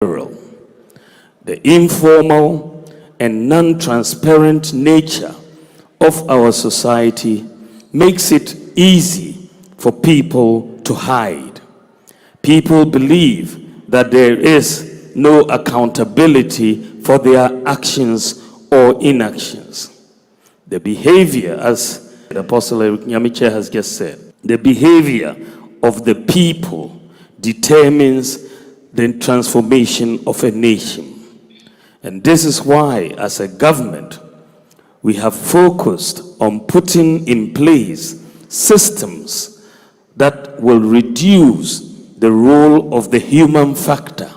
The informal and non-transparent nature of our society makes it easy for people to hide. People believe that there is no accountability for their actions or inactions. The behavior, as the Apostle Eric Nyamiche has just said, the behavior of the people determines the transformation of a nation. And this is why, as a government, we have focused on putting in place systems that will reduce the role of the human factor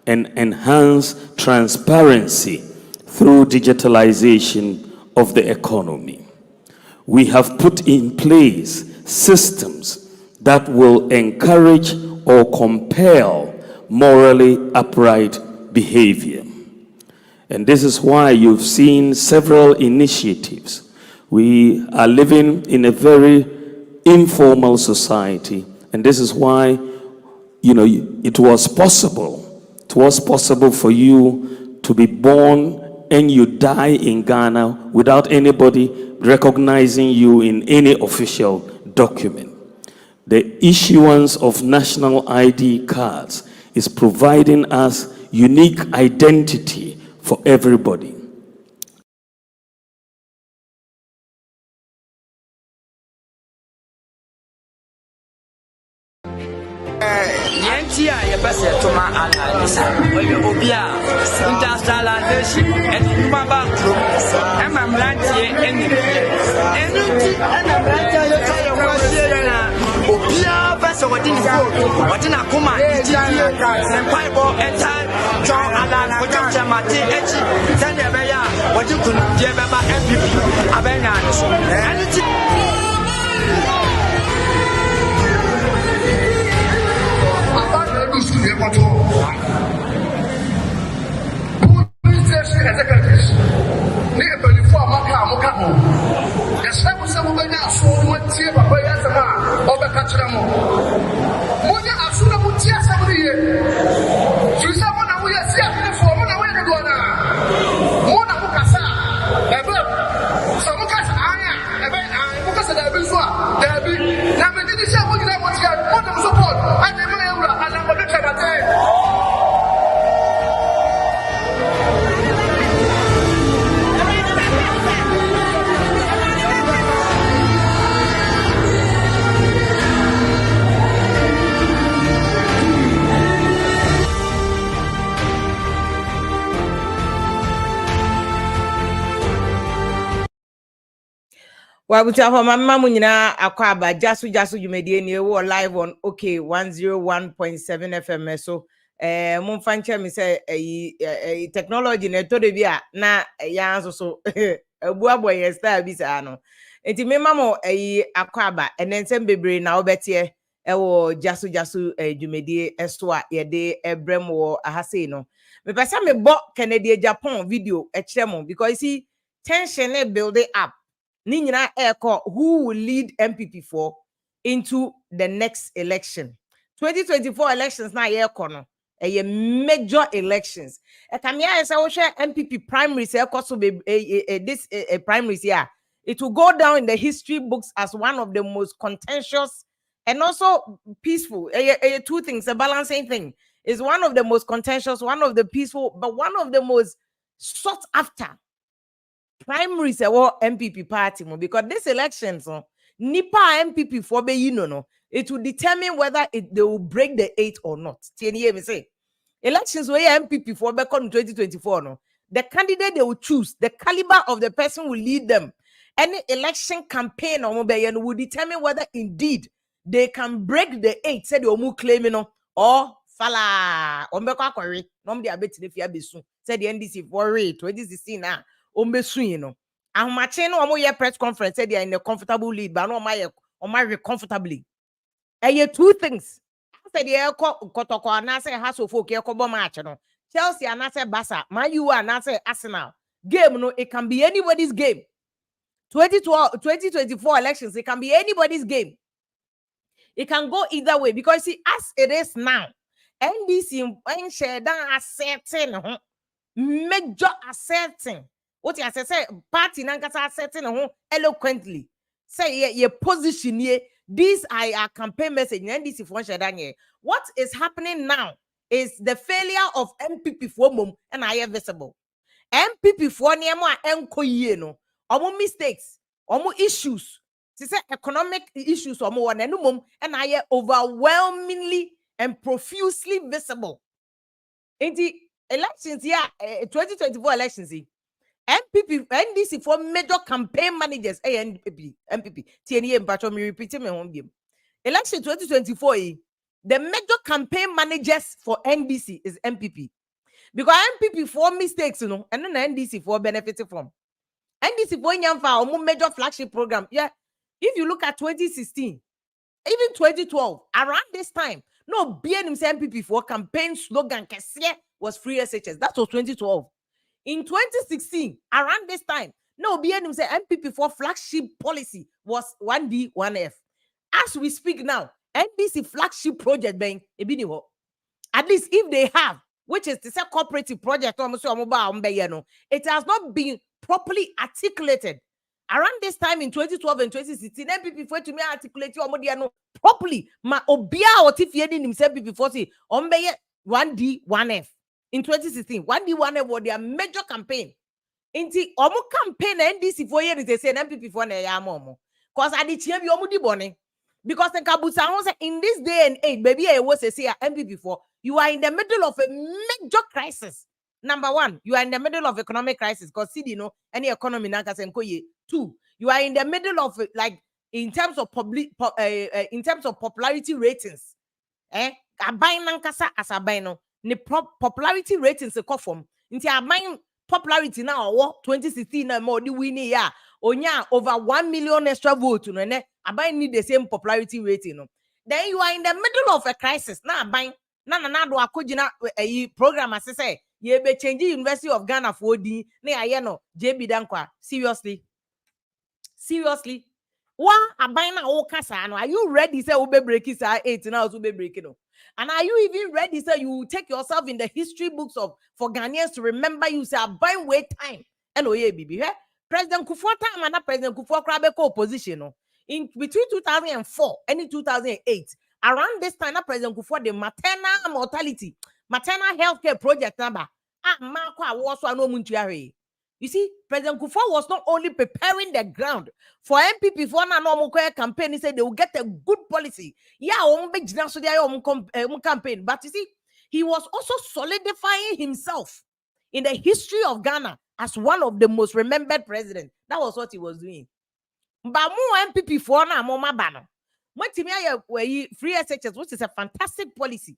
and enhance transparency through digitalization of the economy. We have put in place systems that will encourage or compel morally upright behavior. And this is why you've seen several initiatives. We are living in a very informal society, and this is why, it was possible for you to be born and you die in Ghana without anybody recognizing you in any official document. The issuance of national ID cards is providing us unique identity for everybody. Well, we tell Mama Munina Akwaba, Jasu Jumedi, we're live on OK 101.7 FM. So, Mumfancha, me say, technology, Netodebia, na Yanso, so, a boy, yes, that is ano. Enti me mamo, Akwaba, and then send baby now, Betty, Jasu Jumedi, Estua, Yede, Ebremo, Ahasino. Me pasa me bought Canadian Japan video, Chemo, because see, tension build it up. Ninyina Eko, who will lead NPP for into the next election. 2024 elections na Eko a major elections. Kamia is our NPP primaries this primaries here. It will go down in the history books as one of the most contentious and also peaceful. Two things, a balancing thing. Is one of the most contentious, one of the peaceful, but one of the most sought after primaries or NPP party, because this election, so Nipa NPP for be no, it will determine whether they will break the 8 or not. Me say elections where NPP for be in 2024, no, the candidate they will choose, the caliber of the person will lead them. Any election campaign or will determine whether indeed they can break the 8. Said you mu claiming or fala ombeko akori nom de abeti ne fia besu. Said the NDC for 2016 now. Ahomache no omo press conference said they are in a comfortable lead, but no my comfortably. Two things. I said the kotoko na say house of folk ekobo match no. Chelsea and I say Barca, Man U and I say Arsenal. Game no, it can be anybody's game. 2024 elections, it can be anybody's game. It can go either way because see, as it is now, NDC en share dan asserting major asserting. What you say party nankasa asserting eloquently. Say your position here. These are our campaign message. NDC for share dan here. What is happening now is the failure of MPP for mum and I am visible. MPP for niemo enko yie no. Omo mistakes, omo issues. Say economic issues omo one enumum and I am overwhelmingly and profusely visible. In the elections, 2024 elections, MPP, NDC for major campaign managers, MPP, TNA, but me repeating my own game. Election 2024, the major campaign managers for NDC is MPP. Because MPP for mistakes, and then NDC for benefiting from. NDC for nyamfa, major flagship program. Yeah, if you look at 2016, even 2012, around this time, no BNM MPP for campaign slogan was free SHS. That was 2012. In 2016, around this time, no BNM MPP for flagship policy was 1D, 1F. As we speak now, NDC flagship project bank, at least if they have, which is the cooperative project, it has not been properly articulated. Around this time in 2012 and 2016, MPP for to me articulate properly. Ma obia or tifie himself before say 1D, 1F. In 2016, 1D, 1F was their major campaign. Inti omu campaign NDC for years they say MPP for na ya momo. Cause I did be omu di bone. Because the Kabusa in this day and age, baby, I was say MPP for you are in the middle of a major crisis. Number one, you are in the middle of economic crisis because see, any economy two, you are in the middle of like in terms of in terms of popularity ratings. Abain nankasa as abain ni popularity ratings e from. Inti abain popularity now 2016 na more the winning ya onya over 1 million extra votes no ne abain need the same popularity rating no. Then you are in the middle of a crisis na abain na do akogina program as say ye be change University of Ghana for di na aye no JB Dankwa seriously one abain na o kasa no, are you ready say we be break it 8 now we be break no, and are you even ready say you take yourself in the history books of for Ghanaians to remember you say abain wait time and oye bibi President Kufuor time and President Kufuor krabe ko opposition no in between 2004 and in 2008 around this time na President Kufuor the maternal mortality maternal healthcare project number ma kwa wo so anu omuntu ahwe. You see, President Kufuor was not only preparing the ground for MPP for na normal campaign. He said they will get a good policy. Yeah, campaign. But you see, he was also solidifying himself in the history of Ghana as one of the most remembered presidents. That was what he was doing. But more MPP for na mama bano. Free SHS, which is a fantastic policy.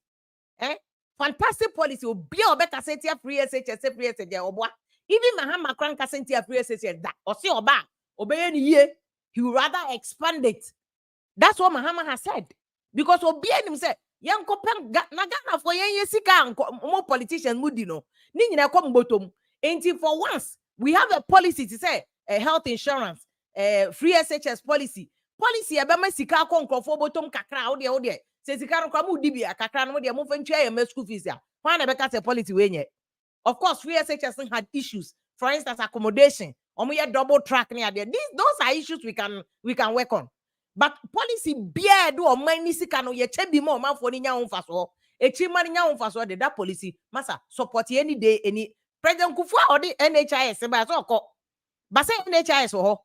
Fantastic policy. Be a say free SHS, free SHS. Even Mahama Kranka Sentia free SHS that or see oba obey any year, he would rather expand it. That's what Mahama has said. Because obey him said, young Kopen Nagana for Yesika more politicians moody no. Nina come bottom. Ain't for once we have a policy to say a health insurance, free SHS policy. Policy abama sika konko for bottom kakra ode. Says Sika Kamu Dibia kakra no de move and school fees ya. Why never cut a policy when of course, free SHS had issues. For instance, accommodation. Double track near there. Those are issues we can work on. But policy bear do or many sikano ye chebi more man for nya on faso. E chima nya on faso de that policy. Masa support any day any President Kufuor or the NHIS ba so ko. But say NHIS ho.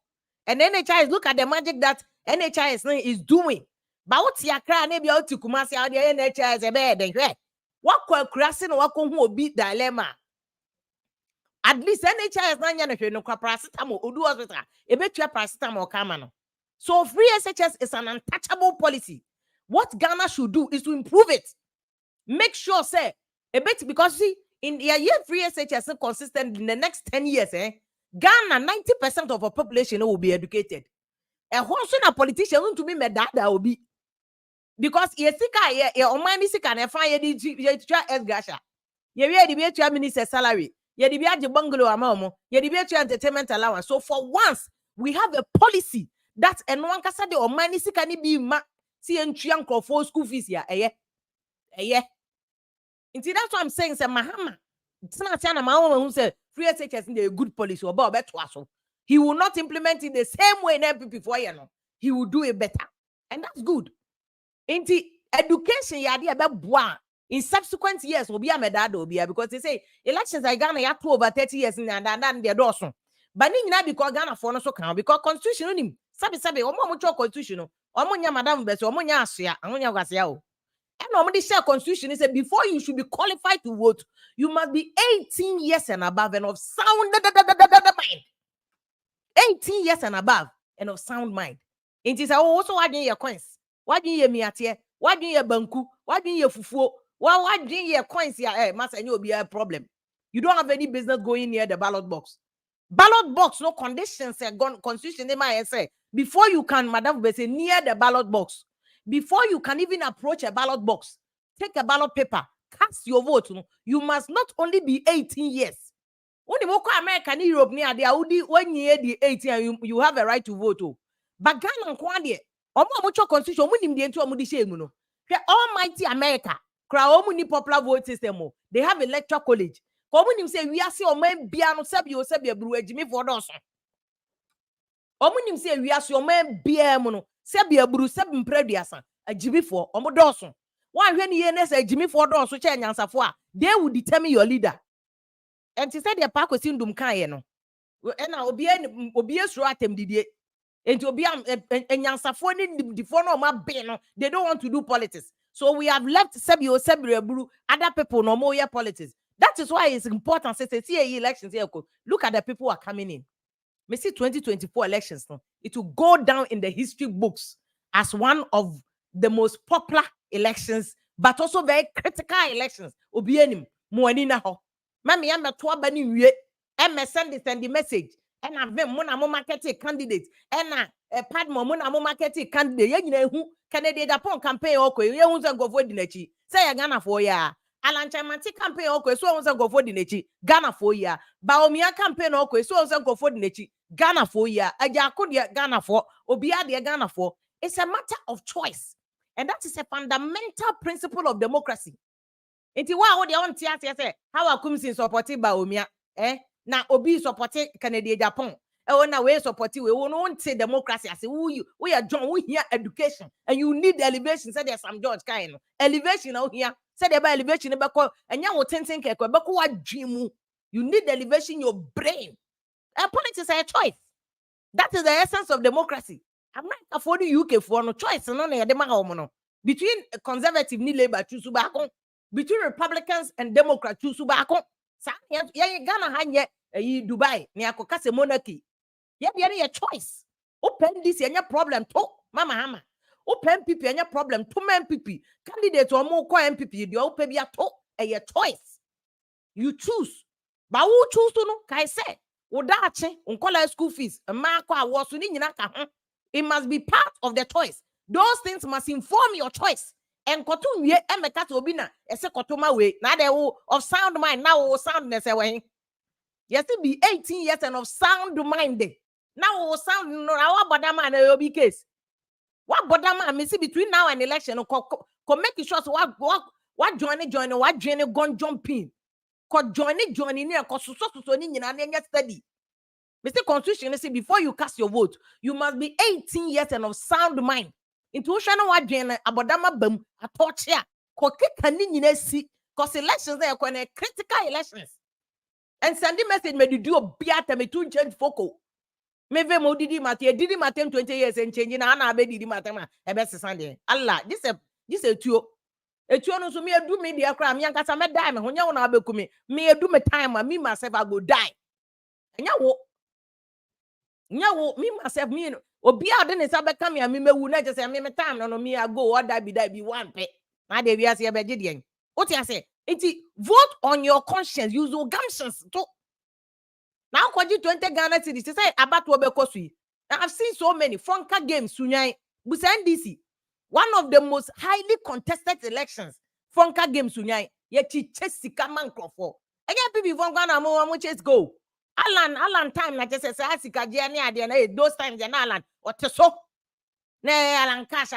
And NHIS look at the magic that NHIS is doing. But what's your cry na bia otu Kumasi out the NHIS e be den hwe. What kwa krasi no wako hu obi dilemma. At least NHIS na nyane hwe no kwa paracetamol odu hospital ebetua paracetamol kama no. So free SHS is an untouchable policy. What Ghana should do is to improve it. Make sure say a bit because see in the year free SHS is consistent in the next 10 years Ghana 90% of our population will be educated. And once a politician to be made that will be because yesika ye omani sika na fa ye di twa esgasha. Ye we di be minister salary. Ye di be age bungalow amount. Ye di be entertainment allowance. So for once we have a policy that and one kasa de omani sika ni bi ma si entua nkrofo school fees ya That's what I'm saying. Say Mahama. It's not saying Mahama who say free SHS in a good policy or about better. He will not implement it the same way in NPP for you know. He will do it better. And that's good. Into education, in subsequent years will be a medado because they say elections are Ghana ya to over 30 years and then they're dawson. But now because Ghana for no so count because constitution him. Sabi omo constitution omo nya madam best omo nya asia anonya kwasia o. And normally share constitution is before you should be qualified to vote, you must be 18 years and above and of sound mind. 18 years and above and of sound mind. It is also what in your coins. What in your miatie? What in your banku? What in your fufu? What in your coins? Yeah, master, and you'll be a problem. You don't have any business going near the ballot box. Ballot box, no conditions. Constitution, they might say before you can, Madam, say near the ballot box. Before you can even approach a ballot box, take a ballot paper, cast your vote. You must not only be 18 years. When you go America and Europe near the Audi 1 year the 18 you have a right to vote. But Ghana and Kwande, much constitution, the into Almighty America, crowd popular vote system. They have electoral college. Come say we are see or man biano sebi brew Jimmy for us. Omunim say we are so man biamono sebi brew sebi prediasa a Jimmy for Omodoson. One when you say Jimmy for us, which they will determine your leader. And she said the park was in Dumkaye no. And now obi through atem didie. And to be and yansafo the phone of my beno. They don't want to do politics. So we have left Sebi other people no more politics. That is why it's important. Say elections here. Look at the people who are coming in. We see 2024 elections. No, it will go down in the history books as one of the most popular elections, but also very critical elections. Obienim muani na ho. Mami ya metwa bani wie. Send the message. And I've been mona market candidate. And pad mona market candidate. Ye nyina hu Canada Japan campaign oko. Ye hu se go for dinechi. Say Ghana for ya. Alan Chamanti campaign oko. So hu se go for dinechi. Ghana for ya. Baomia campaign oko. So hu se go for dinechi. Ghana for ya. Ajako dia Ghana for. Obia dia Ghana for. It's a matter of choice. And that is a fundamental principle of democracy. Enti wa wo de on tia say how akumsi supported by Omia na obi supported Canada Japan na we supported we won't say democracy as we are John we here education and you need elevation say there's some George kind elevation out here say there elevation be call enya wo tenten kekwe be ko adwemu you need elevation in your brain and politics is a choice. That is the essence of democracy. America for the UK for no choice no na yede ma no between conservative ni labor choose back between Republicans and Democrats choose back on. Ghana hanye Dubai ni akokase monarchy. Ye a choice. Open this any problem to Mama Hama. Open NPP any problem to NPP. Candidate or more NPP the open be a choice. You choose. But who choose to know? Kai say Odache unkola school fees. It must be part of the choice. Those things must inform your choice. And kotu ye emeka to obina ese kotoma we na de of sound mind now soundness away. Yes, it be 18 years and of sound mind. Now sound no our bodama na obi case. What bodama me see between now and election ko make sure what join what gun jumping. Ko join ni ko so ni nyina na study. Mr. Constitution say before you cast your vote, you must be 18 years and of sound mind. Intuition what abodama bam a torch here. Cause elections are critical elections. And sending message me do a beata me to change focal. Maybe mo didi matem 20 years and changing ana be didi matema e be Sunday. Allah, this a tuo. A tuo no so me do me dia kra me ankasa me die me honya wona abekumi. Me do me time me myself I go die. Nyawo me myself me obi a de ne sa beka me mewu na je say me time no me I go or die be one pe na de wi ase e be gide what you say enti vote on your conscience use your gumptions to now kwaji 20 Ghana cedis say about wo be kosui. I've seen so many Funka games sunyan busa NDC one of the most highly contested elections Funka games sunyan ye chi chesika man crofo anya people from Ghana mo chase go Alan time na just say asika je ni ade na those times na Alan what so na Alan cash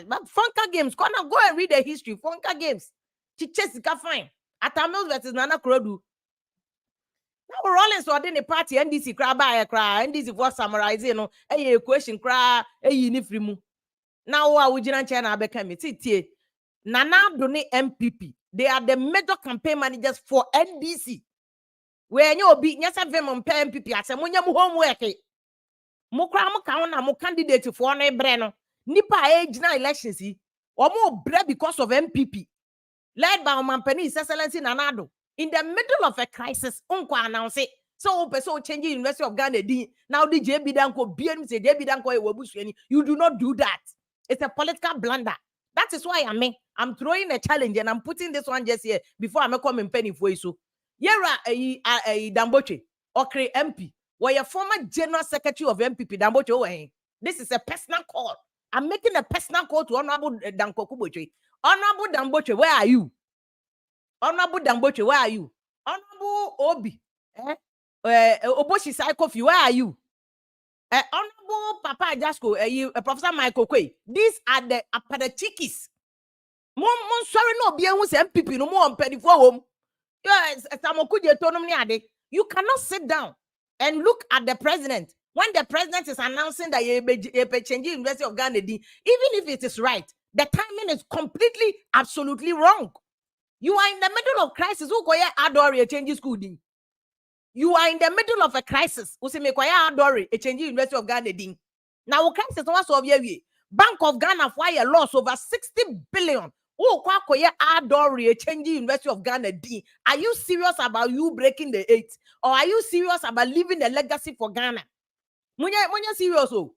but Funka games gonna go and read the history Funka games chichesika fine Atamils versus Nana Krodu. Now Rollins or the party NDC cry by a cry, NDC for summarizing a question cry, a uniform. Now I would China become it. Nana Doni NPP. They are the major campaign managers for NDC. Where you be yes, I've been on NPP. I said, when you homework, Mokram Kauna, mo candidate for ne Breno. Nipa age na elections, or more bread because of NPP. Led by Mampani, His Excellency Nanado. In the middle of a crisis, Unko announce it. So, changing University of Ghana. Now the JB Danko, BMC, JB Danko, you do not do that. It's a political blunder. That is why I'm throwing a challenge and I'm putting this one just here before I'm coming penny for you. Yera a Damboche, Okre MP, where your former General Secretary of MPP, Damboche. This is a personal call. I'm making a personal call to Honorable Danko Kuboche. Honorable Damboche, where are you? Honorable Damboche, where are you? Honorable Obi, Oboshi Saikofi, where are you? Honorable Papa Jasko, Professor Michael Kwe. These are the apparatikis. Mon sorry no be who's MPP no more on penny for home. Yes, you cannot sit down and look at the president when the president is announcing that you changing University of Ghana, even if it is right, the timing is completely, absolutely wrong. You are in the middle of crisis. Who koya adore a change school din? You are in the middle of a crisis. Who say me koya adore a change University of Ghana din? Now crisis was of ye. Bank of Ghana for a loss over 60 billion. Who koya adore a change University of Ghana din? Are you serious about you breaking the 8? Or are you serious about leaving a legacy for Ghana? Munya serious oh.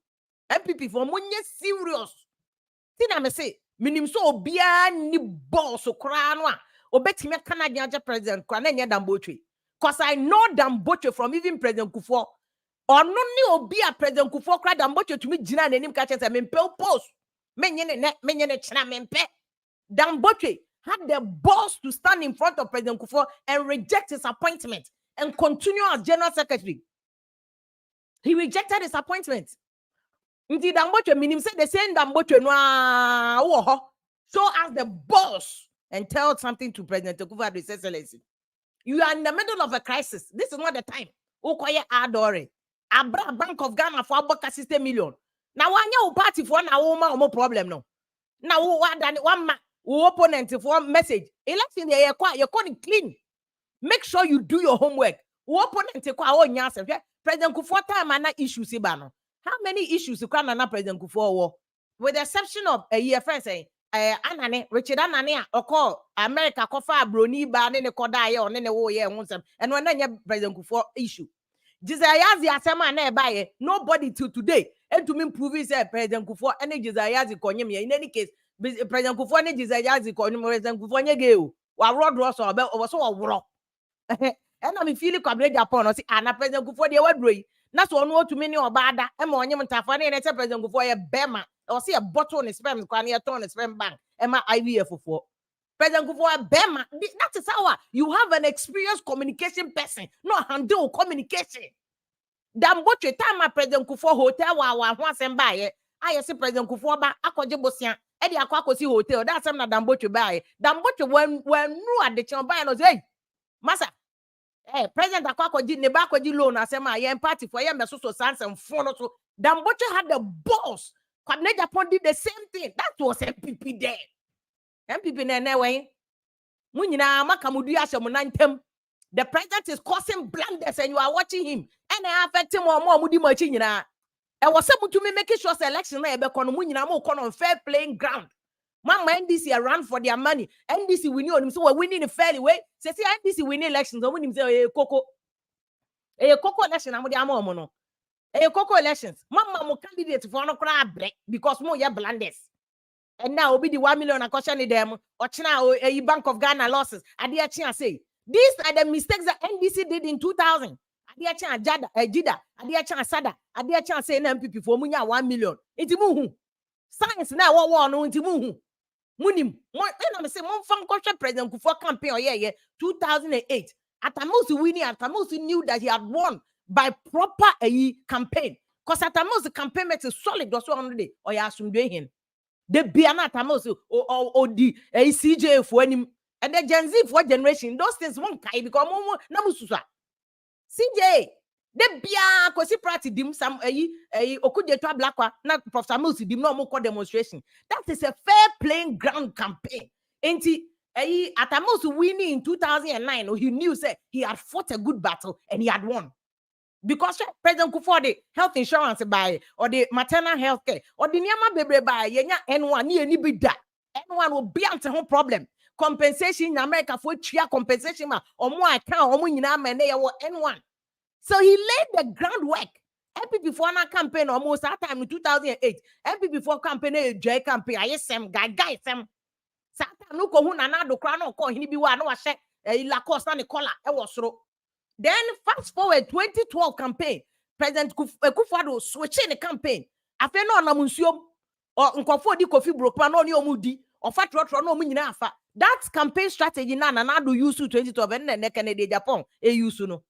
MPP for munya serious. Tina me say, minim so obia ni boss okra no a obetime Canadian president kwa na nya Damboche. Cause I know Damboche from even President Kufuor. Or no ni obi a President Kufuor kra Damboche to me jina na nim ka che say mempe post. Menye ne china mempe. Damboche had the balls to stand in front of President Kufuor and reject his appointment and continue as General Secretary. He rejected his appointment. Indeed, Damboche minim say the same Damboche no show us the boss and tell something to President Kufuor, His Excellency. You are in the middle of a crisis. This is not the time. Ukoye adore. Abra Bank of Ghana for about 60 million. Now one year party for now no problem no. Now one opponent for message. Election you're calling clean. Make sure you do your homework. Opponent President Kufuor time and issues ibano. How many issues you can na President Kufuor? With the exception of a year friend saying, Anane, Richard Anania, or call America, Kofa, Bruni, Barney, Kodaye, or Nene, and when President Kufuor issue. Jizayazi Asama nearby, nobody till today, and to me prove is President Kufuor, and Jizayazi Konyemi. In any case, President Kufuor and Jizayazi Konyemi, President Kufuor, while Rod Ross or Bell was so rock. And I'm feeling complained upon us, and a President Kufuor, the word break. That's one more to many or bad. I'm on your Tafani and a President Kufuor, a Bema, or see a bottle on his sperm, a ton of sperm bank, and my IVF for. President Kufuor, Bema, that is how you have an experienced communication person, not handle communication. Damboche, time my President Kufuor hotel, while once and buy it. I see President Kufuor back, Akojibosian, Eddie Akwakosi Hotel, that's some Damboche buy. Damboche, when no at the chamber, hey, Massa. President Akwakoji Nebakoji loan asema yen party for yen meso sans and phone so Damboche had the boss. Kwabena Japan did the same thing. That was MPP there. MPP na way. Munyina makamudu asem nantem. The president is causing blunders and you are watching him. And I affect him or more mudi machi nyina. I was able to me making sure election na ebe kono munyina mo kono on fair playing ground. Mama NDC run for their money. NDC winning on him, so we're winning a fair way. Say NDC winning elections. When him say Coco election. I'm with the mono. Coco elections. Mama mo candidate for no crab break because more ya blunders. And now be the 1 million a caution them or China a Bank of Ghana losses. Adia Chia say these are the mistakes that NDC did in 2000. Adia Chia Jida, Adia Chia Sada, Adia Chia say MPP for munya 1 million. It's muhu. Science now what no into muhu. Munim, I say, one fan culture President Kufuor campaign, 2008. Atamusi winning, Atamusi knew that he had won by proper campaign. Because Atamusi campaign made it solid, also on the day, or you assume doing him. The Biana Atamusi or the CJ for him. And the Gen Z for generation, those things won't kai because namususa. CJ, the bia kosi prati dim some okude to blackwa na Professor Mills dim no more demonstration. That is a fair playing ground campaign. Enti Atamos winning in 2009, he knew say he had fought a good battle and he had won. Because President Kufuor the health insurance buy or the maternal health care or the Nyama Bebre buy yenya N1 ni bi da. N1 will be ante home problem. Compensation in America for chia compensation ma or more account or more N1. So he laid the groundwork. NPP for na campaign almost that time in 2008. NPP for campaign J campaign. I sem guy sem. Satan no ko hu na na do kra no ko hini bi wa na wa hye la cost na ne collar e wo soro. Then fast forward 2012 campaign, President Kufuor switching the campaign. Afe no na munsuom or nkofo di kofi brokpa no ni omudi or fat rotro no munyina afa. That campaign strategy na do use 2012 and then Canada Japan use no.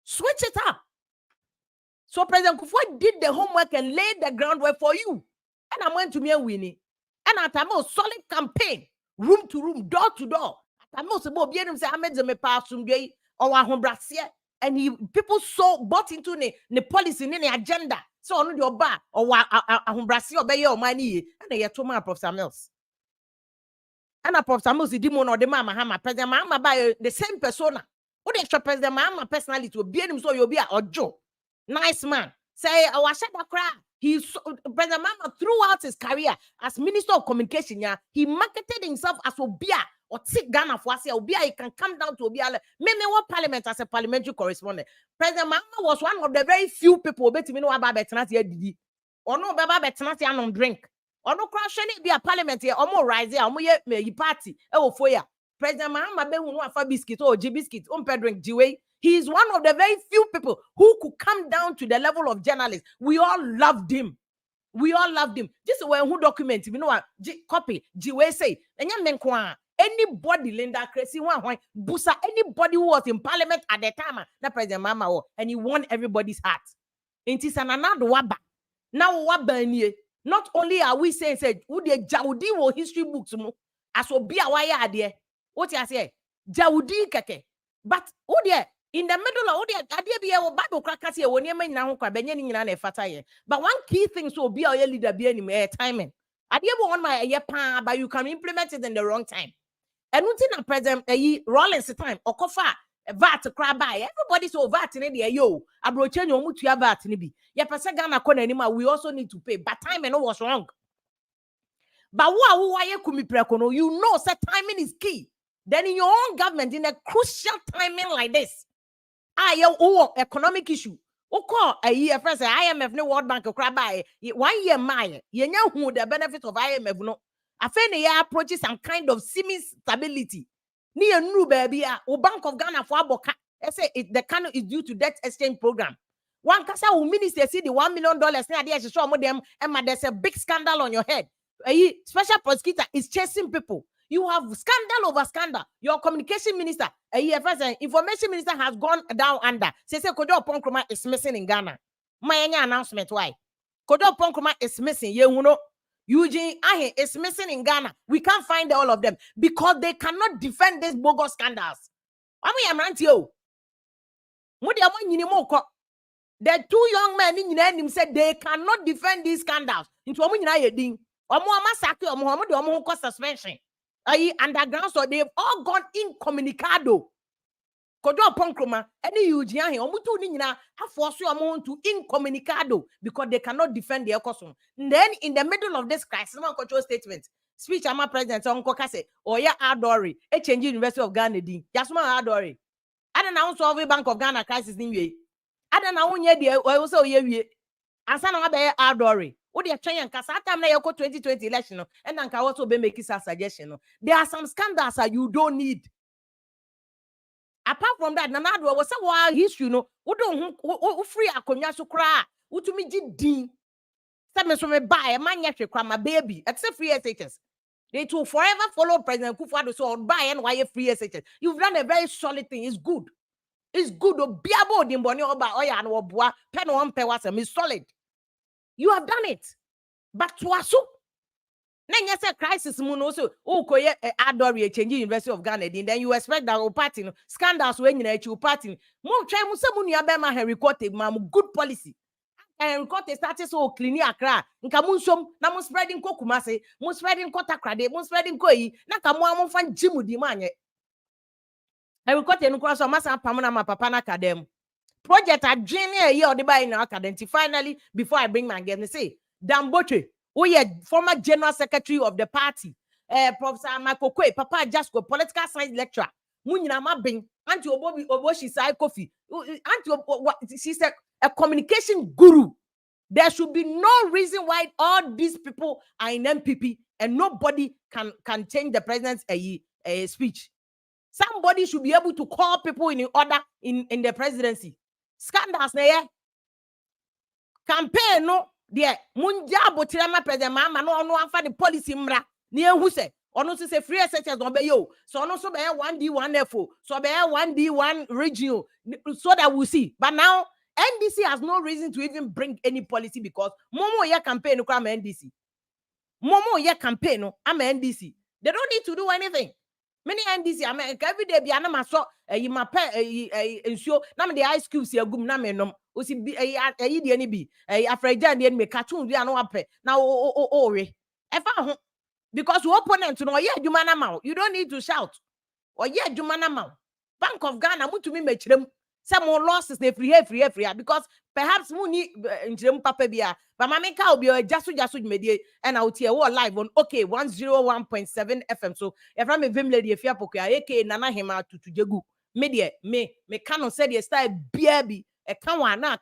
Switch it up. So President Kufuor did the homework and laid the groundwork for you. And I went to me and winning. And at a most solid campaign, room to room, door to door. At a most about being say I made them a pass from day or and people so bought into the policy in the agenda. So on your bar or Brasilia obey your money and they told my Professor Mills. And a Professor Mills the demon or the Mahama, President Mahama by the same persona. What extra President Mahama personality will be him so you'll be a Joe. Nice man. Say our shadow cry. President Mahama throughout his career as Minister of Communication, yeah, he marketed himself as Obia or Tik Ghana for us. Obia, he can come down to Obia. Maybe what parliament as a parliamentary correspondent. President Mahama was one of the very few people who know about Betanati Didi. Or no Baba Betanati and drink. Or no crash any be a parliament here, or more rise here, or more party. Oh, for ya. President Mahama be who for biscuit or G biscuit, drink G-way. He is one of the very few people who could come down to the level of journalists. We all loved him. We all loved him. Just when who document, you know what? Copy, G-way say, anybody, Linda Crazy, Busa, anybody who was in parliament at the time, that President Mahama, and he won everybody's heart. It is an another waba. Now, waba, not only are we saying, said, who the Jaudi or history books, as will be a wire there. What you say? Jaudi keke. But, oh, dear. In the middle of the idea of Bible crackers here, when you may now but one key thing so be our leader be any timing. I did want my year pan, but you can implement it in the wrong time. And until present Rollins time or kofa VAT cry by everybody so VAT in the yo abroach no mutu ya VAT ni bi. Ya pesa Ghana kona anima we also need to pay, but timing was wrong. But you know that timing is key. Then in your own government, in a crucial timing like this. Economic issue. Call a year first, IMF no World Bank cry by 1 year mile. You know who the benefit of IMF no. I find the year approaches some kind of semi-stability. Near new baby, Bank of Ghana for Aboka. I say the kind is due to debt exchange program. One casa who minister see the $1 million now there show them and there's a big scandal on your head. A special prosecutor is chasing people. You have scandal over scandal. Your communication minister, information minister has gone down under. Say Kojo Ponkroma is missing in Ghana. My announcement why? Kojo Ponkroma is missing. You know, Eugene Ahe is missing in Ghana. We can't find all of them because they cannot defend these bogus scandals. I am you. The two young men in him said they cannot defend these scandals. Into suspension. Underground, so they've all gone incommunicado. Kodo Ponkroma, any Eugene, Omutu Nina, have forced you to incommunicado because they cannot defend their custom. Then, in the middle of this crisis, control statement, speech, I'm a president, Uncle Kase, or ya Adori, a change University of Ghana, Jasma Adori. I don't know, solve Bank of Ghana crisis in you. I don't know, yeah, also, yeah, and son of Adori. What they are trying to time na 2020 election, and then can also be making a suggestion. There are some scandals that you don't need. Apart from that, Nanado was a wild history, you know. Who don't free a konyasu cry? Who to me did? Some me buy a man yet my baby, except free SHS. They will forever follow President Kufuor so buy and why free SHS. You've done a very solid thing. It's good. It's good. Biabo dimboni oba oya and obwa pen one pe wasam is solid. You have done it. But to asu, Then you say crisis mun also koye adore change University of Ghana then you expect that party no scandals when you party mo try mo se mo nua be ma Henry Cote ma good policy. And Cote started so clean Accra nka mo nsom na mo spreading ko Kumase mo spreading ko Takrade mo spreading ko yi na ka mo amfa jimu di ma anye Henry Cote no cross o masa pam na ma papa na academy project adwene a year the buy in academy finally before I bring my guest say Damboche who is former general secretary of the party Professor Makokwe papa just go political science lecturer munyina ma ben anti oboshi sai kofi anti she's a communication guru. There should be no reason why all these people are in MPP and nobody can change the president's speech. Somebody should be able to call people in order in the presidency. Scandals na campaign no there munja botirama president Mahama no anfa the policy mra na ehu se ono se free SHS no be yo so ono so be 1D 1F so be 1D 1 regional so that we see. But now NDC has no reason to even bring any policy because momo ye campaign no am NDC. Momo ye campaign no am NDC. They don't need to do anything. Many NDC America every day be anama so you ma pe ensure na me the ice cubes here gum na me nom o si bi de ani bi afrajan de me cartoon bi anu ape na o we e fa ho because your opponent no ye adwuma na ma you don't need to shout or ye adwuma na ma Bank of Ghana mutumi mechirem some more losses they free because perhaps money in papa bia but mameka will be jasu medie and out here live on okay 101.7 FM so if I'm a vim lady if you poke aka nana hema to jegu media me cannot say the style biabi e kan wa na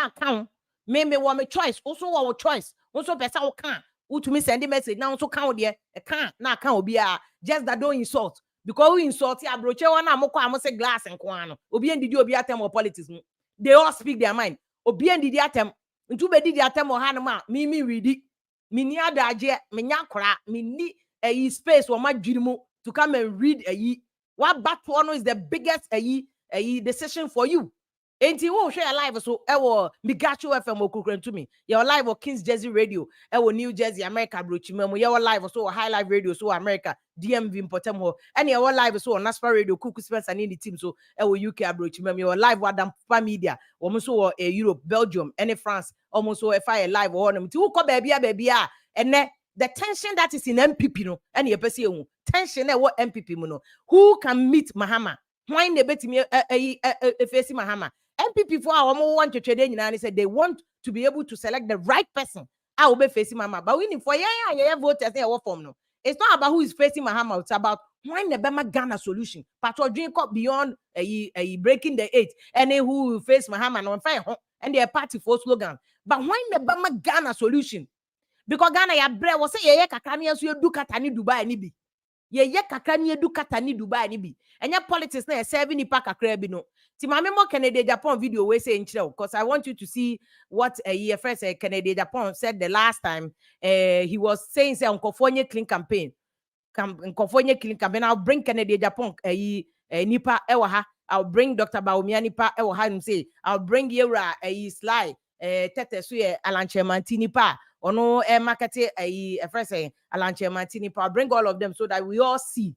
account me want me choice also our choice also person who can utumi send a message now also count there e kan na account bia just that don't insult. Because we insult ya broche one amoko amose glass and kwano obi endidi obi atem or politics they all speak their mind obi endidi atem ntu be didi atem o hanuma mi ready mi ni adaje mi nya kora mi ni space wo madwirimu to come and read what battle is the biggest decision for you. Enti wo share live so ewo Migacho FM okukren to me your live or Kings Jersey Radio ewo New Jersey America brochimemo your live so High Life Radio so America DMV importem ho and your live so National Radio Kuku Spencer and the team so ewo UK brochimemo your live Adam Media almost so Europe Belgium and France almost so fire live or them to ko baby and the tension that is in MPP no and your person tension e what MPP no who can meet Mahama why ne betimi face Mahama MPP for our want to trade and said they want to be able to select the right person. I will be facing Mahama, but winning for voters form no. It's not about who is facing Mahama. It's about when the Bema Ghana solution. Patrol drink up beyond breaking the eight and who will face Mahama on fire and their party for slogan. But when the Bema Ghana solution, because Ghana ya bre was say kakani so do katani Dubai ni bi. Ye kakani do katani Dubai ni bi. And your politics na 7 nipa kakra bi no. Ti mame mo Canada Japan video we say in because I want you to see what a first Canada Japan said the last time he was saying say California clean campaign. California clean campaign. I'll bring Canada Japan nipa ewa ha. I'll bring Dr. Baumia nipa ewa ha and say I'll bring Yera Sly tete so Alanche Mantini pa ono market first Alanche Mantini pa. I'll bring all of them so that we all see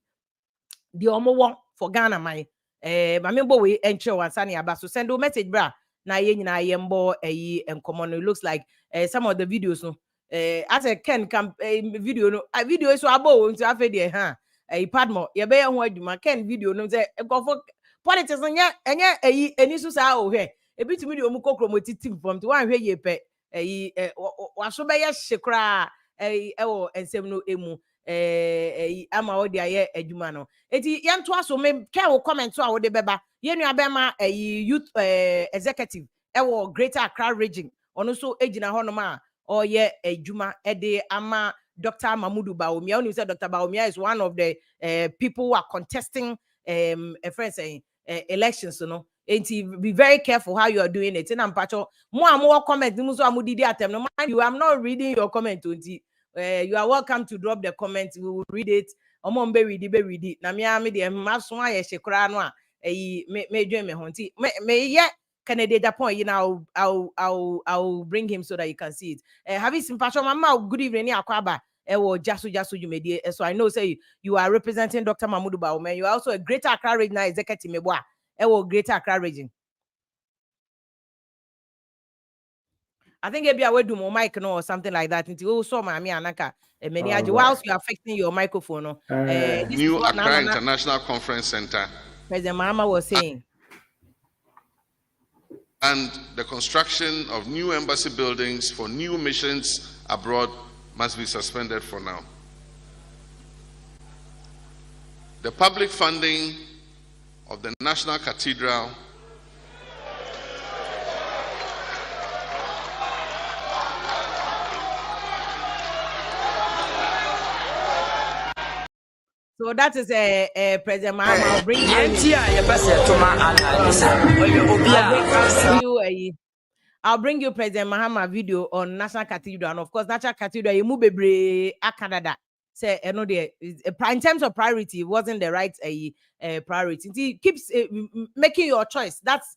the omo one for Ghana my mamembo we enche wansani aba so send a message bra na ye nyina yembo enkomo no. It looks like some of the videos no as a Ken video no video so abo nti afa de ha padmo ye be ho aduma Ken video no say ekofo politics enya eni so sa o hwe ebitumi de omu kokro titim from to wan hwe ye pe waso be ye hyekra ewo ensem no emu ama odi aye adwuma no eti yento aso me twa wo comment so a wo de beba ye nua bema youth executive ewo Greater Accra region ono so ejina ho no ma oye adwuma ede ama Dr. Mamudu Baumia. Only said Dr. Baumia is one of the people who are contesting elections, you know. And be very careful how you are doing it. And I'm patcho more comment. You, I'm not reading your comment. You are welcome to drop the comment. We will read it. Read it. Na me the maswa ye shekra no me join me honti. Me ye Kennedy Japan, you know, I'll bring him so that you can see it. Have you seen Pastor Mama? Good evening, Akwaba. Jasu you made. So I know say you are representing Dr. Mahmoud Bawumia. You are also a Greater Accra Regional Executive Meboa. Greater Accra Region. I think maybe I will do more mic no or something like that. Until so Mami Anaka. Whilst you are fixing your microphone, no. New Accra International Conference Center. President Mahama was saying. And the construction of new embassy buildings for new missions abroad must be suspended for now. The public funding of the National Cathedral So that is a President Mahama. I'll bring you President Mahama video on National Cathedral, and of course, National Cathedral. You move Canada. Say, you know, in terms of priority, it wasn't the right priority. It keeps making your choice. That's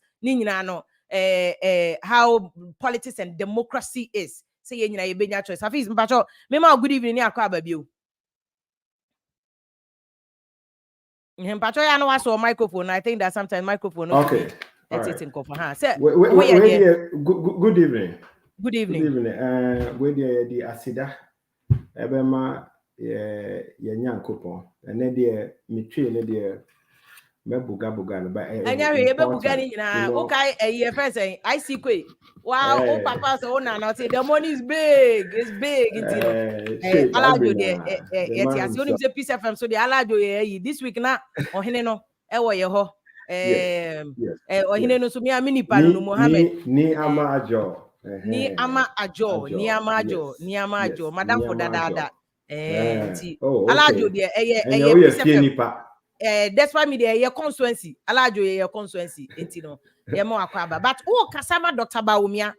how politics and democracy is. Say, you know, you be your choice. Hafiz, Mpacho, good evening, Akwa. Mpacho, I know I saw a microphone. I think that sometimes microphone. Okay. Good evening. Good evening. Good evening. Good evening. Where the Asida, Ebema, Yanyankopon, and then the Mitri, Mebuga, but okay, a year present. I see quick. Wow, oh, Papa, so now say the money is big, it's big. Allow you the piece of them, so the allow you this week now, or Hineno, Ewa or Hineno, so me a mini palo, Mohammed. Ni ama ajo, Madam for Dada. Allow you the that's why me there your constituency allow your constituency but kasama Dr. Bawumia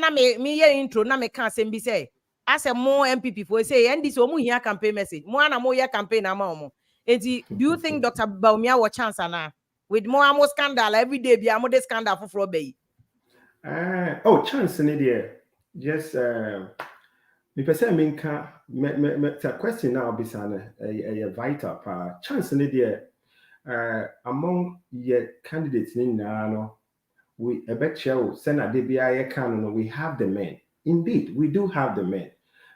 na me intro na me can say be say as a more NPP for say and this omu here campaign message more na more campaign na do you think Dr. Bawumia will chance na with more scandal every day be more scandal for be chance in there just me person me question now be a vital chance in there among your candidates we a bet show send a DBI canon we have the men. Indeed, we do have the men.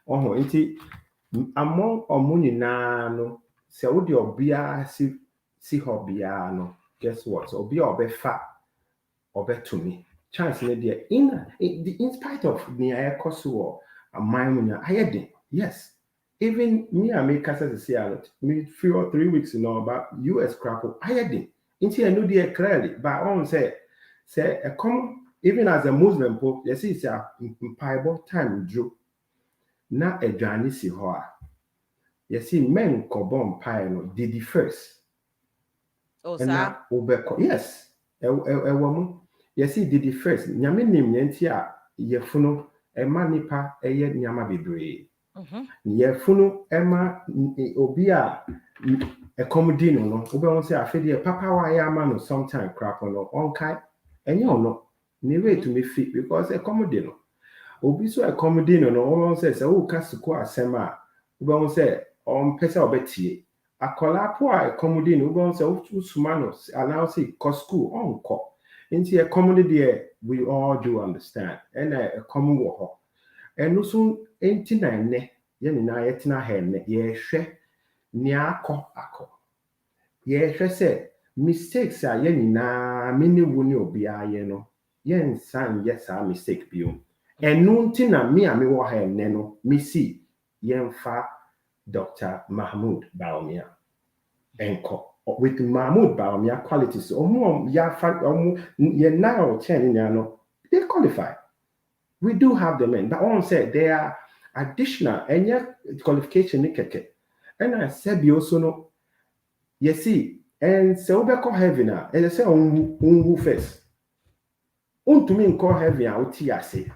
Among omuni no se odi obia si hobia no guess what? So obia obe fa obe to me. Chance in there in spite of the akoso yes. Even me and me Casa say me 3 or 3 weeks about US crap I into I know the clearly but on say a come even as a Muslim pope you see it's a Bible time drew na a journey si ho you see men ko bomb pie no did the first sir yes woman you see did the first nyame nim nti a yefuno ema nipa eye nyama bebre yefuno ema obi a comedy no obi won say afede papa wa ya ma no sometime crap no onkai enye ono ni way to me fit because a comedy no obi so a comedy no won say o kasuko asema obi won say on pesa obetie akola po a comedy no obi won say usuma no allow say ko school onko nti a comedy there we all do understand and a common wo ho eno so 89 ne ye ni na yetina he ne ye hwe ni akọ ye hwe se mistakes a ye ni na mini woni obi aye no ye nsan ye sa mistake biom enu nti na me a me wo ha ne no me si ye mfa Dr. Mahmoud Bawumia enko with Mahmoud Bawumia qualities omo ya fa omo ye now 10 no they qualify. We do have the men, but on said they are additional and yet qualification nikeke. And I said you also know, you see, and so we call heaven now, and I say who first. To me call heaven out here say.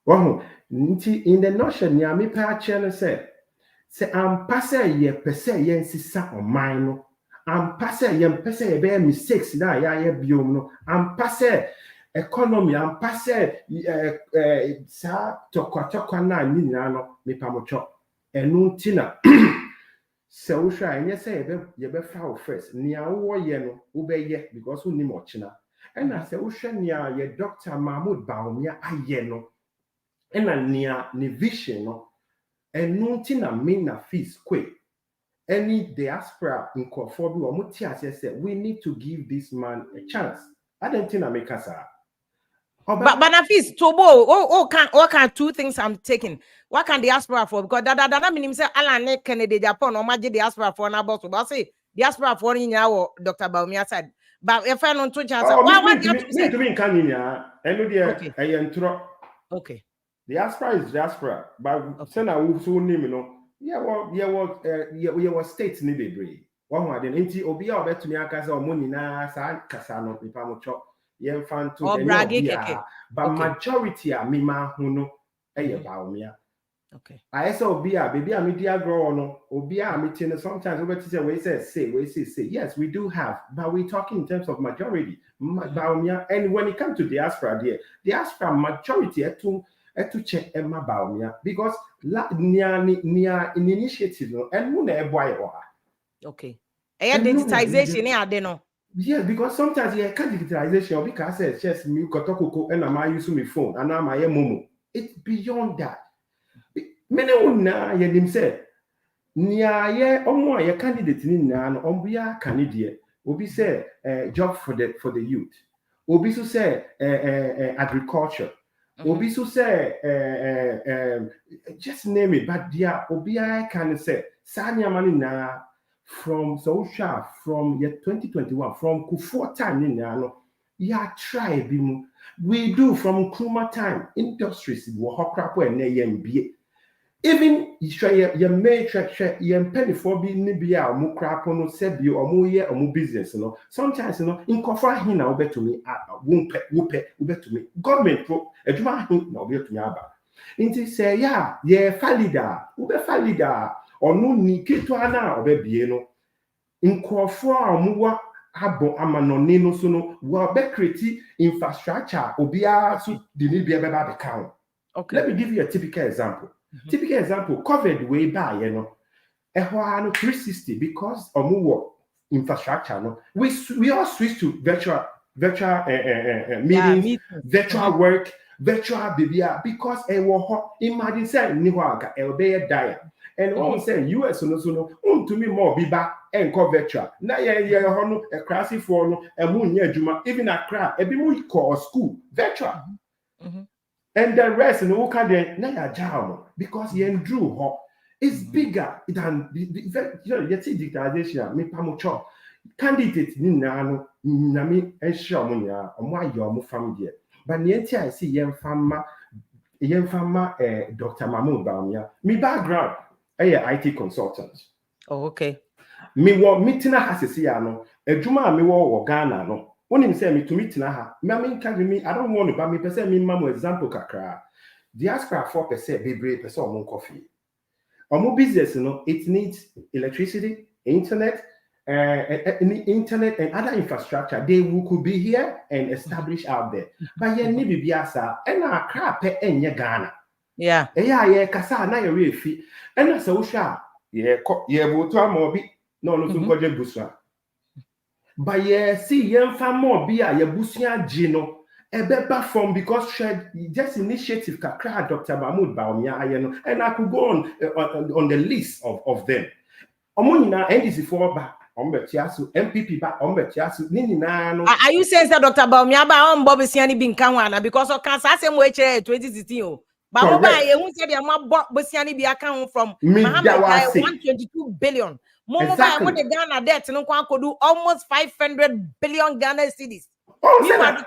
Well, in the notion, ya me pa channel say I'm passe ye per se yen sisa on mine. am passe yem pese be mistakes na ya biom no am passe economy am passe sa tokwa na ni nyina no me pamocho enu ntina se wo hwa enye se ye be fa first nia wo ye no wo be ye because wo ni mo china ena se wo hwa nia ye Dr. Mahmoud Bawumia aye no ena nia ni vision no enu ntina me na fees kwe any diaspora in Kofobi or Mutias said we need to give this man a chance. I don't think I make us. But Nafis, Tobo, what can two things I'm taking? What can diaspora for? Because that means say Alan Kennedy Japan or Magic diaspora for an about. But say diaspora for in our Dr. Bawumia said. But if I don't chance, what to me in Kenya, and okay. I intro. Okay. Diaspora is diaspora, but send a wolf so name, you know. Yeah, what states need a breed. One more than Inti Obia bet to me, Akasa or Munina, San Casano, Pipamocho, Yen Fan to the but majority are Mima Huno, Bawumia. Okay. I saw Obia, baby, I'm media grow no, Obia, meeting sometimes over to say, we say, yes, we do have, but we're talking in terms of majority. Bawumia, and when it comes to diaspora, diaspora majority to check Emma Bawumia because near in initiative no and no okay. Digitalization no. Yes, because sometimes you can't digitalization because it's just me kotoko and I'm using my phone and I'm momo. It's beyond that. Many una yedim say nia ye omo ye candidate ni na no ombia candidate obi say job for the youth. Obi so say agriculture. Obi so say just name it, but there obi I can say sanya mani na from social from year 2021 from Kufuor time ni na no ya try bimu we do from Nkrumah time industries wo hokrapo and yembie even your main track your penny for be nibia or mu crap no sebi or mu ye or mu business no sometimes in kofa hin na obe to me wumpe to me government pro eduma hin na obe to me aba inti say yeah falida ube falida or no ni keto ana obe bie no in kofa muwa abo amanoni no so no wa be create infrastructure obia so the nibia be ba count. Okay, let me give you a typical example. Typical example, COVID way by, you know, 360 because of more infrastructure. No, we all switch to virtual meetings, virtual work, virtual BBR because imagine saying Niwaga, Elbea Dia, and all say US no, to me more biba and call virtual. Now, a classy for a moon year Juma, even a crowd, a bit call school virtual. And the rest, no can na jam because you drew ho. It's bigger than the digitalization. Me pamucho candidate ni na no na me ensure mo ya omo ayo mo fam there. But nienti I see yen fama Dr. Mahmoud Bawumia. Me background IT consultant. Oh, okay. Me wo meeting hasisi ya no adwuma me wo Ghana no. When him say me to meet na ha, me I don't want to, but me person me mamu example kakra. Diaspora 4% bebre person on coffee. Omo business no, it needs electricity, internet, and other infrastructure. They could be here and establish out there. But ye ni bibiasa, and a crap enye Ghana. Yeah. Yeah, kasa na ye refi. And as a usha, ye boto amobi no so koje busra. But see, young family be a Yabusia Gino, a better from because just initiative Kakra Dr. Mahmoud Bawumia, and I could go on the list of them. Omonina NDC for back on Betiasu, NPP back on Betiasu, Ninano. Are you saying that Dr. Bawumia on Bobby Siani bin Kawana because of cancer same way 2016? But who said they are Bob Bosiani be account from Mahama 122 billion. Exactly. When the Ghana debt no could do almost 500 billion Ghana cedis. Meanwhile,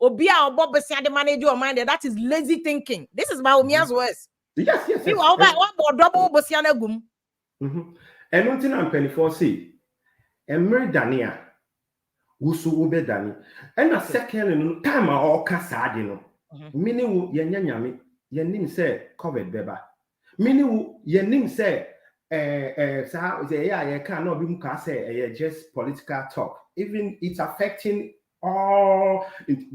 Obia or Bob Besian the manager of mind that is lazy thinking. This is Bawumia's words. Yes. Meanwhile, what double Bosiana gum. And nothing I'm penny for see. And Mary Dania, Wusu Ube Dani. And a second time or Casadino. Meaning, Yanyami, Yanim say, covered beba. Meaning, Yanim say, I cannot be say just political talk. Even it's affecting all the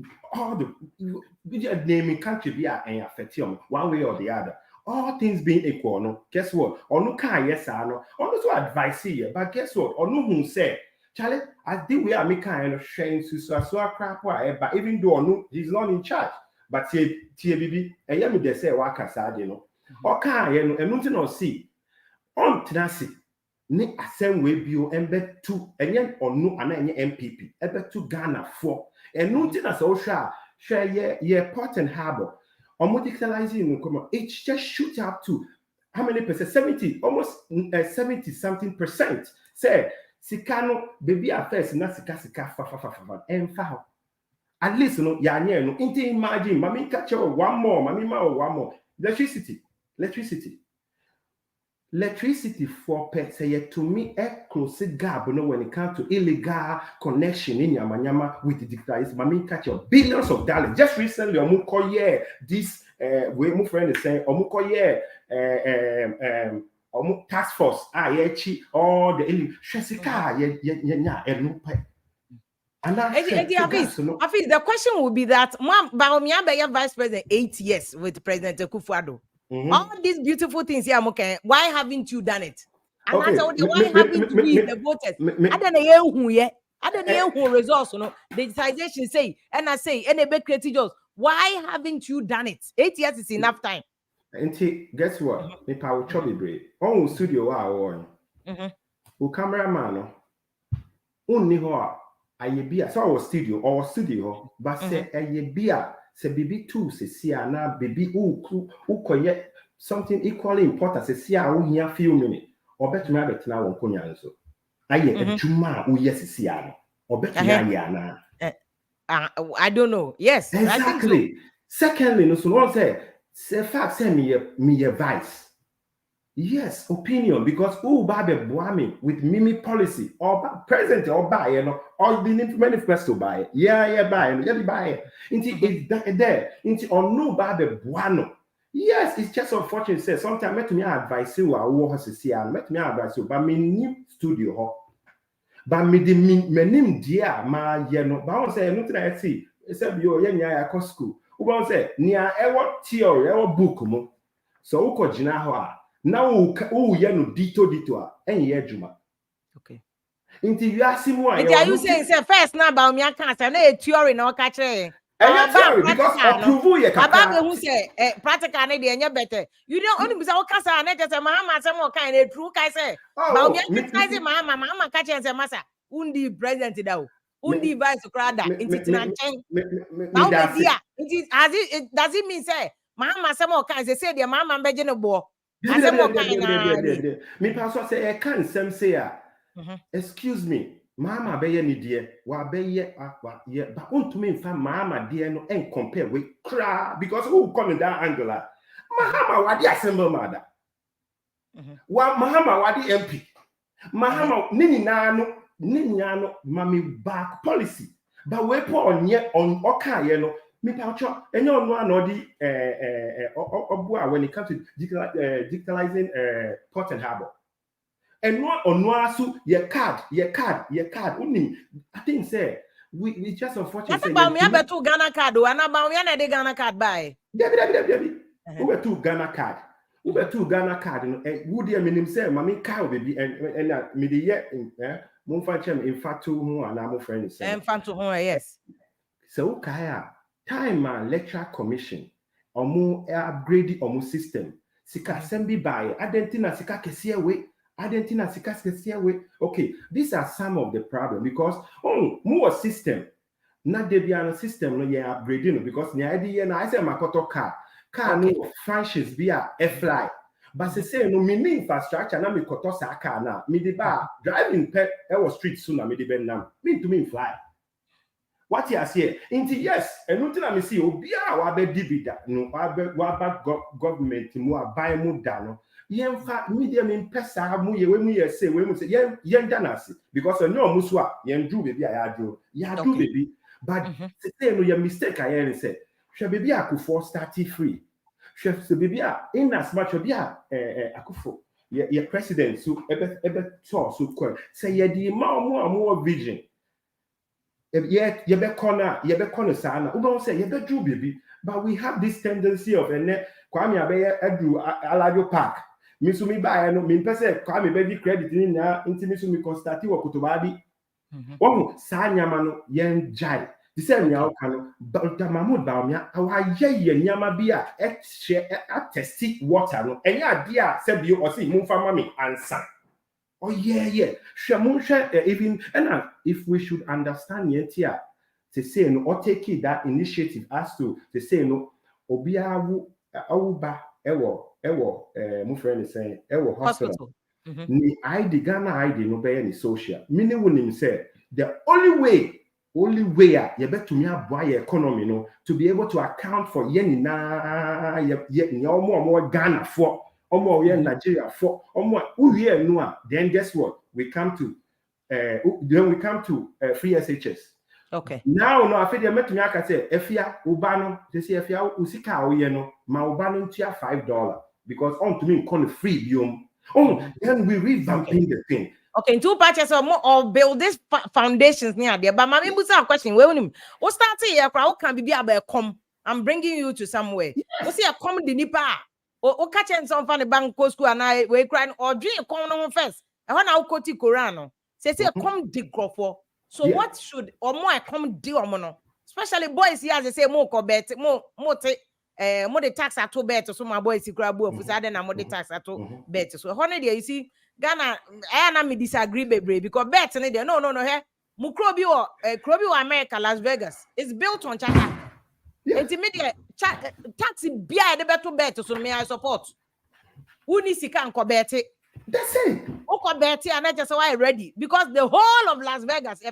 naming country be affecting one way or the other. All things being equal, no. Guess what? Or no can yes or no. Or no advice here, but guess what? Or no who say, Charlie, I think we are making kind of shame so crap, but even though no, he's not in charge. But TBB, and yet me they say waka sad, you know. Or can you know, and nothing or see. On tenacity, ne asem we bio embe to enye onu ana enye NPP ebe to Ghana for and nothing as all share ye Port and Harbor. Or digitalizing come it just shoot up to how many percent? 70, almost 70 something percent. Say sikano baby affairs na sika fa emfa. At least no ya nye no inte imagine mami catch one more mami ma one more electricity for per say to me a close gap no when it comes to illegal connection in Yamanyama with the digitalization. Mami catch billions of dollars. Just recently omuko this we my friend is saying omuko task force all the shesika the question will be that Baumia vice president 8 years with President Akufo-Addo. All these beautiful things here, why haven't you done it? And okay. why haven't we the voters? I don't know who yet. I don't know who results. No, digitization say, and I say, and a big creative jobs. Why haven't you done it? 8 years is enough time. And guess what? Me power chubby break. On studio, o cameraman, only ho. Aye bia so our studio but say aye bia say baby too say see na baby who koye something equally important say see a wo hia few minutes obetumi abetena won konya nso aye adwuma wo yes see no obetumi aye na I don't know. Yes, exactly. I think so. Secondly no so one say fact say me advice. Yes, opinion, because who buy the boami with Mimi policy or present or buy, you know, or the manifesto buy. Yeah, buy, yeah, buy. Into it's there, into or no buy the buano. Yes, it's just unfortunate. Say sometimes let me advise you, I will see, and let me advise you, but me new studio, but me the me name dear, my you know, but I want to say nothing I see, except you, yeah, I school. Who want to say near our theory, our book, so who could jina now you no dito and ye juma. Okay. Into you ask him why. Are you saying say first now about me cancer na theory na catch theory because approve ye kaka who say practical na dey enya better. You don't only be say cancer na just say Mahama say more kind e true kai say about me criticize Mahama catch say massa undi president da o undi vice crowd into tinanchen now be dia it does it mean say Mahama say more kind say the Mahama beje no bo. I say more kind na me pastor say I can't say excuse me Mahama beye ni die wa beye akwa ye but untumi mfa Mahama die no and compare with cra because who come in that angle Mahama wadi assemble mother wa Mahama wadi MP Mahama nini no mami back policy but we put on oka ye no me paucho enye onu anodi obua when it comes to digitalizing Port and Harbor. And not on asu your card unim I think say we just unfortunately say about me betu Ghana card o na about me na dey Ghana card buy debi we betu Ghana card no wo dey menim say mami car baby and me dey here mo fa chem in fact ho ana mo friend say in fact ho yes so kaya time lecture commission omo upgrade omo system sika assembly buy identity sika kese we okay, these are some of the problem because more system not the system no you upgrading because the idea na I say makoto car no functions be a fly but say no mini infrastructure na me koto sa car na me the bar driving pe was street soon na me the ben na me to me fly what you say into yes and nothing I me see obia wa be dibida no wa government mu buy mu da no yenfa medium in pesa mu ye say we mu say yen danasi because no muso a yen do baby ya do baby but say no your mistake I hear say hwe baby akufo start free hwe baby in as much obi akufo your president so ebe so say ye di more vision. Yet you be corner sana. We don't say you be do baby, but we have this tendency of Kwame Abeya Edu Aladio Park. Misumi buy no me pese Kwame be credit in na inti misumi constati wo kutobabi. Wo sa nyama no yen jai. The same nya okano but Mahmoud Baumia awa ye nyama bia testi water no. Enya dia se bio o si mumfa mami answer. Oh yeah. Even and if we should understand yet here, to say no or take that initiative as to say no obiawu awuba ewo my friend is saying ewo hospital. Ni ID Ghana ID no be any social. Meaning when him say the only way you bet to me buy economy no to be able to account for yen na more Ghana for Nigeria for then guess what? We come to free SHS. Okay. Now no after they met me aka say efia ubano they say efia usika oye no ma ubano ntia $5 because on to me con free biom. Then we revamping the thing. Okay, in two patches or build this foundations near there. But my member a question. What start here? Crowd can be about come. I'm bringing you to somewhere. What's here? Come the nipa. Or catching some from the bank school and I we crying or drink come on first. I want to go to Korano. Say come dig for. So what should or more come deal mono? Especially boys here they say more bet more the tax at two bet so my boys grab of then more the tax at two bet. So honey there you see Ghana I na me disagree baby because bet no here Mukrobio Krobio America Las Vegas is built on China. Intermediate taxi bia de beto bet so me I support. Uni sika nko bet. That's it. Oko bet and I just why ready because the whole of Las Vegas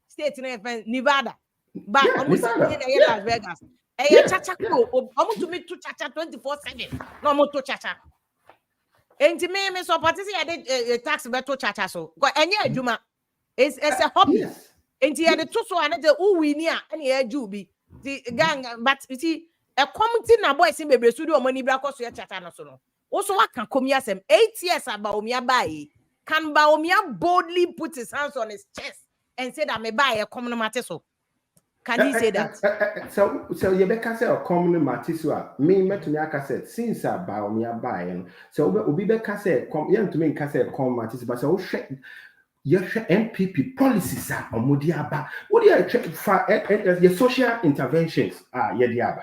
state in Nevada but almost Las Vegas. Chacha ko almost to me to chacha 24/7 no mo to chacha. Enti me support say tax beto chacha so because any adwuma is a hobby. Enti ya de to so anete who wini a na ya jubi the gang but you see a committee na boys in bebre studio money bra koso ya chacha no so no also waka komia sem 8 years Baumia buy can Baumia boldly put his hands on his chest and say that me buy a common matter so can he say that so you be say a common matter so me met me aka said since Baumia buy so obi be ka say come yen to me ka say common matter but so your NPP policies are omodiaba. What do you your social interventions are yediaba?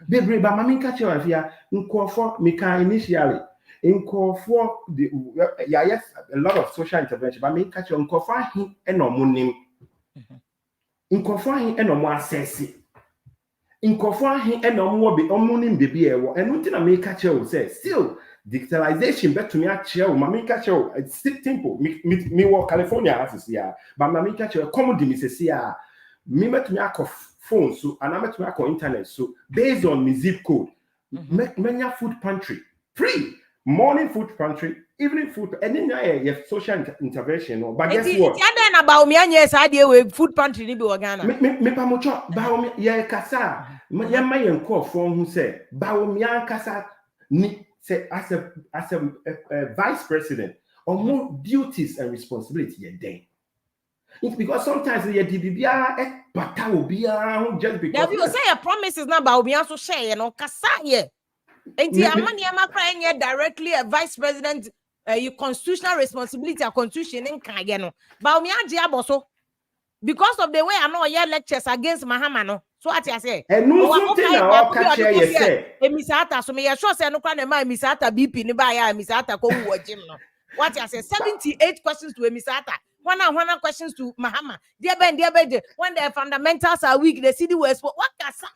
Baby, but mami catch you here. Nkofo mika initially. Nkofo yes a lot of social intervention. But me catch you nkofo hin enomunim. Nkofo hin enomu assess. Nkofo hin enomu be omunim de bi ewo. Enu ti na me catch you say still. Digitalization bet to me actually mami catch you it's simple me work California as here but mami catch you come me say here me met me akọ phone so and I met me akọ internet so based on my zip code make many food pantry free morning food pantry evening food and then your social intervention but guess what then about me anya say dey we food pantry ni bi Ghana me pa mo cho ba me ye kasa ye ma ye nkọ phone who say ba me kasa ni say as a vice president or more duties and responsibility it's because sometimes you dibia bata obia just because you say a promise is not about obia so share no kasa here enti amani ama cry directly a vice president your constitutional responsibility and constitution in kan no ba obia age aboso because of the way I know your lectures against Mahama no so what you say and no something na catch you say emisata so me sure say no kwa na emisata BP ni ba ya emisata ko wo gym no what you say 78 questions to emisata one questions to Mahama there when the fundamentals are weak the city was what kasa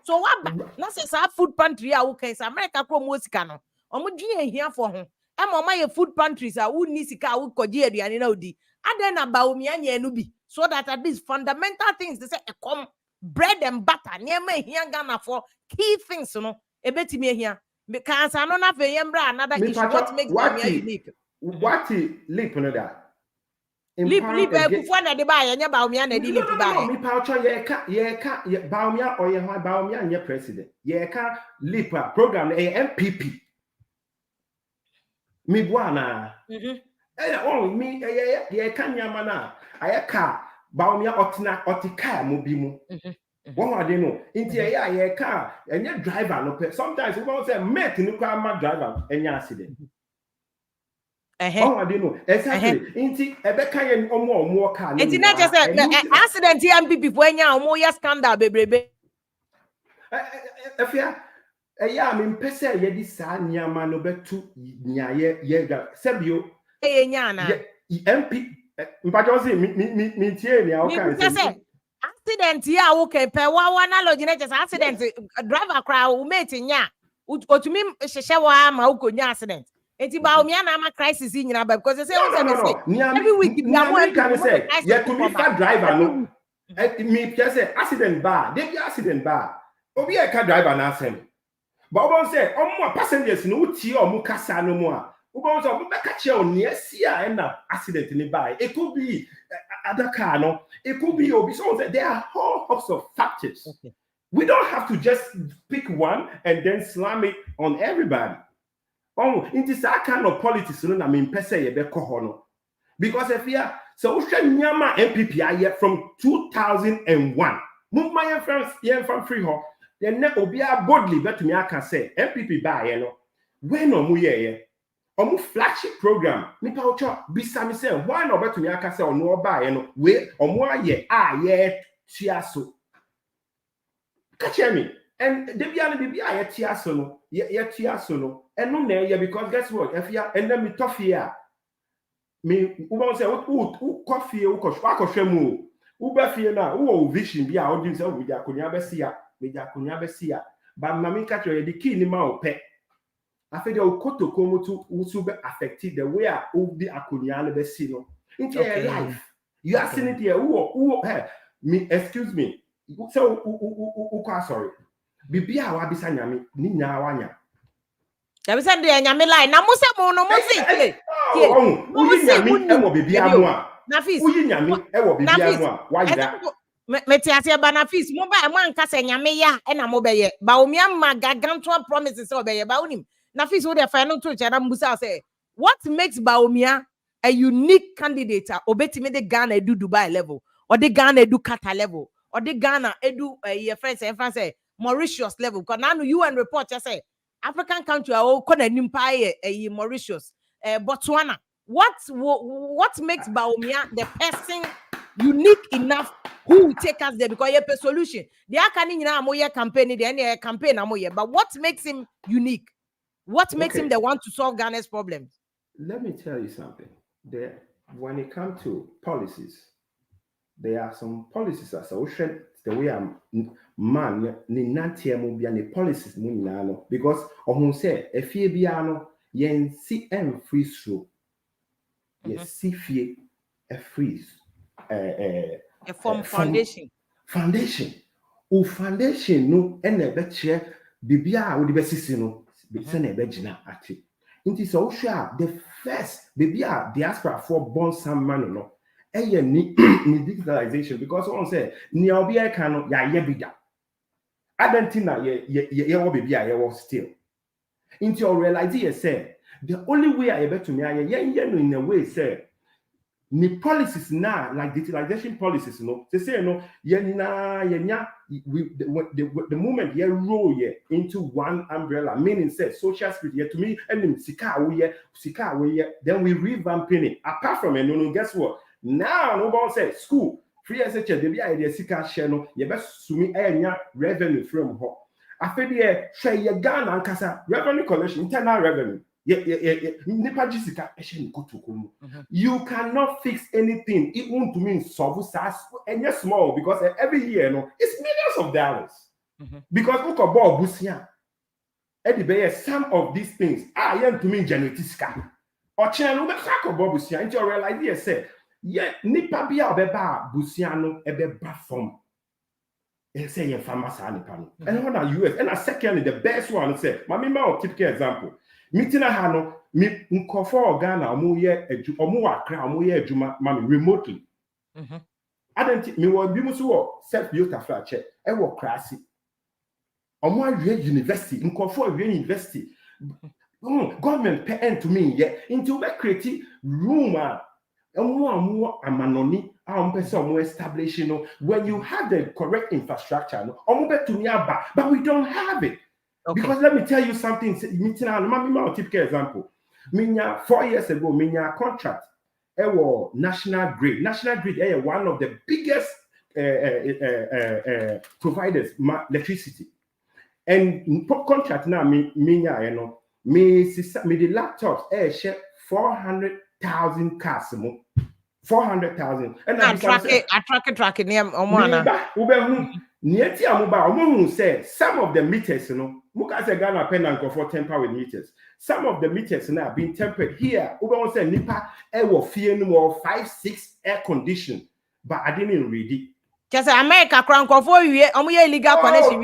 so what na say sa food pantry a wo kan say America kro mo sika no omo dwen ehia for ho e mo ma ye food pantries a wo ni sika wo koje aduane na odi aden na ba omi anya enu bi so that at least fundamental things they say come bread and butter near me here Ghana for key things no ebetimi here because I no na fe yembra another issue what makes them unique what leap no that leap kufu na de ba ya nya ba omia na di leap ba no me pa cho ye ka ba omia or ye ho ba omia nya president ye ka leap program e NPP Me buana. Me ye kanyama na ayeka baumia otika mobimu. One I didn't know. Into a car and your driver no pay. Sometimes we won't say mate no car my driver any accident. One I didn't know. Exactly. Into a becker and more car. It's not just accident here and people when you more scandal baby. If I mean pese ye di sa nyama no betu nya ye sebio nyana MP mpacho say me tie ni awoka say accident here okay pe wa analogy na just accident driver crowd mate nya otumi hyehyɛ wa ma ukonya accident enti ba omi na ama crisis nyina ba because say every week can say ye to me fa driver no me say accident bar dey be accident bar obi e ka driver na asem but obon say omo passengers no uti omo kasa no mo a obon say omo beka che on near na accident ni bar it could be other car no it could be obi so there are whole host of factors. Okay. We don't have to just pick one and then slam it on everybody. Oh, it is that kind of politics no na me pese ye be ko no. Because if you so nyama NPP from 2001 mumma from free ho then obia boldly bet me I can say NPP buy no when omu ye omu flagship program nipa ocho bisa me say why no bet me I can say ono buy no we omu aye ye tiaso catch me and the aye tiaso no ye tiaso no and no na because guess what if you and then me tough here me who say who coffee who koshwemu who be fie na who vision bi a odin say we ja konya be sia but mama catch you the key ni ma ope after the kotoko mutu who be affected the way who the akonya le be si no into your life you are seeing it here who me excuse me so who sorry bibia wa bisa nyame ni nya wanya ya bisa de nyame line na musa mo no mo si uyi nyame e wo bibia mo a uyi nyame e wo bibia mo a why that meti ase ba na fees mo ba mo anka se nyame ya e na mo be ye ba omi amma gargantuan promises o be ye ba unim na fees wo de fa no to chara mbusa say what makes Baomia a unique candidate obetime de Ghana edu Dubai level or the Ghana edu Qatar level or the Ghana edu your friends and France Mauritius level because now UN report just say African country are kona nimpa Mauritius Botswana what makes Baomia the person unique enough who will take us there because you have a solution. They are canning a campaign, the campaign, but what makes him unique? What makes him the one to solve Ghana's problems? Let me tell you something. When it comes to policies, there are some policies as the way I'm man ni nantie mo bia ni policies mo nyina because ohun say efie bia no yen si em freeze through. Yes, si fie a freeze. A form foundation. Foundation. O foundation no ene be che bibia wo de besisi no be se na be gina ati. Nti so hwa the first bibia diaspora for born some man no eye ni digitalization because one say ni obi e kan no ya ye bida. Adentina ye wo bibia ye wo still. Nti you realize you say the only way I bet to me ye no in a way say ni policies now like digitalization policies they say the moment you roll into one umbrella meaning say social security to me and sika we then we revamping it apart from it guess what now no one say school free SHS the idea sika share no you best sumi revenue from ho after the share your Ghana and kasa revenue collection internal revenue. You cannot fix anything, even to me solve and you're small because every year it's millions of dollars. Because look about Busia. Some of these things are to me genetic or channel Busia into your real idea say, nipa bia beba Busiano ebe form. And say your farmers are nipa. And what are US? And secondly, the best one say, Mamma or typical example. Meeting a hano me nkofo Ghana omo wakra omo ye adwuma mami remotely. Adenti me wo bi muso wo self built afrache e wo krasi. Omo awie university nkofo awie university Government pay end to me, yeah, into be create room more amanoni more establish, when you have the correct infrastructure, to me but we don't have it. Okay. Because let me tell you something, meeting a typical example. 4 years ago, contract National Grid. National Grid one of the biggest providers electricity. And contract now me the laptops share 400,000 cars 400,000 and I track it near say some of the meters Ghana pen and for temper with meters. Some of the meters now being tempered here. Say nipa fear no more 5-6 air condition, but I didn't read it. Just America crown for you illegal connection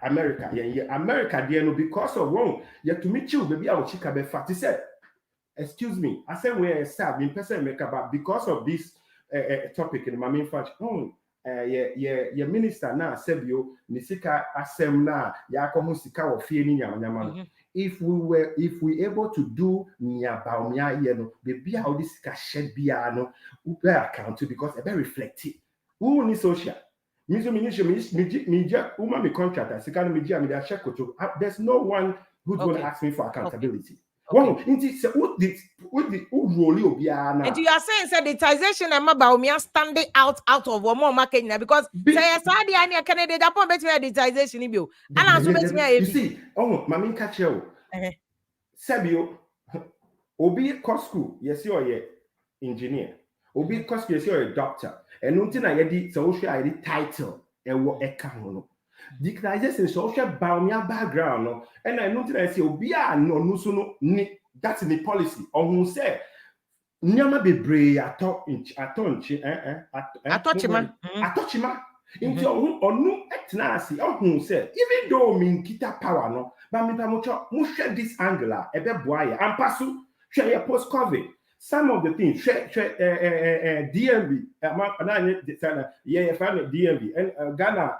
America America because of wrong to meet you baby I will check about fact. He said, excuse me, I said where I start in person America, but because of this topic in my main fact, your minister now said you nisika asem na ya komu sika wo fie ni nyama. If we able to do niaba omia ye no baby how this sika shed bia no we account because e be reflective. Who ni social there's no one who's going to ask me for accountability. Wow, and you are saying digitization and Mahama standing out of more market because say Canada digitization you see, Mami catch you. Sabio Obi Cosco, yes, you're an engineer. Obi Cosco, yes, you're a doctor. And nothing I did social ID title and what account. Digitalization social baumia background, and I noted I say Obi no that's in the policy. Or who say Nyama be brave atochima into onu etnasi who say even though mean kita power no but me share this angle ebe boya and pasu share post covid some of the things DMV DMV and Ghana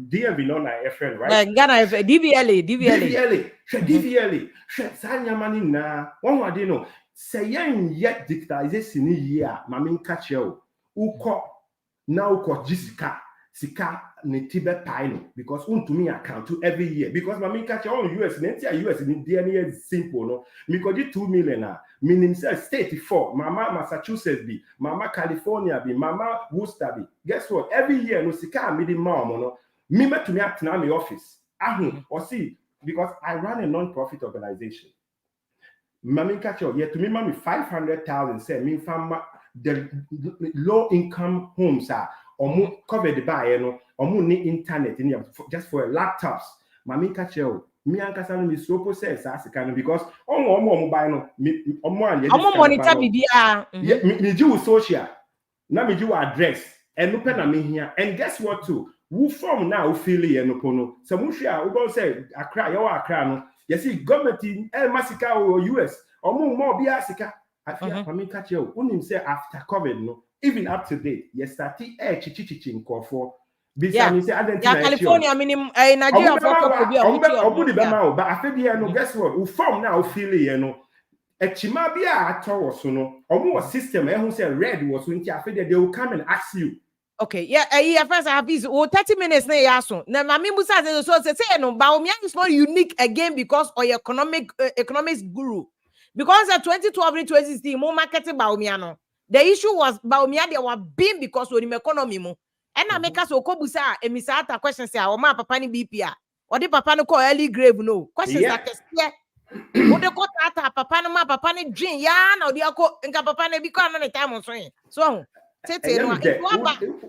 DMV no na friend right Ghana DVLA sanya mani na one wade no say yet digitalization year mami catch you uko na uko jisika sika ne tibe pile because to me account to every year because mami catch on US in DNA is simple no me could 2 million meaning say state 4 mama Massachusetts be mama California be mama Worcester be guess what every year no sika me the mom no me to me at my office or see because I run a non-profit organization. Mami catch you to me mami 500,000 say me from the low income homes or cover the buy or need internet in just for laptops. Mami catch you me and Kasano me so process as kind because buy no monitor me do social now me do address and no pen me here and guess what too who from now feel it no pono so we don't say Accra no you see government in Masika or US or more be Asika I feel Mami catch you unim say after COVID no even up to date you start chichi in for California minimum Nigeria for but I feel no guess what who from now feel it no Echima be a was no almost system who say red was when they will come and ask you. Okay, first I have this 30 minutes na yaso. Na mami musa so say no Baumia is not unique again because of economics guru. Because of 2012 and 2016 more marketing Baumia no. The issue was Baumia they were being because of the economy mo. And I make us okobusa emisata question say o ma papa ni BPA. Or the papa no call early grave no. Questions like o de ko tata papa no ma papa ni dream ya na o de ko nka papa na bi ko na time so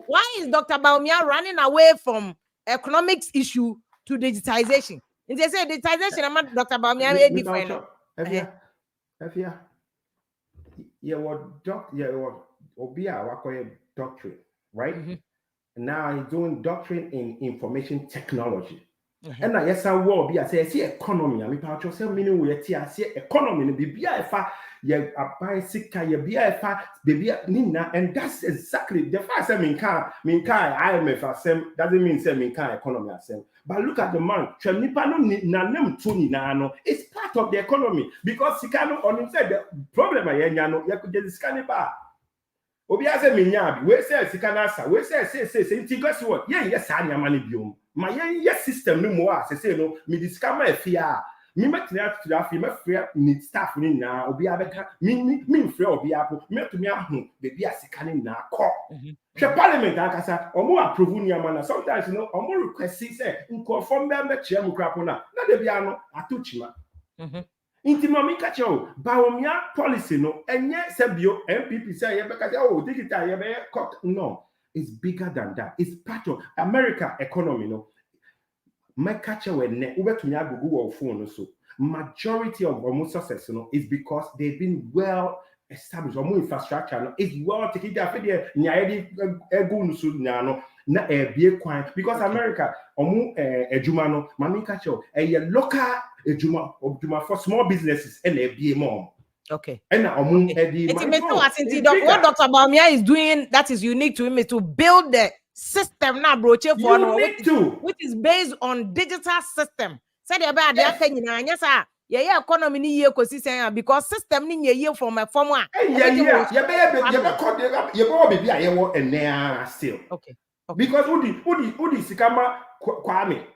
why is Dr. Baumia running away from economics issue to digitization? And they say digitization, I'm Dr. Baumia different. Doctorate, right? Now he's doing doctorate in information technology. And I yes, I will be. I say economy. I mean, I say meaning we see economy. Be ye abai sika ye bia fa baby nina, and that's exactly the fact that mean IMF asem doesn't mean say mean economy asem. But look at the man, nipa no na nem to ni na no, it's part of the economy because sika no on him said the problem aye nya no ye could just sika ni ba. Obi ase minya bi we say sika na asa we say nti guess what ye yes anya mani biom ma ye yes system no mo a say no me disika ma afia me metina afi me free ni staff ni na obi abeka me free obi apo me to me ahu bebi asika ni na ko hwe parliament akasa omo approve ni amana sometimes you know omo request say nko form be chia mu krapo na de bia no atochima Inti mami kacho baomia policy no enye sebio NPP say yebeka say oh digital yebe no, it's bigger than that. It's part of America economy no. My kacho we ne ubetumi agugu wo phone so majority of almost success no is because they've been well established almost infrastructure no is well taken care of there nyaedi egu nso nya no na bie kwan because America omu ejuma no mami kacho local ejuma for small businesses and bie more. Okay. And omu edi what Dr. Bawumia is doing that is unique to him is to build the system now broche for no which is based on digital system. Said about the yes sir. Yeah, economy ni ye kosi say because system ni ye from a form one. Still. Okay. Because udi sikama kwame.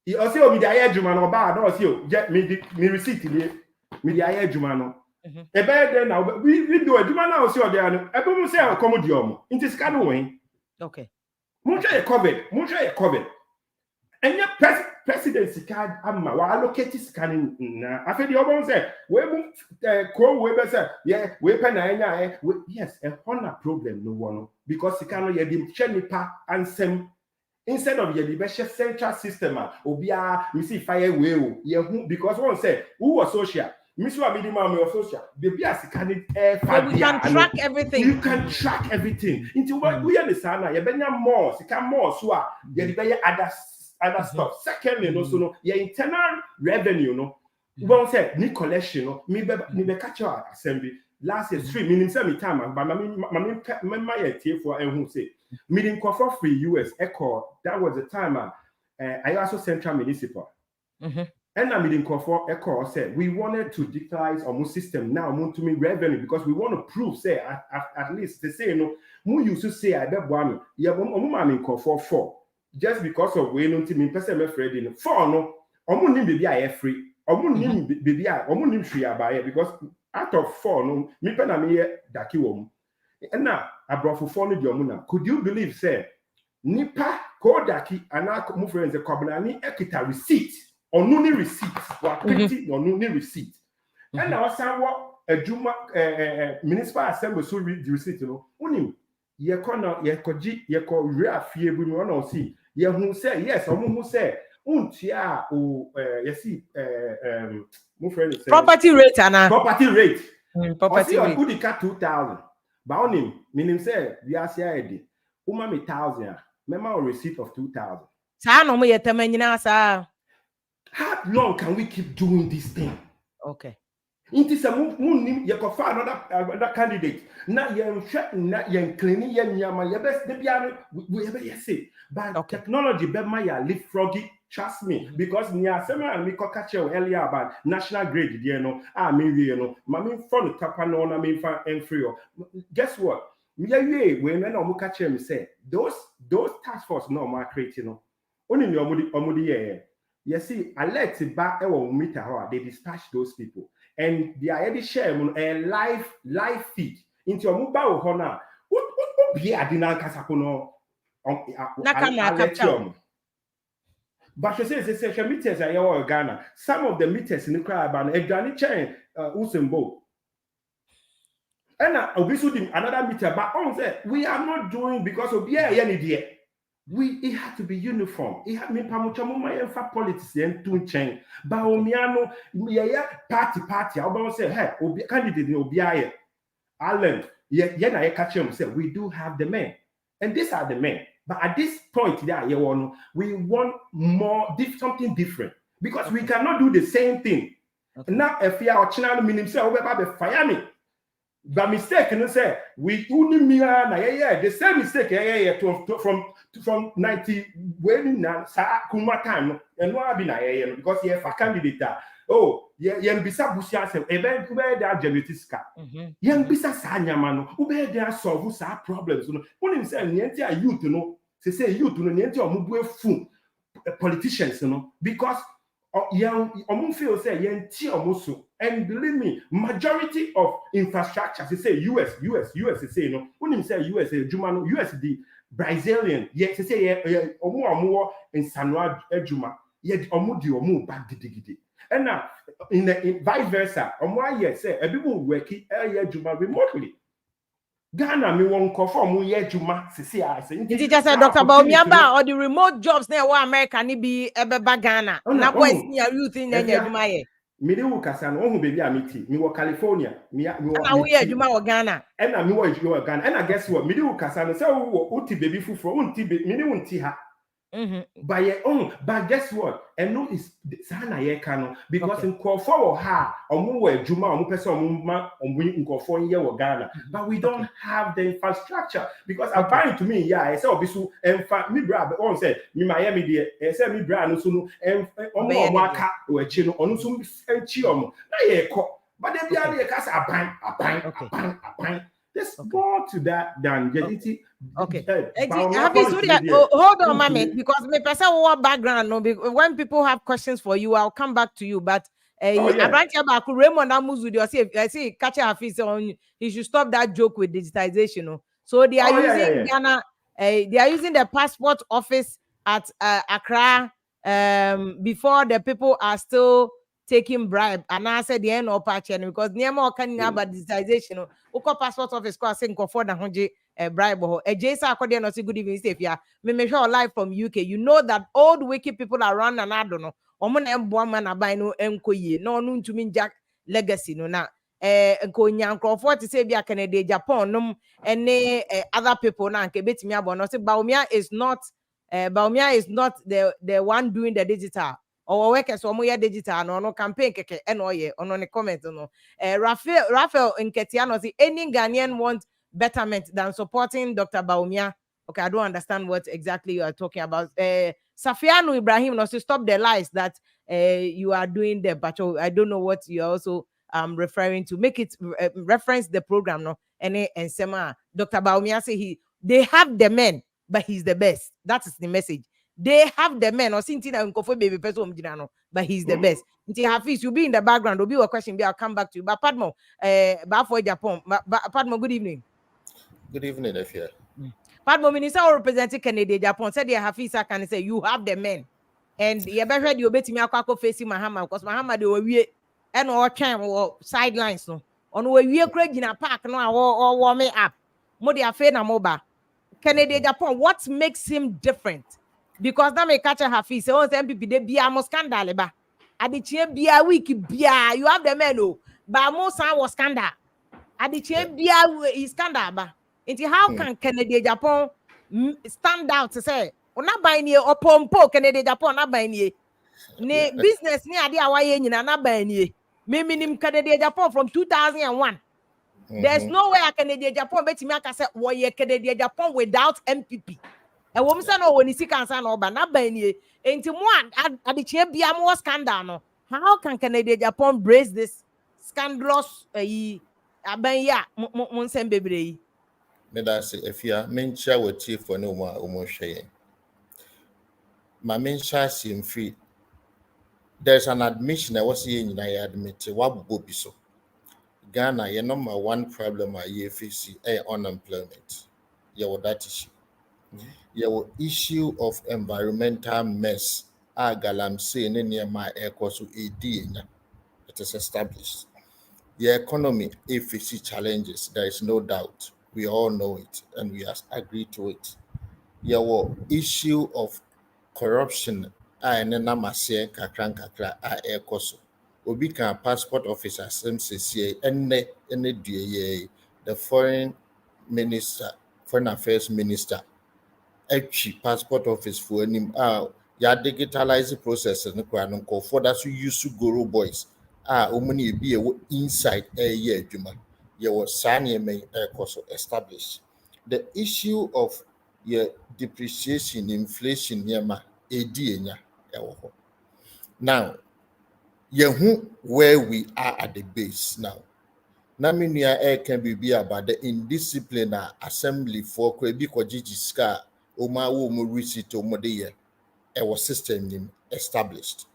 You say o mi dey adwuma no ba na o say o me receipt me dey adwuma no. Ebe dey na we do adwuma na o say o dey no. Ebe mu say accommodate omo. Inti sika no wen. Okay. Muncha ye COVID. And your presidency card amma wa allocate scanning na afedi obon say we mu ko we be say yeah we pe na enya yes a honor problem no one because sika no ye di chenipa ansem instead of ye di be central system obia me see fire we o ye hu because one say who was social me so abi di ma me social the be scanning we can track everything. You can track everything into what we understand na ye benya more sika more so ye di be other stuff. Secondly, no, so no, your internal revenue, no, one said, ni collection, no, me be catch your assembly. Last year, 3 minutes, me time, but my tea for and who say, meeting for free US echo. That was the time. I also central municipal. And I meeting for echo said we wanted to digitalize our system now, to me revenue because we want to prove, say at least they say no, mu used to say I bet one, yeah, for 4. Just because of we no me person me afraid in for no omo nim baby I free omo nim baby I omo nim free abaye because out of 4 no me pe na me daki wom and now abrofo 4 no di omo na could you believe say nipa ko daki ana mo friends the kobnani ekita receipt onu ni receipt wa pretty onu ni receipt and now san wo adwuma municipal assembly so read the receipt no unim ye kona ye koji ye ko reafie bu no na see ye hu say yes omo hu say untia o mo friend say property rate ana property rate property rate udika 2000 ba onim minim say we asia edi uma me 1000 mema receipt of 2000 sa no mo ye tamanyina sa how long can we keep doing this thing? Okay. Inti sa munim ye kofa another candidate na ye nhwe na ye cleaning ye nyama ye best de bia we yes say but technology be ma ya leapfroggy trust me because nya sema me ko catch earlier about national grade there no me wie no ma me from the tapa no na me fa free. Guess what me ye we na omo catch me say those task force no ma create no only me omudi ye you see alert ba e wo meter how they dispatch those people and they are already share a live feed into your mobile hona what be adina kasako no but you say meters are your Ghana some of the meters in the crowd about a Ghana chain usembo and obviously another meter but on say we are not doing because of any idea. It had to be uniform. It had me pamuchamu my politics and tun chain. Baomiano, party. I will say, hey, candidate in Obiaye. Allen, I catch him say, we do have the men. And these are the men. But at this point, we want more, something different. Because we cannot do the same thing. Okay. Now, if you are channel meaning say, fire me. But mistake, you know, say we only me na the same mistake from 90 when na sa kuma time and no abi na because yeah for candidate oh yeah bisa busia say ebe da genetics yen bisa sa nyama no ube dey solve sa problems no when say nti a youth no say youth no nti omubu efu politicians no because feel say so, and believe me, majority of infrastructure say US say no. When you say US, Juma USD Brazilian, yes, say in Sanwa Juma, yet di bad gidi. And now in vice versa, yes say people working Juma remotely. Ghana me won conform ye Juma say just Dr. Bawumia or the remote jobs there where America ni be ebeba Ghana. Na boys ni youth in Kenya Juma ye. Me de wo kasa no ho baby amiti me wo California me wo na wo ye Juma wo Ghana. And na me wo Ghana. And I guess what me de wo kasa no say wo uti baby fufuro unti me ne unti ha. By your own, but guess what? And no is sana ye kano because in Kofor ha or Juma or person in year Ghana, but we don't have the infrastructure because apparently to me, yeah, I saw bisu and me bra but on said me Miami dear, and said me bra no sunu and waka or chino on some chiomo. Na ye ko, but they be a cast a bang. There's more to that than getting. Okay. Hold on, Mami, because my personal background. No, when people have questions for you, I'll come back to you. But Raymond Amuzu, I see catch a face on. He should stop that joke with digitization. No? So they are using Ghana. They are using the passport office at Accra. Before the people are still taking bribe, and I said the end of patch because near more can about digitization. Uko passport office ko asen ko for na honje bribe ho. Ejesa akode no good evening safe ya. Me sure live from UK. You know that old wicked people around and I don't know. Omo na embo man abai no enkoye. No no ntumi njak legacy no na nko nyankofo to say bia Canada Japan nom ene other people na nke betimi abo no say Bawumia is not the one doing the digital. Or workers or more digital no campaign keke on the comment no Raphael Nketiano say any Ghanaian want betterment than supporting Dr. Bawumia. Okay, I don't understand what exactly you are talking about. Safiano Ibrahim no say stop the lies that you are doing there, but I don't know what you are also referring to. Make it reference the program no and Sema Dr. Bawumia say they have the men, but he's the best. That is the message. They have the men or baby person, but he's the best. Until Hafiz, you'll be in the background. Will be a question. I'll come back to you. But Padmo, for Japan. Padmo, good evening. Good evening, Efia. Padmo, Minister representing Canada, Japan said they Hafiz can say you have the men, and you better you bet me I'll facing Mahama because Mahama they were and all time or sidelines no. On where we are in a park no or warm me up. Modi afraid na moba. Canada, Japan. What makes him different? Because now me catch her face. Oh, NPP they be almost scandal ba. Adichie bia week bia you have the men oh, but most was scandal. Adichie bia is scandal ba. Into how can Canada Japan stand out to say ona buy ni opompo Canada Japan na buy ni ne business ni ade awaye nyina na buy ni me minim Canada Japan from 2001. There's no way Canada Japan betimi aka say wo Canada Japan without MPP. A woman said, "No, when you see cancer, no, but not by any." Into one, at the chair, be a more scandal. No, how can Canada Japan brace this scandalous? Abaya, Monsen baby. May I say, if you are mentioned with chief for no more emotion, my mention seem free. There's an admission I was saying, I admit, what would be so. Ghana, your number one problem at EFC, unemployment. Yeah, that issue. Your issue of environmental mess galamsey near my air course it is established. The economy faces challenges, there is no doubt. We all know it and we have agreed to it. Your issue of corruption and namase kakra air course obi can passport officer MCCA and the foreign affairs minister passport office for him ya digitalize process no kwa no for that so use goro boys omuni be inside year adwuma yɛwɔ saa nneɛma yi ɛrekɔ so establish. The issue of your depreciation, inflation nneɛma ɛdi enya ɛwɔ hɔ. Now, yɛhu where we are at the base now. Na me nua ɛreka biribi about the indiscipline a assembly for kɔ ebi kɔgyegye sika a wɔn awo wɔn receipt wɔn de yɛ ɛwɔ system nim established.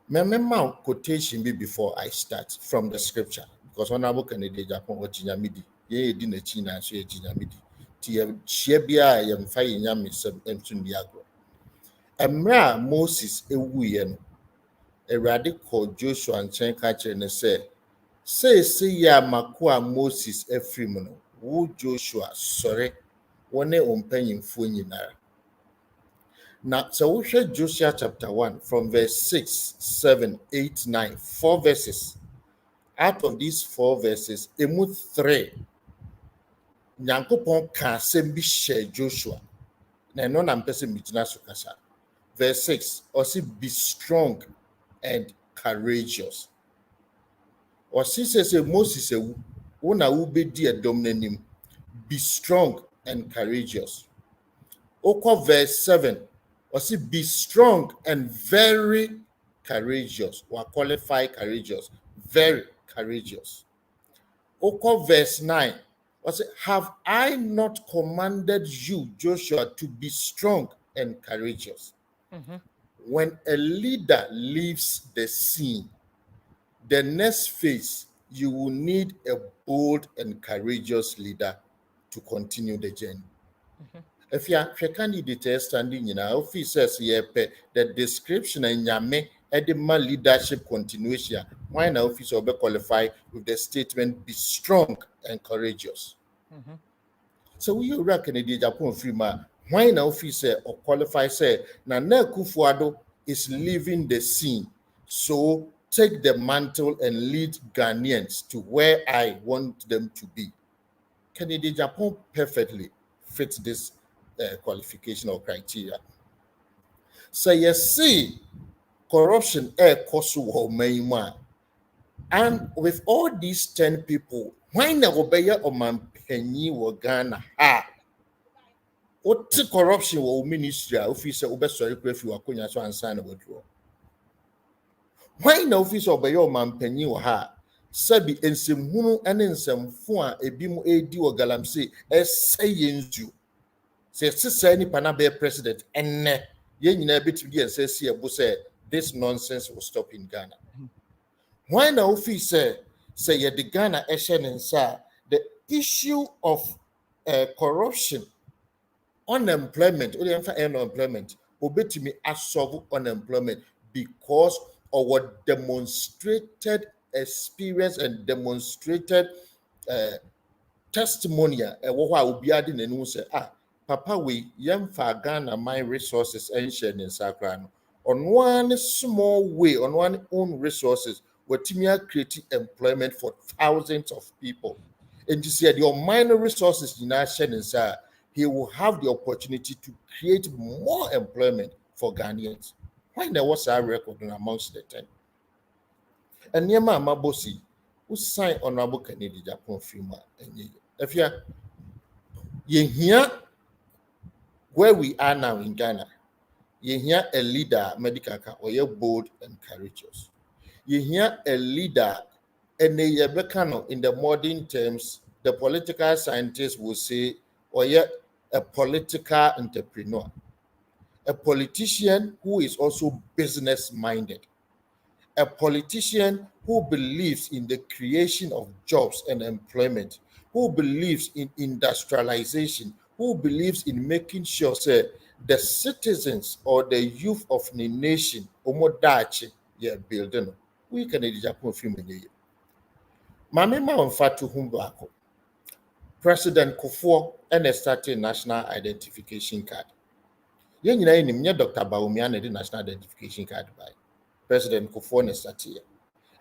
Remember quotation be before I start from the scripture, because Honorable Kennedy Japan or Jinyamidi, ye didn't China, so ye Jinyamidi. Tia Chiebia, yam fire yamism and Tundiagro. Emra Moses Ewuyen, a radical Joshua and Chenkacher and say ya makua Moses Efrimono, woo Joshua, sorry, one penny funinara. Now, so we share Joshua chapter 1 from verse 6, 7, 8, 9, 4 verses. Out of these 4 verses, emu 3. Nyankopon ka sembi share Joshua. Na no na mpese mitina sukasa. Verse 6, osi be strong and courageous. Osi says Moses ewu, wona wu be di edom nanim. Be strong and courageous. Oko verse 7. Or see, be strong and very courageous. Or qualify courageous. Very courageous. Oko verse 9. Or say, have I not commanded you, Joshua, to be strong and courageous? When a leader leaves the scene, the next phase, you will need a bold and courageous leader to continue the journey. If you are a candidate standing in our officers, the description and yame edema leadership continuation, why an officer will be qualified with the statement be strong and courageous. So we reckon the Japan free man, why an officer or qualified say na Kufuado is leaving the scene. So take the mantle and lead Ghanaians to where I want them to be. Kennedy Japan perfectly fits this qualification or criteria. So you see corruption and with all these 10 people, why na obeya o mampenyi wo Ghana what corruption wo ministry officer obesori kwafi wakonya so ansa na wodro. Why na officer obeya o mampenyi wo ha sabi ensemhunu ene nsemfo a ebi mu edi wo galamsey esayenzu. Say nipa na be president enne ye nyina betudi and say this nonsense will stop in Ghana. Why na officer say ye the Ghana nsa the issue of corruption, unemployment, unemployment, obetumi solve unemployment because of what demonstrated experience and demonstrated testimonial what obi ade nanu say papa we yemfa Ghana my resources and share in sakra on one small way, on one own resources, Watimia create employment for thousands of people. And you see, your minor resources in our sharing, he will have the opportunity to create more employment for Ghanaians. Why there was our record amongst the 10? And Yama Mabosi, who signed Honorable Kennedy Japan Freeman. If you hear where we are now in Ghana, you hear a leader, medical, or you're bold and courageous. You hear a leader, and in the modern terms, the political scientists will say, or you're a political entrepreneur, a politician who is also business-minded, a politician who believes in the creation of jobs and employment, who believes in industrialization, who believes in making sure the citizens or the youth of the nation omodachi building. We can Japan film. Mamema on Fatu Humbako. President Kufuor and started national identification card. Yen you Dr. Bawumia the national identification card by President Kufuor and started.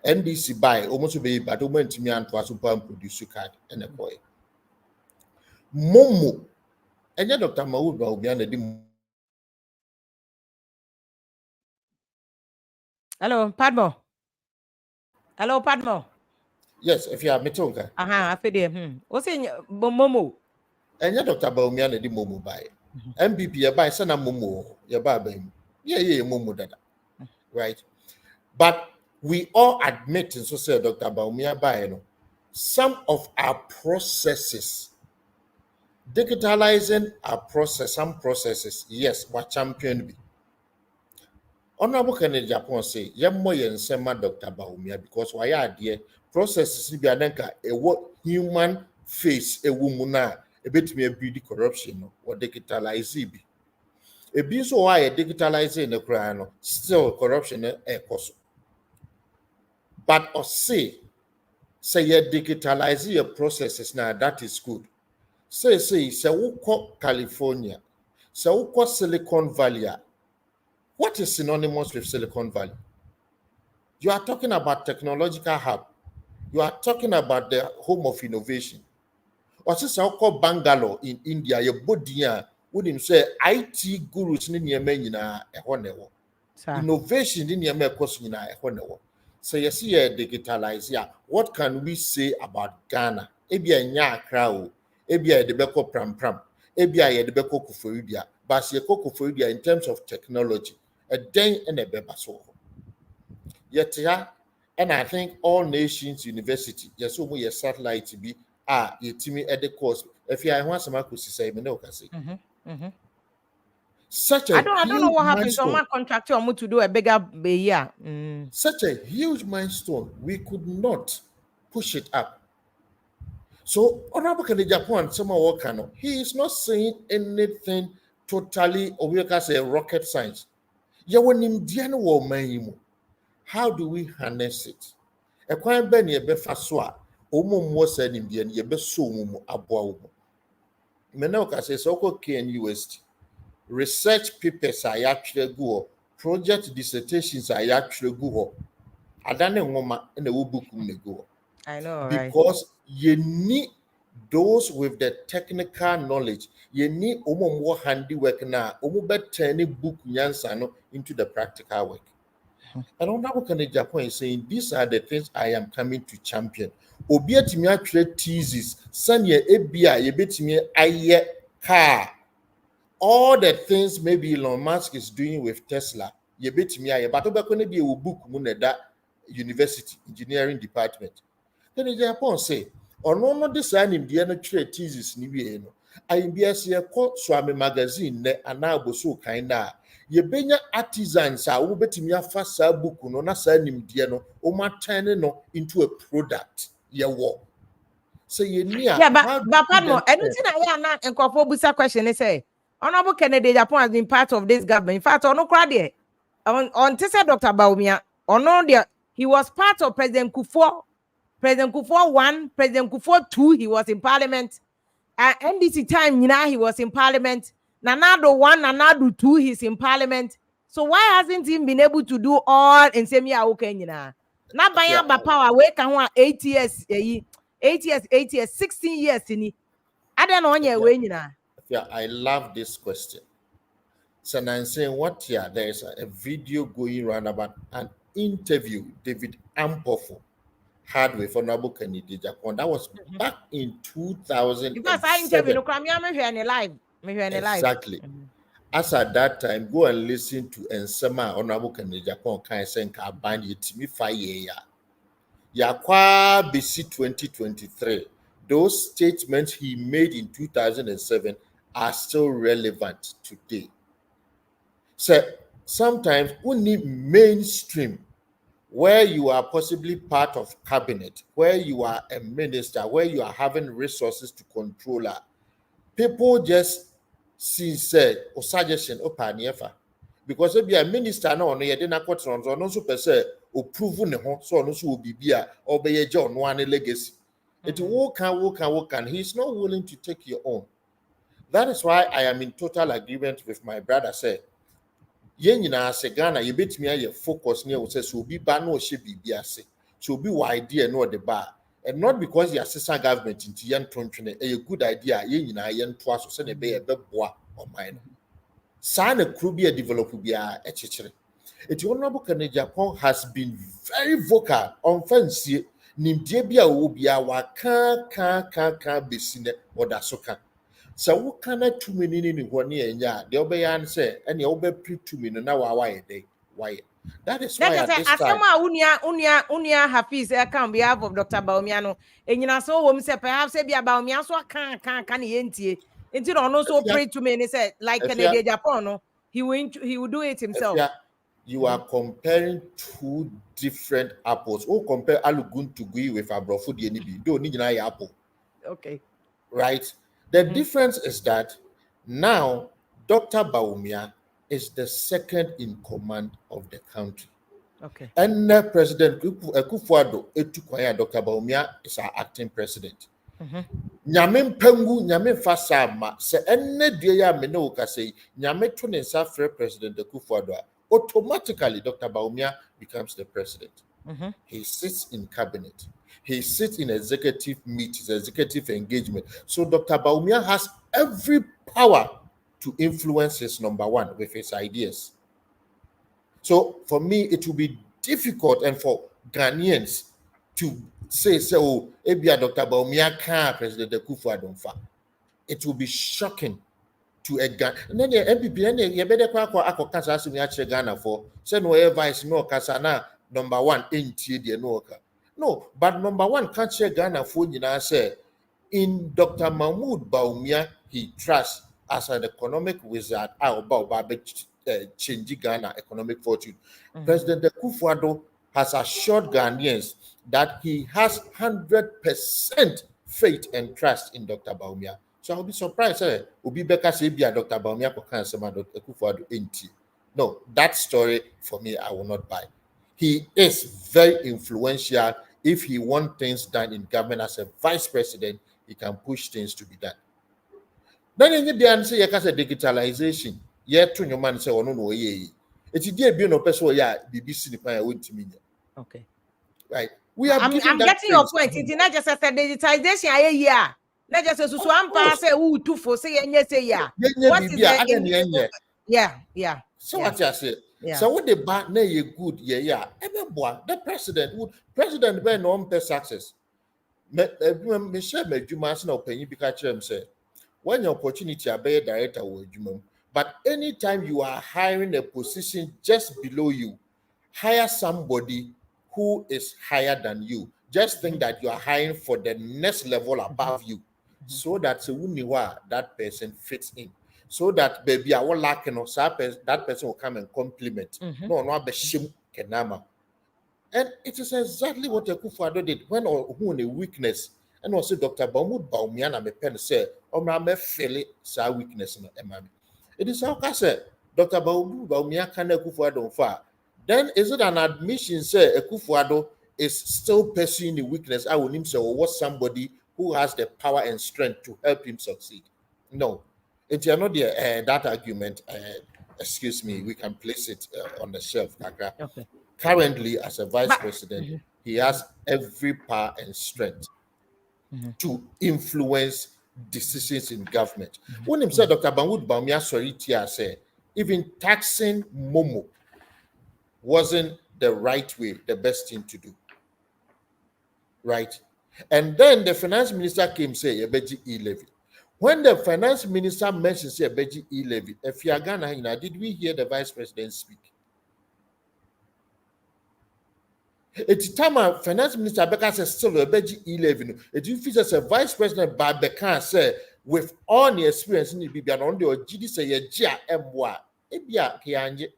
NDC buy almost be but went me and was produce card and a boy. Momo and Dr. Mahud Bawumia. Hello, Padmo. Hello, Padmo. Yes, if you are metonka. Afede. What's in Momo? And ya Dr. Baumia na di momo by. MPP ya by sana momo ya ba bem. Yeah, momo dada. Right? But we all admit, and so say Dr. Baumia by some of our processes, digitalizing our process, some processes, yes, what champion be. Honorable Kennedy Japan say, Yammo Yensema Dr. Baumia, because why are there processes be adenka a what human face a woman a bit me a beauty corruption or digitalize be. A bit so why a digitalizing the crime still corruption a cost. But or say you digitalize your processes now, that is good. Say woko California, say woko Silicon Valley. What is synonymous with Silicon Valley? You are talking about technological hub. You are talking about the home of innovation. Or since I call Bangalore in India, your body wouldn't say IT gurus in your men a honewo. Innovation in your men question in a honewo. So you see a digitalize. Yeah. What can we say about Ghana? Ebia nya crowd, ebia de beko pram, ebia de beko kufuria, but ye kufuria in terms of technology, a den and a bebaso. Yet, and I think all nations university, yes, we a satellite to be yetimi at the course. If you want some to say, me no can say. Such a I don't know huge what happened to milestone. my contractor to do a bigger year. Such a huge milestone, we could not push it up. So, Honorable Kennedy Japan, someone work he is not saying anything totally, or we can say rocket science. You want him Diana woman. How do we harness it? A kwan ben ye befa so a omo mo sa nim de ye be so mu aboa wo. Me na o ka say so ko KNUST research papers a ya twere gu ho, project dissertations a ya twere gu ho. Adane nwoma na wo book ne gu ho. I know, right? Because you need those with the technical knowledge. You need omo mo handiwork na omo be turn book nyansa no into the practical work. And Honorable Kennedy Japan is saying these are the things I am coming to champion. Obiatimi atwere thesis, sanya ebia yebetimi aye car. All the things maybe Elon Musk is doing with Tesla, yebetimi aye. But obekone bi e book mu na da university engineering department. Kennedy Japan say, ono no de sa nim de no twere thesis ni wie no. Ayimbiase ye ko Swami magazine ne ana aboso kan na yebenya artisans a wobetimi afa sa book no na sa nimdeɛ no turn no into a product yewo so ye nia yeah, but pardon, anything I na enkofo busa question is say Honorable Kennedy Japan has been part of this government. In fact, ono kra de on tese Dr. Baumia, ono de he was part of President Kufuor 1, President Kufuor 2, he was in parliament. NDC time, he was in parliament. Nanado 1, Nanado 2, he's in parliament. So why hasn't he been able to do all in same year? Okay, na baya ba power we can 8 years, 8 years, 16 years in I don't know when you Yeah, I love this question. So now I'm saying what here there is a video going around about an interview David Ampofo had with Honorable Kennedy Japan. That was back in 2007. Because I interview no live. Exactly. As at that time, go and listen to Ensema Honorable Kennedy Japan can say ban yetimi 5 year. Yakwa BC 2023. Those statements he made in 2007 are still relevant today. So sometimes we need mainstream where you are possibly part of cabinet, where you are a minister, where you are having resources to control her. People just see said or suggestion opaniefa because if you are minister no no ye dey na kwotron so no so pese o prove ne ho so no so obibia or be ye John one legacy. It will can he's not willing to take your own. That is why I am in total agreement with my brother say yen nyina se Ghana ye betimi aye focus near wo say so obi ba no hye bibia se so obi wa idea no the bar. And not because the assistant government into yen tontwene a good idea yen nyina yen toa so se ne be beboa o mine sana krubia develop bia echechere. It Honorable Kennedy Japan has been very vocal on fancy nimdie bi a wo bia wa ka besine oda so ka so wo kana tumi ni ho ne enya de obɛya an say ene obɛpri tumi no na wa ye dey why that is why at this time asema unia Hafiz on behalf of Dr. Bawumia no enyina so wo say perhaps e bia Bawumia so kan ne yentie enti no no so pray to me and say like Kennedy Japan no he will do it himself. You are comparing two different apples. Oh, compare Alugun to Gui with Abrofo DNB. Don't need an apple. Okay. Right? The difference is that now Dr. Bawumia is the second in command of the country. Okay. And President Kufuado Etukwaya Dr. Bawumia is our acting president. Nyame mpangu nyame fasa ma se enne due ya me no ka sei nyame to ne nsa frɛ President Kufuado automatically Dr. Bawumia becomes the president. He sits in cabinet. He sits in executive meetings, executive engagement. So Dr. Bawumia has every power to influence his number one with his ideas. So for me, it will be difficult and for Ghanaians to say, oh, ebia Dr. Bawumia can President Kufuado fa. It will be shocking to a Ghana. And then the NPP, and you better kwa kasa asumi achire Ghana for. Say no vice no kasa na number one enti de no ka. No, but number one can't share Ghana for nyina say in Dr. Mahmoud Bawumia he trusts as an economic wizard about changing Ghana economic fortune. President Kufuado has assured Ghanaians that he has 100% faith and trust in Dr. Bawumia. So I'll be surprised. Ubi Beka say be Dr. Bawumia for Dr. Kufuado enti. No, that story for me I will not buy. He is very influential. If he wants things done in government as a vice president, he can push things to be done. Then in the answer, you can say digitalization. Yet to your man say, oh no, ye. It's dear be no person, yeah, BBC the plan went to me. Okay. Right. I'm getting your point. It's not just a digitization, yeah. Not just a one pass, who to for say, and yes, yeah. What is that? Yeah. So what I say? So what the bad na ye good, yeah. The president be no on success. Me share me juma na opanyi bi ka kire say when your opportunity abey director wo adwuma. But anytime you are hiring a position just below you, hire somebody who is higher than you. Just think that you are hiring for the next level above you, so that that person fits in. So that baby, I will lack that person will come and compliment. No, be shim kenama. And it is exactly what Kufuado did when who in a weakness. And also Dr. Bawumia na me pen say, me feel sa weakness no emami. It is how I said, Dr. Bawumia can Kufuado far. Then is it an admission say Kufuado is still pursuing the weakness? I will him say, or was somebody who has the power and strength to help him succeed? No. It's not that argument. Excuse me, we can place it on the shelf. Okay. Currently, as a vice president, he has every power and strength to influence decisions in government. When him said Dr. Bawumia say even taxing Momo wasn't the right way, the best thing to do. Right? And then the finance minister came say Ebeji e-levy. When the finance minister mentioned say Ebeji e-levy, if you are Ghana, did we hear the vice president speak? It's time finance minister Beka says still Ebeji e-levy. It if as a vice president by Beka say with all the experience in the BB on the GD say ye Gia Mwa Ebia Kianje.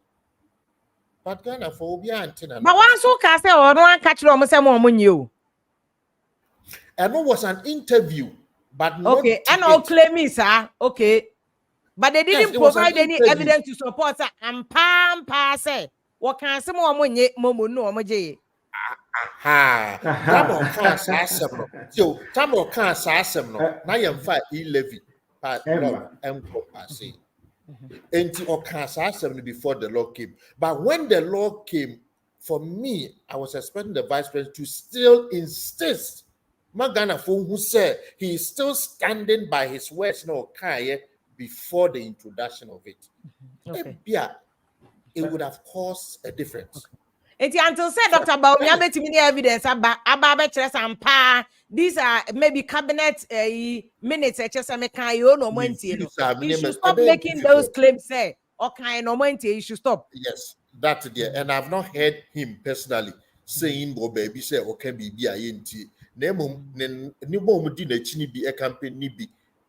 But Ghana for Obia antenna. But one so can say or no catch them say more money. And it was an interview, but okay, and all claim sir. Okay. But they didn't provide any evidence to support that. And pam say what can some more money momo no moje. Tamo can't so Tamo can't say no. Now you fight e-levy. And or can't before the law came. But when the law came, for me, I was expecting the vice president to still insist. Magana Fung who said he is still standing by his words no before the introduction of it. Okay. It would have caused a difference. Until said Dr. Baumia betimi evidence aba be kire sampa. These are maybe cabinet minutes just me kan you no mantie no. You should stop making those claims say okay no mantie you should stop. Yes, that's there. And I've not heard him personally saying go baby say okay be INT. Nemo ni mo di na chini bi e campaign ni bi.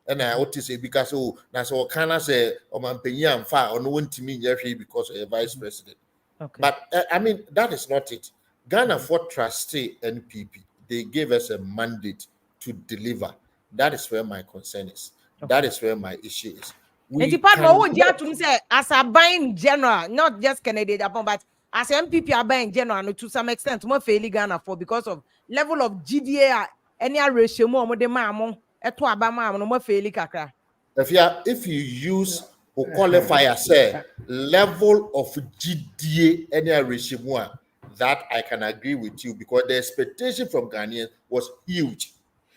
And I ought to say because na so kind of say o man penyi amfa ono wontimi nyehwe because of vice president. Okay. But I mean that is not it. Ghana for trustee NPP, they gave us a mandate to deliver. That is where my concern is. That is where my issue is. And the part who to say as a buying general, not just Kennedy Japan, but as MPP are buying general, no, to some extent, more failing Ghana for because of level of GDA, any ratio more de mamo, eto abama no more failing kakra. If you use a qualifier say level of GDA any regime, that I can agree with you because the expectation from Ghanaians was huge.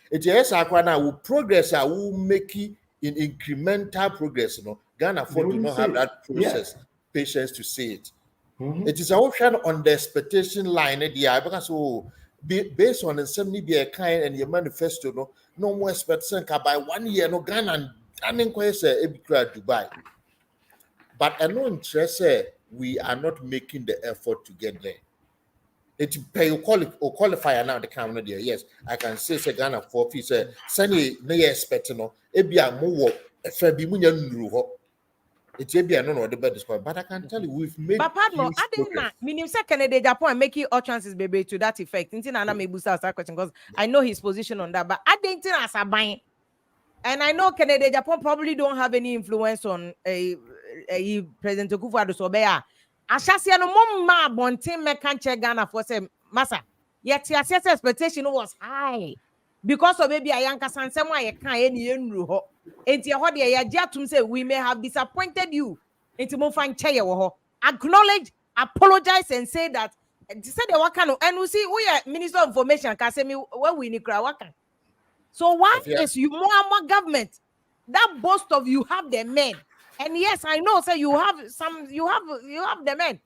It is Akwana will progress, will make it in incremental progress. You know, Ghana for do not have that process, patience to see it. It is an option on the expectation line, because based on the 70 be a kind and your manifesto, no more expectation by 1 year, no Ghana and inquest Dubai. But I know interest we are not making the effort to get there. It pay qualifier now the camera there. Yes, I can say Ghana for fees. Sani no expecting no. Ebi a more be munya nuru. It's maybe I don't know the best but I can tell you we've made. But pardon, I didn't know. Meaning, Kennedy Japan making all chances baby to that effect. Inti na me boost that question because I know his position on that. But I didn't think as a buying. And I know Kennedy Japan probably don't have any influence on President Akufo-Addo Sobea. Ashasi no mama bontin me can check Ghana for say massa. Yet your expectation was high because of maybe a young kasansem why you can't any enru ho. Enti ho de ya jatum say we may have disappointed you. Enti mo fan chair wo acknowledge, apologize and say that say the wakano and we see we are Minister of Information can say me when we need wakan. So why is you more government that boast of you have the men? And yes, I know. Say you have some, you have the men.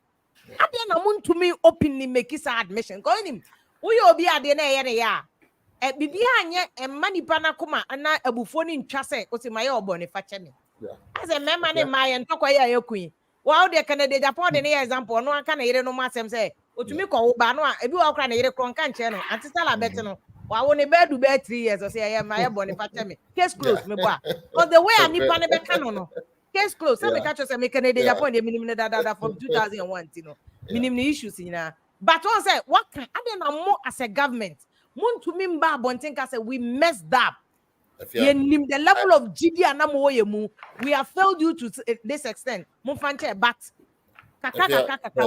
I didn't want to me openly make his admission. Go him. We will be at the area. Bibi anye money pana kuma ana abufoni nchase otimaye obone fachemi. As a member name my and talk ya yokuin. Wow, the Canada Japan the example no can hear no masem say otumi ko ba no ebi wa kra na yere kronka nche no antisala bet no wa won be do be 3 years or say my bone fachemi. Case closed me boa. Because the way ani pa ne be no. Case closed. Some catch us me Canada Japan the minimum data from 2001 you know. Minimum issues in but one say what can I then more as a government mun to me mba bontinka say we messed up. The level of GD and we have failed you to this extent. But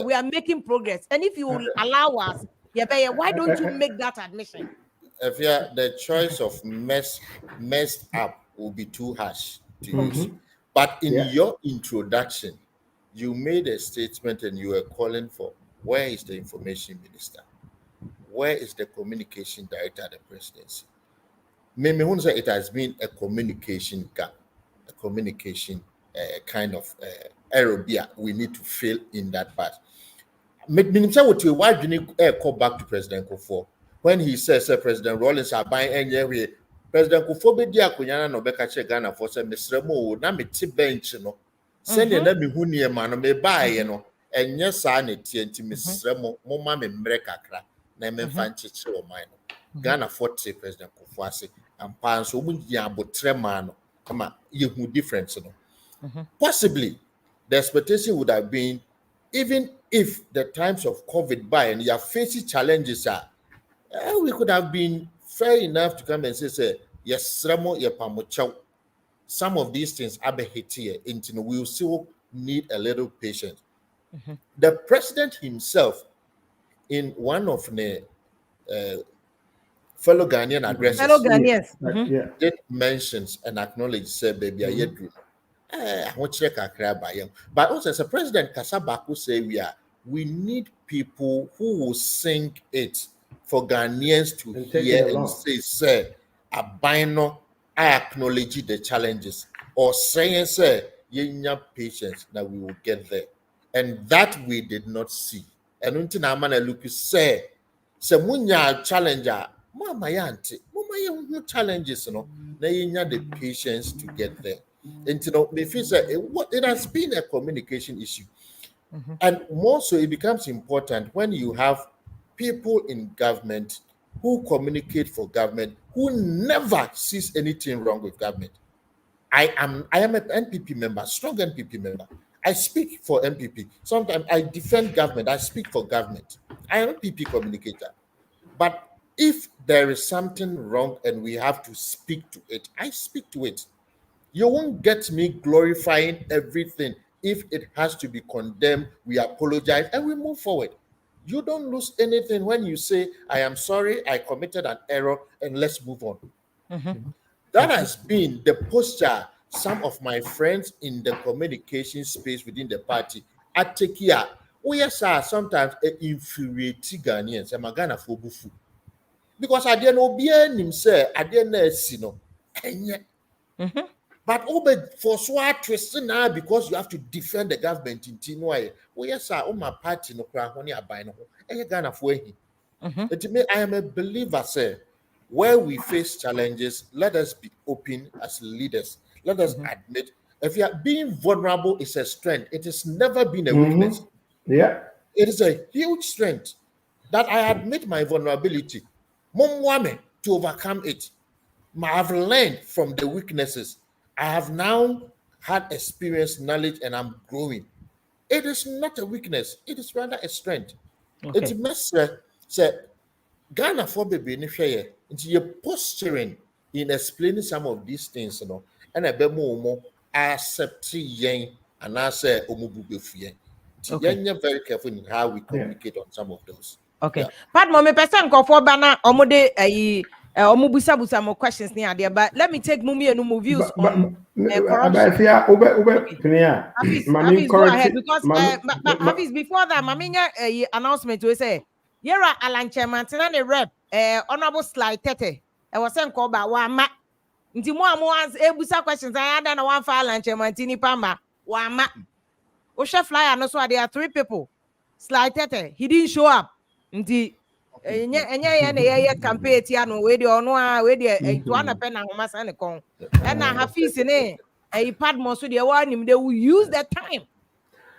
we are making progress. And if you will allow us, why don't you make that admission? The choice of messed up will be too harsh to use. But in your introduction, you made a statement and you were calling for where is the information minister? Where is the communication director at the presidency? Maybe say it has been a communication gap, a communication kind of error. We need to fill in that part. Why do you call back to President Kufuor when he says President Rawlings are buying any way? President Kufuor be dia kunyana no beka che Ghana for say Mr. na me ti bench no. Send na me hu nie ma no me buy no. Enye sa na tie nti Mr. Mo ma me mre kakra na me fa ncheche o man no. Ghana 40 President Kufuor ase ampa so mu ya botre ma no. Come you who difference no. Possibly the expectation would have been even if the times of COVID by and you are facing challenges we could have been fair enough to come and say yes, some of these things are hit here, and we will still need a little patience. The president himself, in one of the fellow Ghanaian addresses, did mentions and acknowledge, say, baby, I do. But also as a president, Kasabaku say we need people who will sing it for Ghanaians to hear and say, Abino, I acknowledge the challenges, or saying, say, you have patience that we will get there. And that we did not see. and until na man look say munya challenger mama yanti mama challenges no na yenya the patience to get there. And you know, me feel say it has been a communication issue. And more so, it becomes important when you have people in government who communicate for government, who never sees anything wrong with government. I am an NPP member, strong NPP member. I speak for NPP. Sometimes I defend government. I speak for government. I am a NPP communicator. But if there is something wrong and we have to speak to it, I speak to it. You won't get me glorifying everything. If it has to be condemned, we apologize and we move forward. You don't lose anything when you say, I am sorry, I committed an error, and let's move on. That has been the posture some of my friends in the communication space within the party at Tekia. Oh, yes, sir, sometimes infuriating Ghanaians. I'm a Ghana for bufu. Because I didn't know, I didn't know, and yet. But for so twisting now because you have to defend the government in Tinway. Oh, yes, sir, my party no cry when you are buying. Ghana for him. I am a believer, sir. Where we face challenges, let us be open as leaders. Let us admit if you are being vulnerable is a strength. It has never been a weakness. Yeah. It is a huge strength that I admit my vulnerability. Mom to overcome it. I have learned from the weaknesses. I have now had experience, knowledge, and I'm growing. It is not a weakness. It is rather a strength. Okay. It must say Ghana for baby in share into your posturing in explaining some of these things, and a bit more accept yen and I say omububefuye. Okay. You're very careful in how we communicate on some of those. Okay. Yeah. Pardon me, person for bana omode omubusa mo questions ni ade, but let me take Mumi and Mumu views on corruption. Hafiz, go ahead because Hafiz, before that, Maminya announcement we say Yera Alanche Mantina the rep honorable slide tete. I was saying call ba wa ma. Nti mo amu ebusa questions I had na one file Alanche Mantini pamba wa ma. Osha flyer no so there are 3 people. Slide tete, he didn't show up. Nti enye na campaign tia no we de ono a we de to ana pe na homa sa ne kon. And na Hafiz ne Padmo so de wa nim they will use the time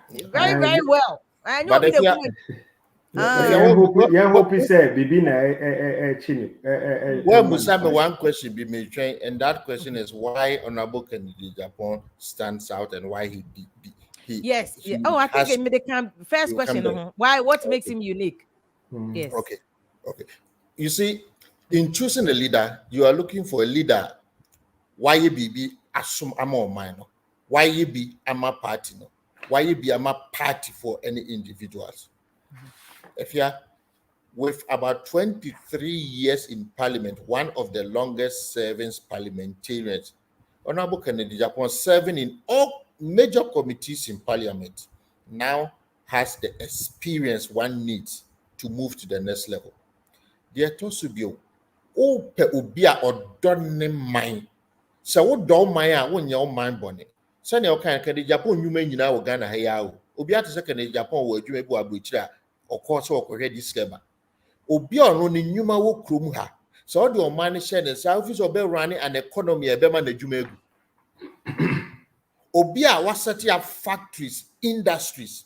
very, very well. I know But if you hope say bibi na chini. Well, Musame, one question be made, and that question is why Honorable Kennedy Japan stands out and why he yes. Oh, I think I made the first question. Why? What makes him unique? Yes. Okay. You see, in choosing a leader, you are looking for a leader. Why you be assume ama mine? Why you be ama party? No? Why you be ama party for any individuals? If you are with about 23 years in Parliament, one of the longest serving parliamentarians, Honorable Kennedy Japan, serving in all major committees in Parliament, now has the experience one needs to move to the next level. There to be ubia or done mine. So what don't mind when your mind bonnet? Send your kind of Japan, you may now Ghana Hayao. Ubia to second Japan where you may be a butcher or course or already scammer. Obi ọ̀run ni nyuma wo kurom ha so ọ dị ọman hyɛ ne nsa ofisi ọbẹ running an economy ẹbẹ ma n'adwuma egu obi a wasɛte up factories industries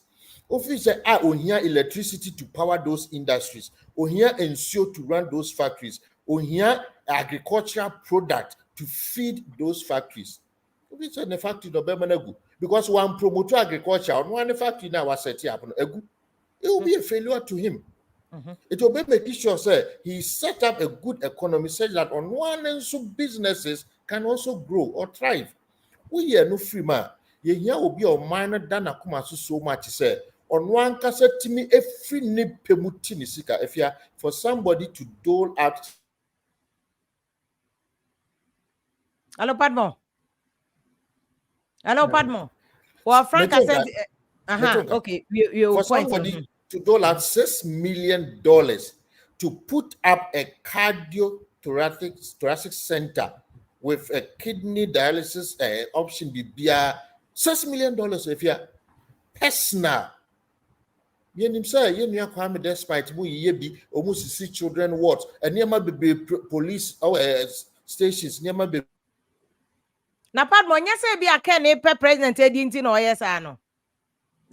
ofisi a ohia electricity to power those industries ohia nsuo to run those factories ohia agricultural product to feed those factories ofisi ne factory ọbẹ ma n'egu because one promote agriculture on one factory na wasɛte up no egu it will be a failure to him. It will be making sure he set up a good economy such that on one end so businesses can also grow or thrive. We are no free man. You hear will be a minor than a so much say on one cassette to me a free nip pemutini sika if you are for somebody to dole out. Hello, Padmo. Well, Frank said, okay, you for somebody to dole out $6 million to put up a thoracic center with a kidney dialysis option be $6 million if you're personal Yenim say yenu Kwame despite mu yebi almost see children what and near be police or stations near be. Na padmo nya say bi aka na pe president edi nti na oyɛ saa no.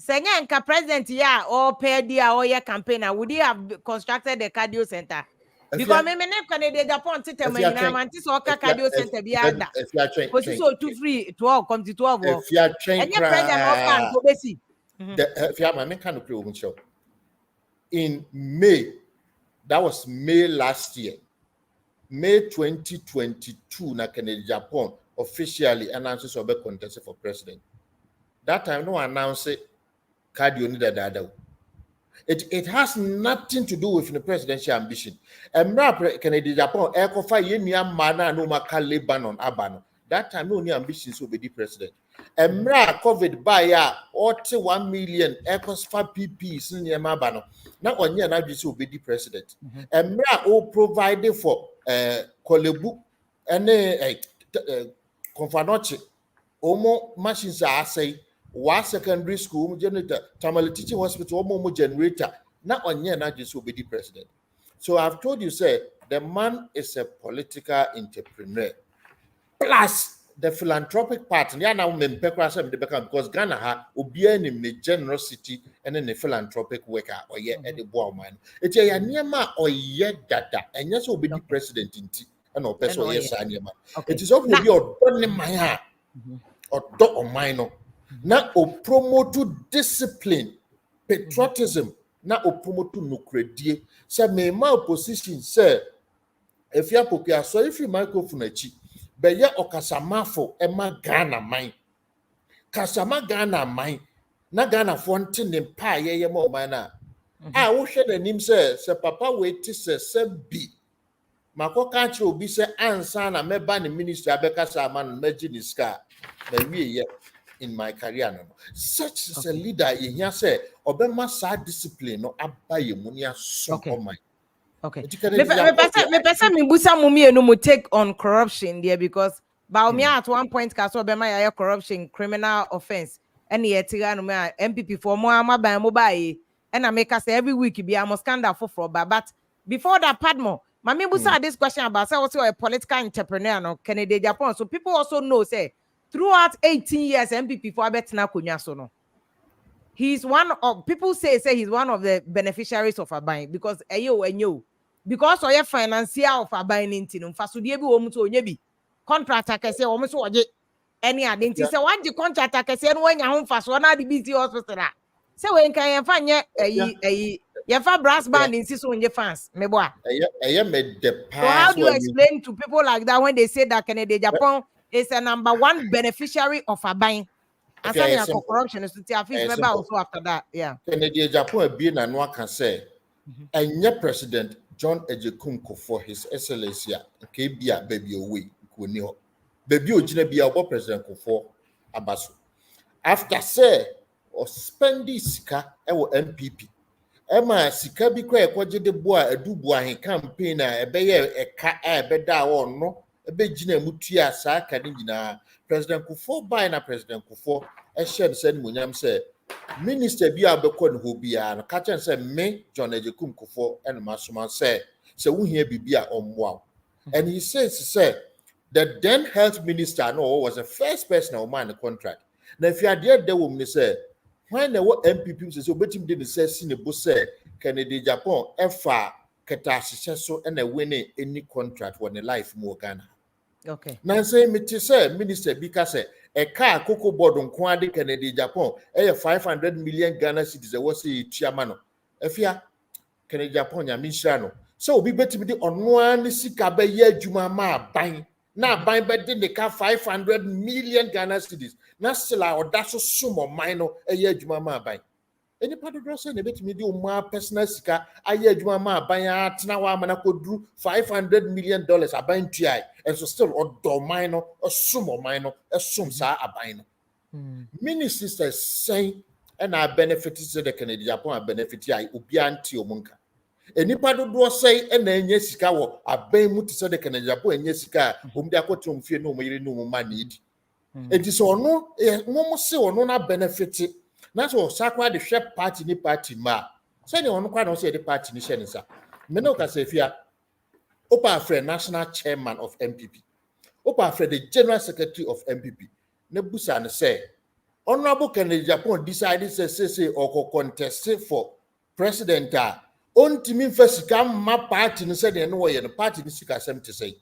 Senya nka president ya or pay dia or your campaign, would he have constructed the cardio center? Because me ne Canada Japan system in Amantis or cardio center be ada. Because so too free 12 come to 12. If you are trained, and your president offer go besi. If you are my kind of play show. In May, that was May last year, May 2022, na Canada Japan officially announced to be contested for president. That time, no announce it. Cardio need a it has nothing to do with the presidential ambition. Canada Japan Ecofa Yenia Mana no Maka Lebanon Abano. That time no new ambitions will be the president. COVID by 1 million Ecofa PPs in Yamabano. Now on year now this will be the president. All provided for Kolebu and Confanoche. Omo machines are say. One secondary school generator, Tamale Teaching Hospital, Omo generator. Not on year, not just will be the president. So I've told you, say, the man is a political entrepreneur. Plus the philanthropic part. Yeah, now because Ghana ha obian in the generosity and then the philanthropic worker or yet at the boy man. It's a Niama or yet data, and yes, will be the president in tea and or person yes, it is only your done in my heart or dot or minor. Na o promote discipline, patriotism, na o promote nukredie. Say me ma opposition say if you pokia so if you microphone achi, be ya okasamafo e ma Ghana man. Kasama Ghana man. Na Ghana fonte ne pa ye ma man na. Ah wo hwe nanim say papa wait say bi. Mako ka kire obi say ansa na meba ne ministry abeka sa man meji ni ska. Na wie ye in my career, no. Such is a leader in here say Obama sad discipline no abaye munia so my. Okay. Me person me busa mumi enu mo take on corruption there because me at one point ka so Obama ya corruption criminal offense and ye tira no me MPP for mo amaban mo bae and I make us say every week be am scandal for but before that padmo mami busa this question about say also a political entrepreneur no Canada Japan so people also know say throughout 18 years, MPP for Abetina Kunyaso no. He's one of people say he's one of the beneficiaries of Abain because because oye financier of Abain intino fasudie bi wo mu to onye contractor kese wo mu so oje any identity say one the contractor kese no anya ho faso na the BT hospital a say we nkan ye fa nye ye fa brass band in so onye fans mebo a so how do you explain to people like that when they say that Canada Japan is a number one beneficiary of Abain. And some corruption is to remember also after that. Yeah. Canada Japan being and one can say, and your president John Ejekumko for his excellency, KBA baby away, Kunio. Baby Ojinebia or President Kufo Abasu. After say or spend this sika NPP. Emma sika bi kwa ekwaje de boa edubu ahen campaign a ebeye eka ebeda wo no ebegina mutua saa ka ne nyina President Kufo by na President Kufo ehye se munyam se minister bi abekọ ne ho bia no ka chen se me John Ejekum Kufo en masoma se wo hia bibia omwa and he says the then health minister no was the first person on man the contract na if you are there they will say when the MPP says so betim dey say sinebo say Canada Japan efa keta so and winning any contract for the life mo Ghana. Okay. Now say me say minister bika say a car cocoa board on Kwade Canada Japan 500 million Ghana cedis was say chairman efia Canada Japan ya minshano so obi betim dey on one sika be ye adwuma ma ban na ban be dey the 500 million Ghana cedis na still our dash sumo minor ye adwuma ma ban any part of say na betimi dey o personal sika aye adwuma ma ban atena wa amana kodru $500 million aban tuai and so still odo minor sumo minor sum sa aban no ministers say and I benefited to the Canada Japan benefit ai obi anti omunka enipa dodo say and enye sika wo aban mu to say the Canada Japan enye sika omde akotom fie no mo yire no mo ma need enti so no mo se ono na benefit na so sakwa the share party ni party ma Send you on quite say the party nation, sir. Menoka Sefia, Opa Fred, national chairman of NPP. Opa Fred, the general secretary of NPP. Nebusan say, Honorable Kennedy Japan decided to say or contest for president. On to me first come my party and said, no way, and the party is to say.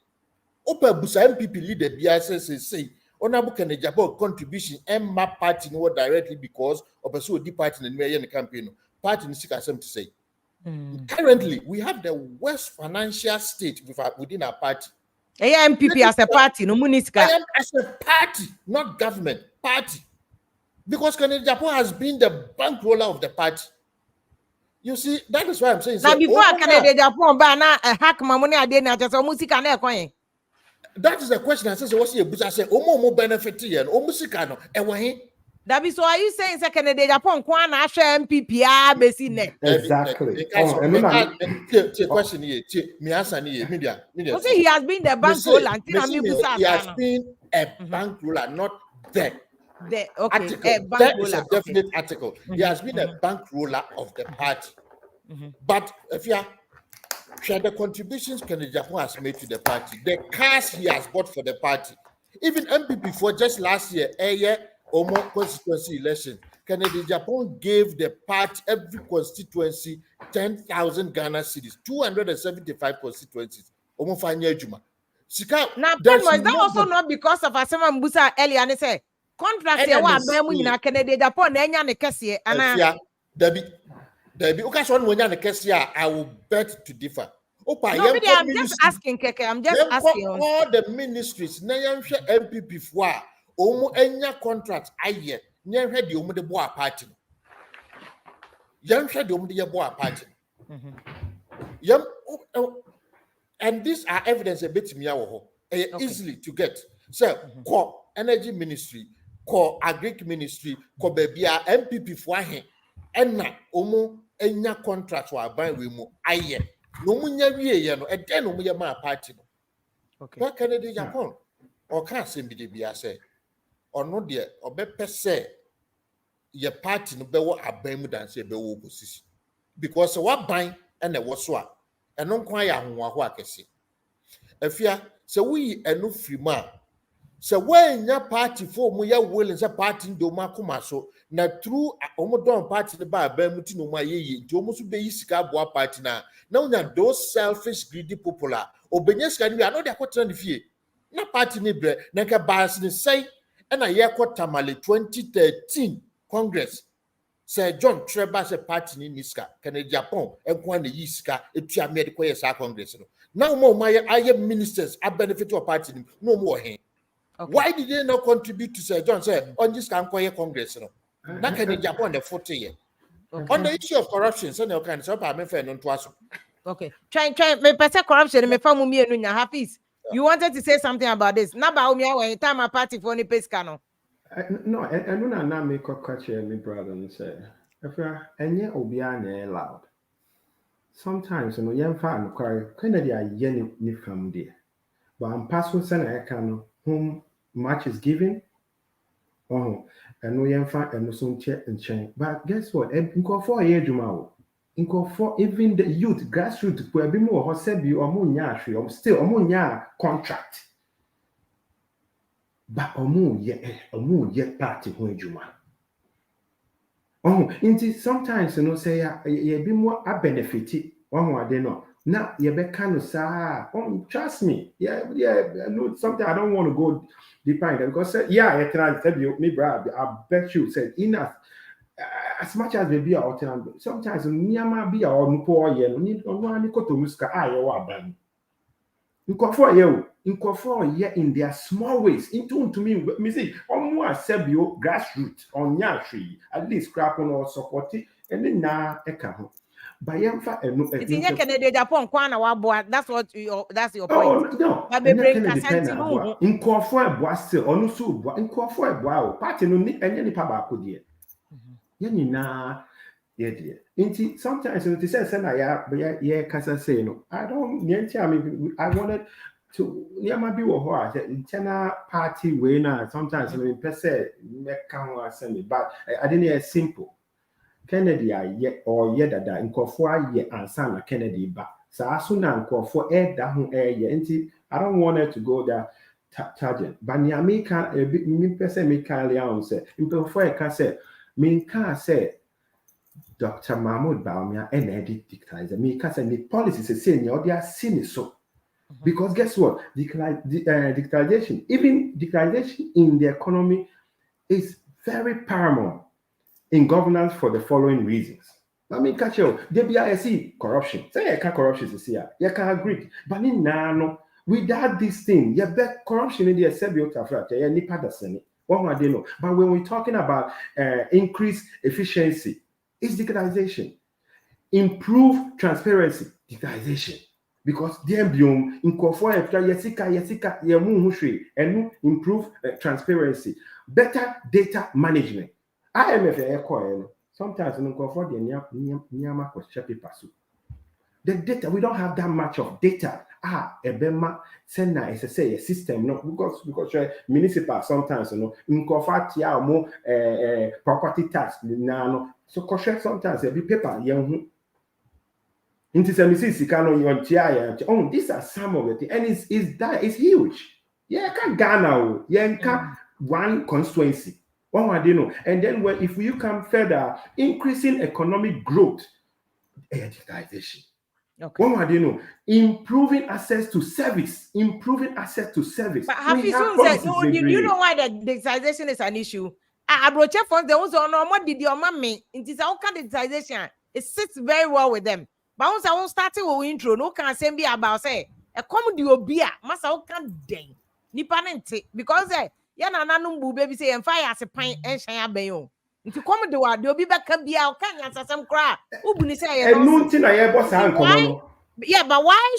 Opa Busa NPP leader BSS say, Honorable Kennedy Japan contribution and my party no directly because of a so deep party in the campaign. Party is to say. Currently, we have the worst financial state within our party. MPP as a party, no municipal. I am as a party, not government, party. Because Kennedy Japan has been the bankroller of the party. You see, that is why I'm saying. Now, before Kennedy Japan, hack my money, I didn't just a music and aircoin. That is the question. I said, what's your business? I said, Omo benefit and Omusicano. And that is so are you saying that Kennedy Japan kwana ashe MPP basine? Exactly. Question here. Me answer here. Media. So he has been the bankroller until he has been a bankroller, not the article. That is a definite article. He has been a bankroller of the party. But if you share the contributions Kennedy Japan has made to the party, the cars he has bought for the party, even MPP for just last year, constituency election, Kennedy Japan gave the party every constituency 10,000 Ghana cedis, 275 constituencies. Now, is that also not because of Asema Mbusa earlier and say contract here wa Kennedy Japan enya ne kese ana Debbie occasion when the case here, I will bet to differ. I'm just asking, Keke. I'm just asking. All the ministries, MPP for enya contracts aye. Nyehwe di omo de bo party. Nyehwe di omo de bo party. And these are evidence a bit me easily to get. So, call energy ministry, call agric ministry, call baby MPP for him. Enna omo enya contract wa ban we mu aye. No munya wie ye no e den no muya ma party no. What Kennedy Japan or can say be bia say or no de obepe say ye party no be wo aban mu dan say be wo opposition because what ban and e wo so a eno nkwan ya hoho akese afia se we enu frima se wenya party for mu ya willing say party ndo ma kuma so na through omodon party ne ba mu ti no ma yeyi nti omusu be yisika boa party na unya those selfish greedy people obenye sika ni no dey akotra ne fie na party ni bre na ka bias ni say na ye tamale 2013 congress Sir John Trevor say party ni niska Kennedy Japan enko na yisika etu amede ko yes congress no now mo aye ministers a benefit of party no mo he. Why did they not contribute to Sir John say on this can call congress no na Kennedy Japan the 40 year. On the issue of corruption, so no kind of okay. Try me person corruption me fa mu mienu nya Hafiz. You wanted to say something about this. Na ba o when time a party for ni pesca no. No, and na make a catch me brother and say if enye obi na loud. Sometimes you know yam fa no kware Kennedy a ye ni fam there. But I'm passing sana e no whom much is given. Oh, and no young fan and no soon check and change. But guess what? Inco for a year, Jumao. Inco for even the youth, grassroots, who have been more Hosebi or Munyashi, or still a Munya contract. But a moon yet party when Juma. Oh, indeed, sometimes you know, say, ye be more a benefit. Oh, I don't know. Now, you be kind of say, trust me. Yeah, no, something I don't want to go deeper in because I can tell you, me, brother, I bet you said enough. As much as they be out there, sometimes Miyama be our poor yen, need one to muska, I or ban. In their small ways, into to me see, on more Sebio grassroots on Yashi, at least crap on or support it, and then now a couple. It's in Kennedy Japan, that's what that's your point. Oh, no, but we bring consent in call for a boss on so in call for a wow, party no need any papa could ye. Yanina, dear. Sometimes it says, yeah, Casa say no. I don't I wanted to near my be or internal party way now. Sometimes per se, make come send me, but I didn't hear simple. Kennedy ye or ye dada nkofo ye ansa na Kennedy ba. Sa aso na nkofo da ho ye nti I don't want it to go there tangent. But ni America me pese me kan lian say nkofo e ka say me kan say Dr. Mahmoud Baumia and edit digitalizer. Me can say the policies is saying you are seeing so. Because guess what? Digitalization, even digitalization in the economy is very paramount in governance for the following reasons. I mean, catch you. I see corruption. Say I can corruption is here. You can agree. But in no, without this thing, you bet corruption in the SBO Tafra, you need Patterson. What more they know? But when we're talking about increased efficiency, it's digitalization. Improve transparency, digitalization. Because the emblem in yesika and improve transparency, better data management. IMF sometimes in the Nyama paper. The data, we don't have that much of data. Ebema send is a system, no, because municipal sometimes in more property tax no. So sometimes every paper young. These are some of the things, and it's huge. Yeah, can Ghana, yeah, one constituency. What do you know? And then if you come further, increasing economic growth, digitalization. Okay. What do you know? Improving access to service. But have you said you know why the digitalization is an issue? I broach for the ones on what did your mommy? It is all kind of digitalization. It sits very well with them. But once I won't start with intro, no can say be about say a comedy or beer, massa can dang. Nipanente because yana nanum baby say and fire as a pint and shine bayon. If you come to what you'll be back can be our can answer some cry. Ubuni say why? Yeah, but why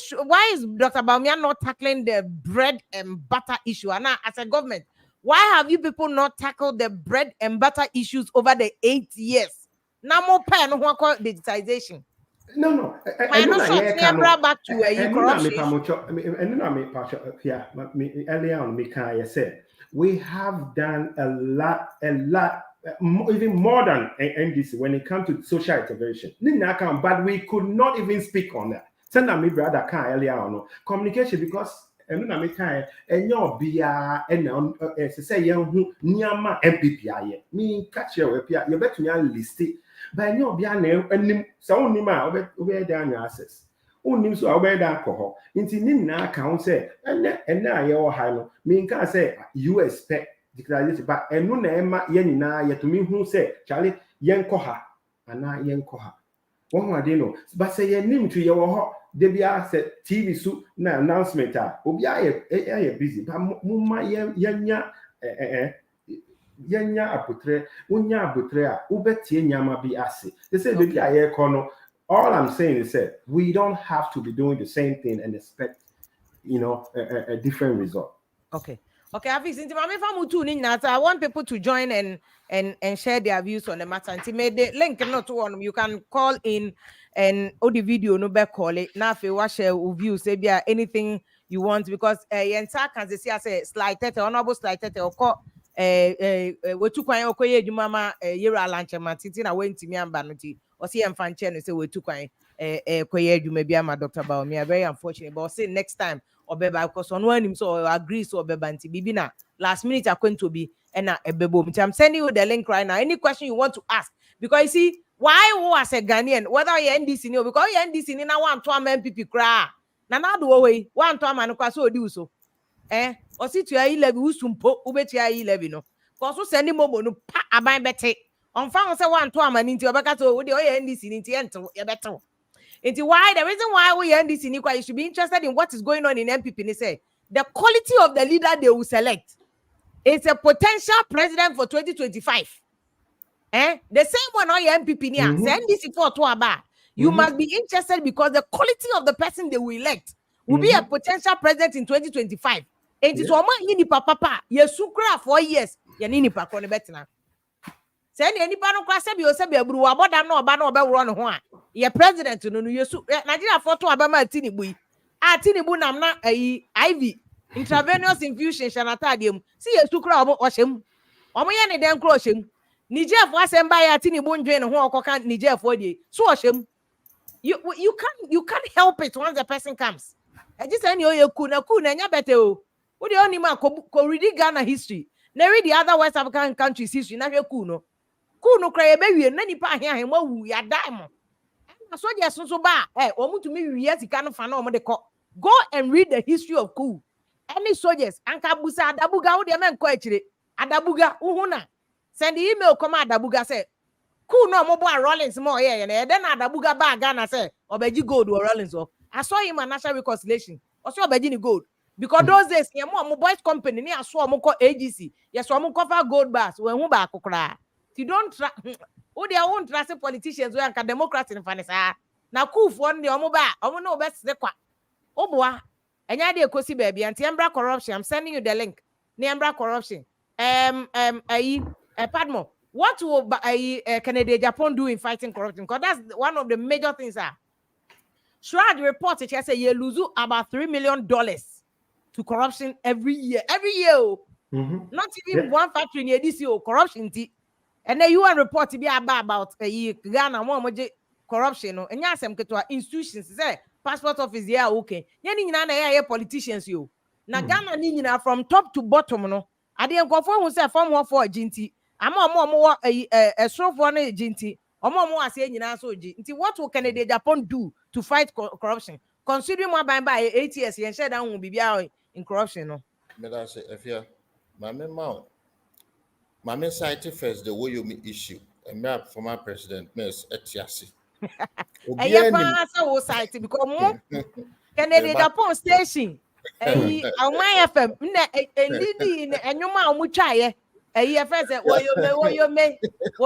is Dr. Baumia not tackling the bread and butter issue? And now, as a government, why have you people not tackled the bread and butter issues over the 8 years? Now more pen who call digitization. No. I know short back to corruption. We have done a lot, even more than NDC when it comes to social intervention. But we could not even speak on that. Send me brother can earlier on communication because say NPP me catch you bet me list it. But no be an so over down your access. Unim so away da alcohol. Inti na account say and na ye high no. Me can say you expect declaration, but enu na ema ye nyina ye to me hu say Charlie yen koha ana yen koha. One more they know, but say ye nim to your they be say TV su na announcement obi aye busy, but mumma yenya apotre unya apotre a ubetie nyama bi ase. They say baby aye kono. All I'm saying is that we don't have to be doing the same thing and expect a different result. Okay, Hafiz, I want people to join and share their views on the matter. And made the link not one. You can call in and the video no be call it. Now if you watch share views, say anything you want because yenta can say slide that honorable slide that or call we took kwan okoye adwuma yera lanche matiti na wenti mi amba no ti o se yem fan che no say we took kwan koye adwuma bi ama Dr. Baumia very unfortunate but say next time obeba because on one him so agree so obeba nti bibi na last minute akwanto bi na ebebo nti I'm sending you the link right now. Any question you want to ask because you see why who as a Ghanaian whether you NDC ni because you NDC ni na wan to am MPP kra na do we wan to am no kwa so odi so or sit to a levy usumpo ubeti a levy no cause so send momo no pa aban bete on found say one to am into obeka to we the NDC into ento e beto. Into why the reason why we NDC ni you should be interested in what is going on in NPP ni say the quality of the leader they will select is a potential president for 2025. The same one on your NPP ni send this for to aba. You must be interested because the quality of the person they will elect will be a potential president in 2025. And it's one man ni papa yesukra 4 years yani ni pa ko ne betina. Say ni pa no kwa sebi o sebi aburu aboda na oba na oba woro ne ho a ye president no yesu Nigeria photo abama atinibu atinibu nam na IV intravenous infusion shanata adem si yesukra omo ohyem omo ye ne den kro ohyem Niger for assemble ya tini bonjwe no ho okoka Niger for dey. So oshem. You can't help it once the person comes. I just say you ku na nya bete o. Wo dey only man ko read Ghana history. Na read the other West African countries history na hwe ku no. Ku no kra ye be wie na nipa ahia ma wu ya dai mo. Na so je so ba omutumi wie sika no fa na omo de ko. Go and read the history of coup. Any soldiers anka busa adabuga wo dey men ko akire. Adabuga uhu na. Send the email come adabuga say coup no mo boy Rollins mo yeah na then adabuga ba Ghana say obeji gold or Rollins o. I saw him a national reconciliation. Also obeji ni gold. Because those days ye mo boys company ni aso mo ko AGC. Yes so mo cover gold bars when hu ba akokra. You don't who they won't trust politicians we anka democrats in fanisa. Na coup for ndi omo ba omo no best de kwa. Oboa enya de ekosi baby anti embra corruption. I'm sending you the link. Ni embra corruption. Padmo, what will Canada, Japan do in fighting corruption? Because that's one of the major things. Shrad reports it say you lose about $3 million to corruption every year. Every year, not even one factory near this year corruption. And then you want report to be about Ghana more corruption. And yes, I'm to institutions say passport office yeah okay. Yani politicians you. Na Ghana ni from top to bottom no. Ade nkofo hu say form one for ginti. Ama omo esrofo na ginti. Omo ase nyina so gi. Nti what will Canada Japan do to fight corruption? Considering more by 8 years yen share down bibia in corruption no. Me that say if you Mame cite first the way you me issue. And me former president Miss Etiasi. Eye pa say wo site because mo Canada Japan station Almay FM na lidi na enyuma omu twaye first say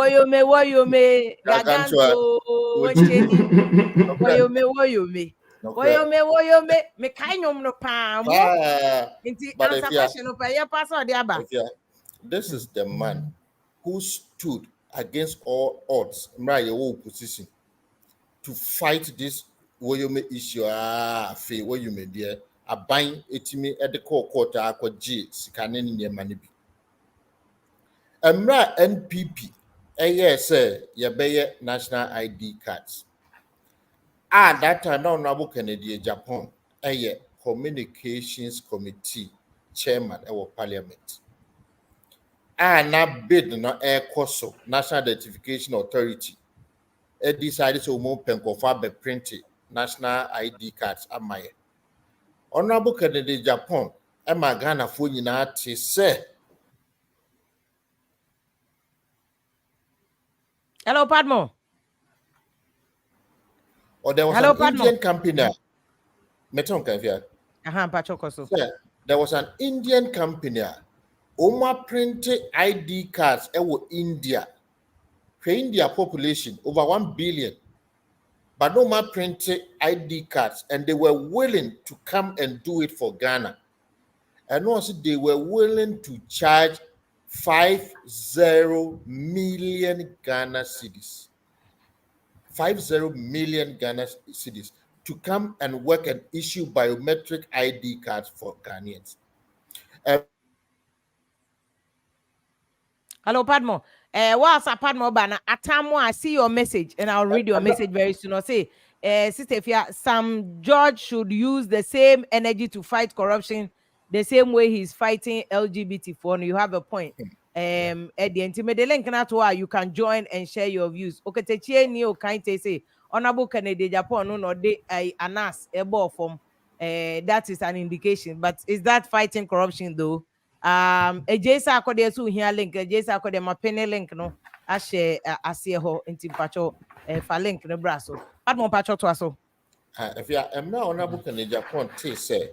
woyome gaganto wocheni woyome me kanyom no pa mo nti answer question no pa ye pass on the aba. This is the man who stood against all odds position to fight this woyome issue fe woyome there aban etimi ede court akwaji sikane ne mani bi emra NPP say yebeye national ID cards that time now Honorable Kennedy Japan communications committee chairman Parliament na bid no so national identification authority decided to move penkofa be print national ID cards amaye Honorable Kennedy Japan Ghana fo nyina te say Hello Padmo. Or there was an Indian company Meton Kavia. Pachokoso. There was an Indian company Oma printed ID cards India. India population over 1 billion. But no more printed ID cards, and they were willing to come and do it for Ghana. And also they were willing to charge 50 million Ghana cedis. 50 million Ghana cedis to come and work and issue biometric ID cards for Ghanaians. Hello, Padmo. Whilst Padmo Bana, Atamo, I see your message and I'll read your message very soon. I'll say, Sister Fia, Sam George should use the same energy to fight corruption the same way he's fighting LGBT for. You have a point. At the intimate link na you can join and share your views. Okay, techie ni o kind say Honorable Kennedy Japan no de anas ebo from that is an indication. But is that fighting corruption though? Ejesa akode so here link ejesa akode ma pene link no a share asie ho nti pacho fa link no bra so admo pacho to aso if you are Honorable Kennedy Japan say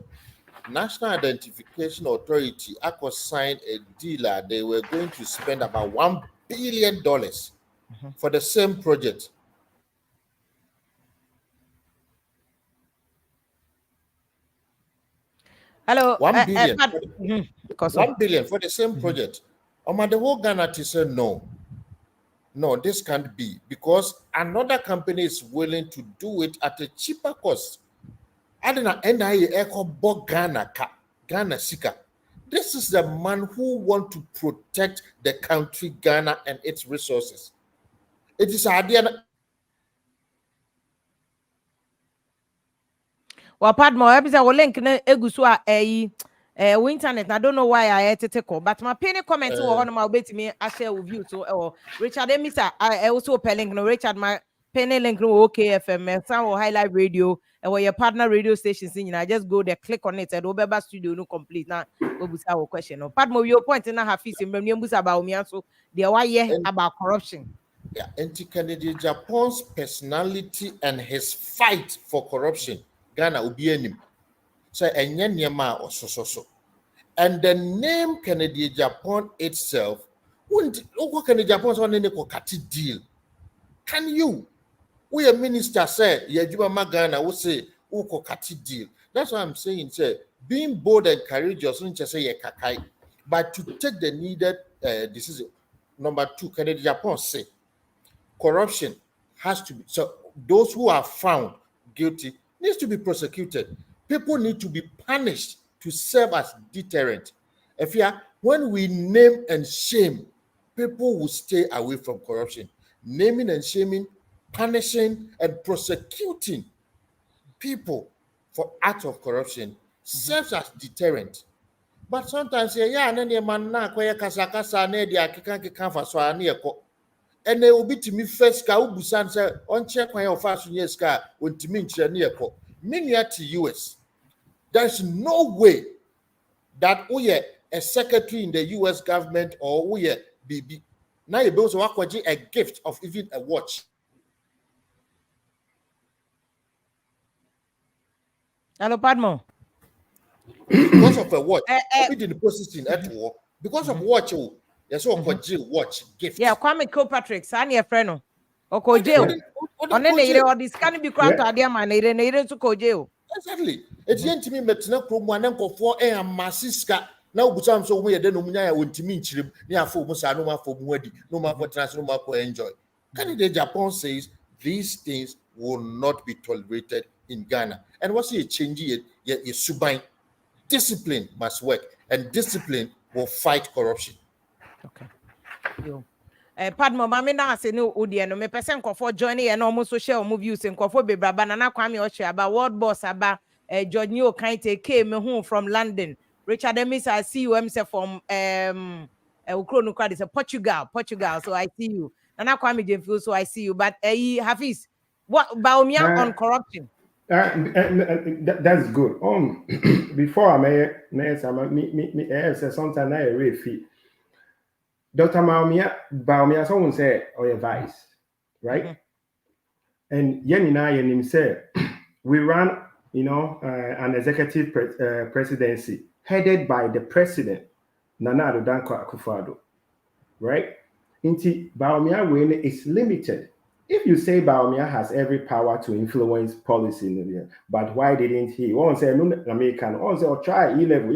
National Identification Authority signed a deal that they were going to spend about $1 billion for the same project. Hello, 1 billion. 1 billion for the same project. The whole Ghana said no, this can't be because another company is willing to do it at a cheaper cost. I didn't NIA Echo bought Ghana Sika. This is the man who wants to protect the country, Ghana, and its resources. It is idea. Well, pardon me, I will link na egusua internet. I don't know why I had to take call, but my penny comment on my bet me I share with you. So Richard Emisa, I also link no Richard my penny link no OKFM, some highlight radio, and your partner radio stations in. I just go there, click on it, and Obeba studio no complete now. Obusa question. No, pardon me, your point in a half is in Busa about me so the why about corruption. Yeah, anti-candidate Japan's personality and his fight for corruption. Ghana will be him. So so. And the name Kennedy Japan itself, wouldn't Kennedy Japan's on any deal. Can you? We a minister say, Yajuma Ghana will say, Uko Kati deal. That's what I'm saying. Say, being bold and courageous, don't just say kakai, but to take the needed decision. Number two, Kennedy Japan say, corruption has to be, so those who are found guilty needs to be prosecuted. People need to be punished to serve as deterrent. If when we name and shame, people will stay away from corruption. Naming and shaming, punishing and prosecuting people for acts of corruption serves as deterrent. But sometimes, and then the man na kwaya kasa na di akika fa so ani eko. And they will be to me first car busan say on check when your fast years car when to me eko. Many at US. There's no way that we are a secretary in the US government or we are BB. Now you build a gift of even a watch. Hello, pardon. Because of a watch, we didn't processing at war. Because of watch, yes, watch gift. Yeah, Kwame Kilpatrick, Sani a friend. Or jail. On any or this can be cracked to Adia man, to go jail. Exactly. It's yet to me, but no problem for a massiska. Now, but I'm so weird, then I want to meet him near for Musa, no more for Mwedi, no more for transformer for enjoy. Canada Japan says these things will not be tolerated in Ghana. And what's he changing it? Is subine. Discipline must work, and discipline will fight corruption. Okay. Yo. Pardon me, now say no Udi no me person for joining and almost social movies and for be banana kwame oche about world boss about George New kind came home from London. Richard Emis, I see you himself from Ukrono crowd is Portugal. So I see you. And I kwame Jemfil, so I see you. But Hafiz, what about me on corruption? That's good. Before I may sometimes I really feel. Dr. Baumia, someone said, or your vice, right? Mm-hmm. And Yenina said, we run, an executive presidency headed by the president, Nana Addo Dankwa Akufo-Addo, right? Inti Baumia when is limited. If you say Baumia has every power to influence policy in India, but why didn't he? One say no American, one say or try E-level,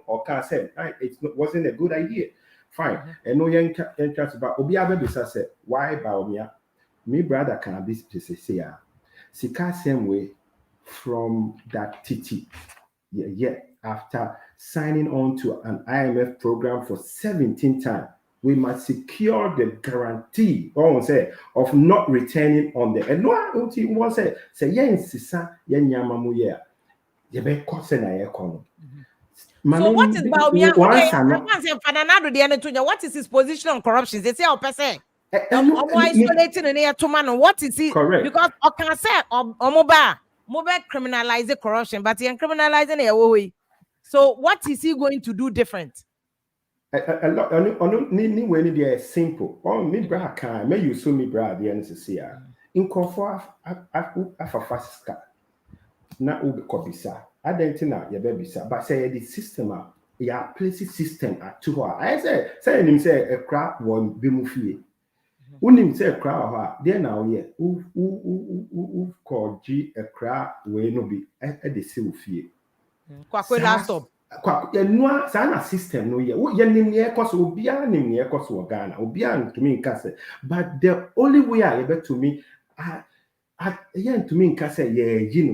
or can't say right. It wasn't a good idea. Fine. And no young interest about Obiabe Bisa said, why Baumia? Me brother can be say Sika same way from that TT. Yeah. After signing on to an IMF program for 17 times. We must secure the guarantee, of not returning on the. And no one say yen sisa yen yamamu ye. Yebe kose na ye kono. So what is Baumia? Okay, what is his position on corruption? They say person. Isolating in here to man. What is he? Correct. Because I can say mobile criminalize corruption, but he criminalizing a way. So what is he going to do different? A lot ni when they are simple. Me bra can me you so me bra the NCC. In confor afafaska na ubi kobisa. Adentina ya bebisa. But say the system ya place system at to her. I say him say a crap one bimufie. Unim say a crowd there now yeah. Who called G a crap we no be at the silfie. Kwakwe last stop. No sana system no ye nim ye cause obia nim ye cause Ghana obia to me nkase but the only way I able to me Yeah, to me, can say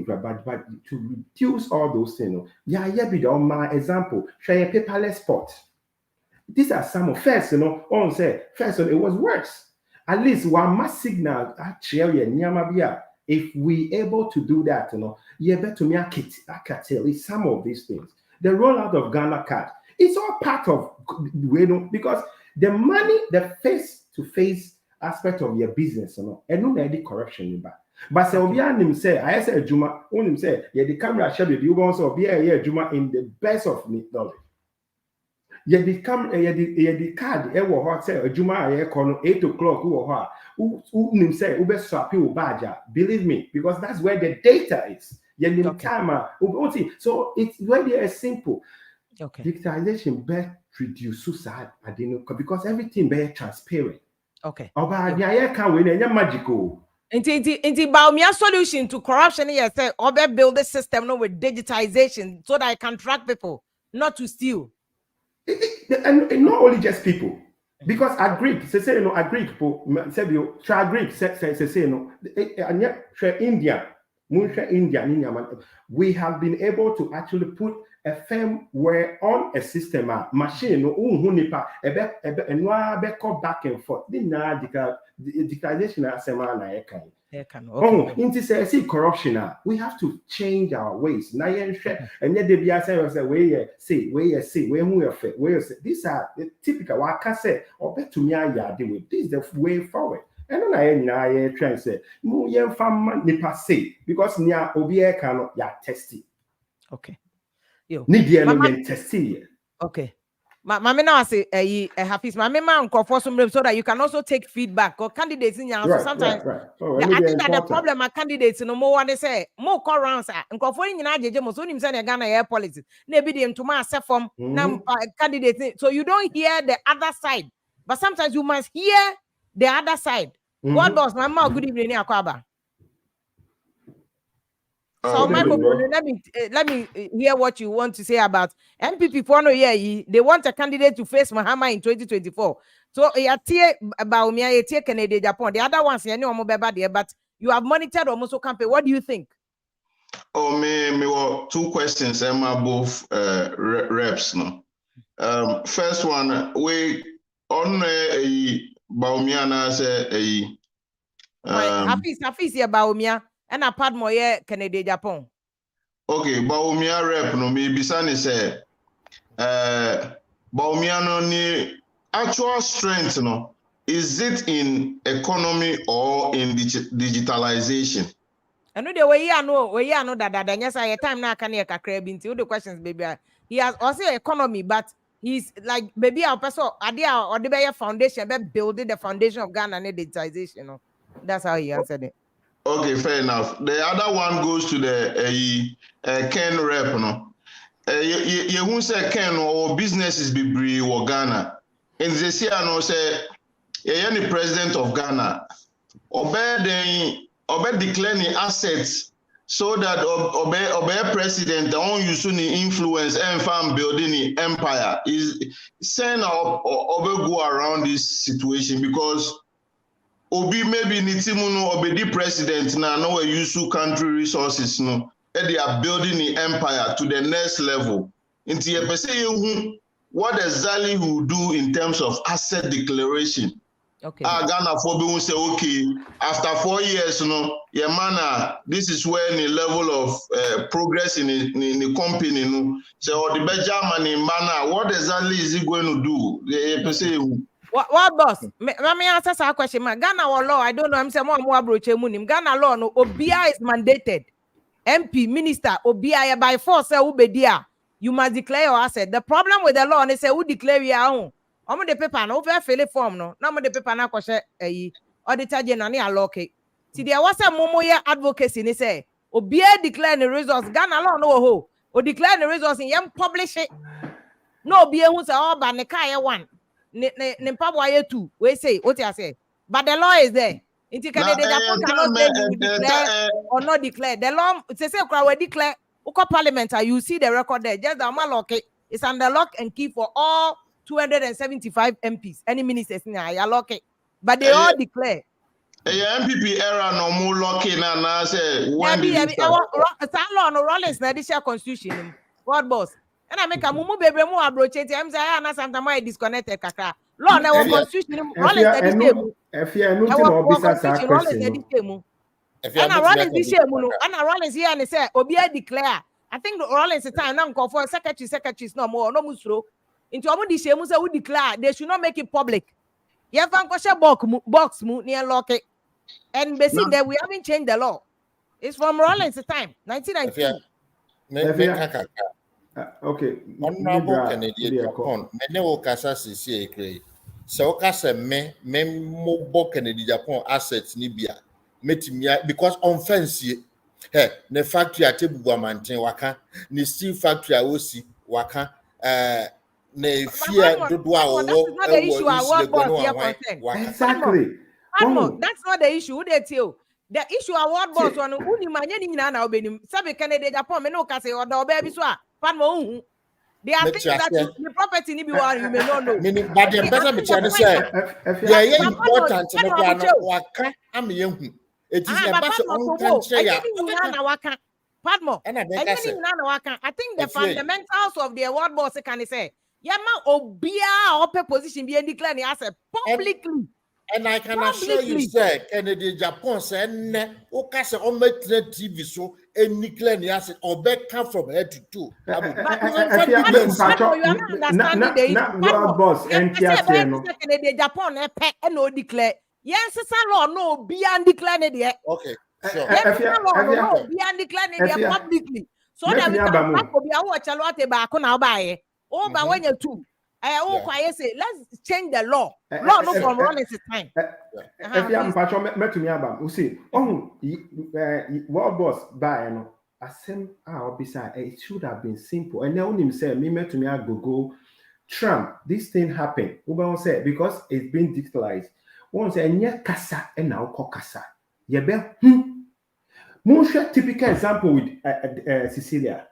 but to reduce all those things, be on my example. Share a paperless spot. These are some of first, on say first it was worse. At least one mass signal if we able to do that, better me a tell is some of these things. The rollout of Ghana card, it's all part of because the money, the face-to-face aspect of your business, and no any corruption back. But say obi anim say I say adwuma onim say the camera share be you go so obi adwuma in the best of knowledge. The card wo ho say adwuma aye ko 8 o'clock wo ho onim say ube swap you badge. Believe me, because that's where the data is. Time so it's very simple. Okay. Digitalization be reduce suicide because everything be transparent. Okay. Oba dia can we na magical. Inti Baumia solution to corruption here say obe build the system with digitization so that I can track people, not to steal. And not only just people, because agree agree people say you agree say India, we have been able to actually put a firmware on a system, machine, back and forth. Digitalization see corruption. We have to change our ways. Now, and yet they say, these are the typical. I can say, or bet to me, I deal with this is the way forward. And then I try and say, no, farm nipa say because near obie cannot ya testy. Okay. Yo. Need the testy. Okay. Mama now say happy. Mama man for some so that you can also take feedback or candidates in your answer. Sometimes Oh, I think that the problem are candidates no more what they say more rounds and for in Nigeria most only say Ghana air politics. Maybe the to my from now candidates. So you don't hear the other side, but sometimes you must hear the other side. What does Mama good evening Akwaba? So Michael, let me hear what you want to say about NPP for no year. They want a candidate to face Mahama in 2024. So about me, Canada, Japan. The other ones, but you have monitored almost so campaign. What do you think? Oh, me were two questions. Emma both reps no. First one, we on a Baumiana say Hafiz here Baumia. And a part more Canada, Japan. Okay, Baumia rep no me bisani say Baumia no ni actual strength no, is it in economy or in digitalization? I know the way you know that yes I time now can hear crab into the questions baby. He has also economy, but he's like baby our person idea or the foundation building the foundation of Ghana and digitization. You know? That's how he answered it. Okay, fair enough. The other one goes to the Ken rep, no. You won't say Ken or businesses be brave or Ghana. And they say, I know, say, any president of Ghana, obey declaring assets so that obey president, the own use ni influence and farm building the empire is saying obey go around this situation because Obi maybe Nitimuno Obedi president now no use country resources no they are building the empire to the next level. Into what exactly will do in terms of asset declaration. Okay. Ghana for be say okay after 4 years yeah man this is where the level of progress in the company so the Benjamin man what exactly is he going to do? What boss? Let me answer that question. Ghana law, I don't know. I'm saying more broche munim. Ghana law no Obia is mandated. MP minister Obia by force ubedia. You must declare your asset. The problem with the law, they say who declare your own. I'm the paper no over fill form no. Now the paper na kwese auditor general ni allocate. See there was a momoya advocacy ni say Obia declare the results. Ghana law no ho. O declare the results in yam publish it. No Obia who say oh ba ne kai one. Two, we say what you say, but the law is there. Cannot say you declare or not declare. The law it's a say we declare Parliamentary. You see the record there. Just the lock it's under lock and key for all 275 MPs. Any ministers now, I lock it, but they all declare. NPP era no more locking and say when did it start? No Rollins na this constitution ward boss. And I make a mumu baby mu abroach it. I'm saying na sometimes I disconnected kakra. Law na constitution Rollins na this table. If you no tin obisa question. And Rollins this shame no. And Rollins here and say obi declare. I think Rollins time now call for secretaries no more no musro. Into omo this shame say we declare they should not make it public. Yeah, fan box mu near lock it. And basically that we haven't changed the law. It's from Rollins time, 1919. Okay. Honorable Kennedy Japan. Mene wo kasa sisi ekre. So kasa me mo Kennedy Japan assets ni bia. Metimia because offense hey ne factory atebu amanten waka ne steel factory awosi waka ne fear dodo a owo exactly. That's not the issue. They tell the issue award boss one uni manye ni nyina na obenim sabe Kennedy Japan me no ka say oda oba bi so a fan mo there are things that the property ni bi one you may not know meaning but the person me tell say yeah important no waka am yehu it is a person on country ya na waka padmo I think the fundamentals of the award boss can say yeah ma obia or position be declare ni as publicly. And I can assure you, sir, Kennedy Japan said, okay, so on my TV so any clear asset or back come from head to toe. You are not understanding the boss and Kennedy Japan and no declare. Yes, it's a law, no, beyond declared it. Okay, sure. No, beyond declared it publicly. So that we can be a watch a lot about now by oh, but when you're two. Say, let's change the law. Law no from Rollins time. If you am patcho metumi aba, you see, world boss by no asem obisa it should have been simple. And now him say me metumi go Trump, this thing happened. Uba say because it's been digitalized. One say nya kasa and now ko kasa. Ye be Musha typical example with Cecilia.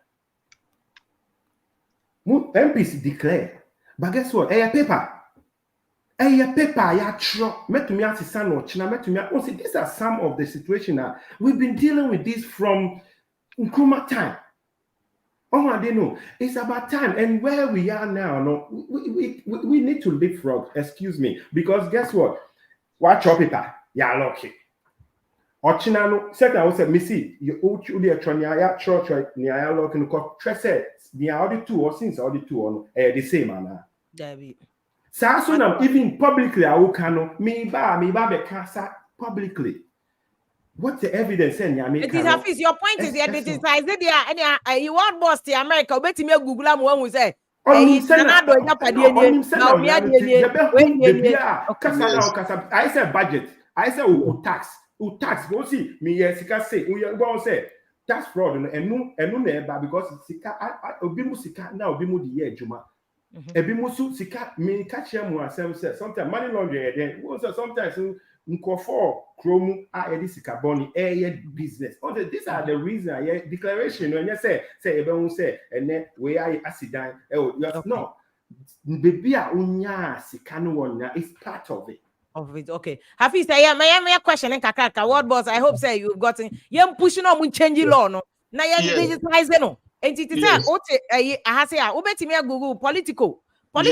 MPs declare. But guess what? A paper, ya tro. Metumi asisa no china. Metumi. These are some of the situations that we've been dealing with this from Nkrumah time. Oh, I didn't know. It's about time, and where we are now, no, we need to leapfrog. Excuse me, because guess what? Watch your paper, ya lucky. Ochina no. Second, I was say, Missy, you the electronic ya church ni ya lucky no. Cause trese. The other two or since all the two on the same manner. So now even publicly I will cano me ba be casa publicly. What's the evidence saying? It is Hafiz, your point is that it is there you want boss to America, bet me Google am one who say I said budget. I said tax. Go see me yes say we go say tax fraud and no neighbor because sika obimu sika na obimu di ye adwuma ebimu su sika me catch mu asem say sometimes money laundering then sometimes nkofo kromu a sika boni business. These are the reason declaration when you say ebe say ene we are accident no baby a unya sika no one is part of it. Okay. Hafiz, my question in Kakaka. Word boss, I hope say you've gotten pushing on changing law no. Now digitizing no. And it is I say ubeti Google political for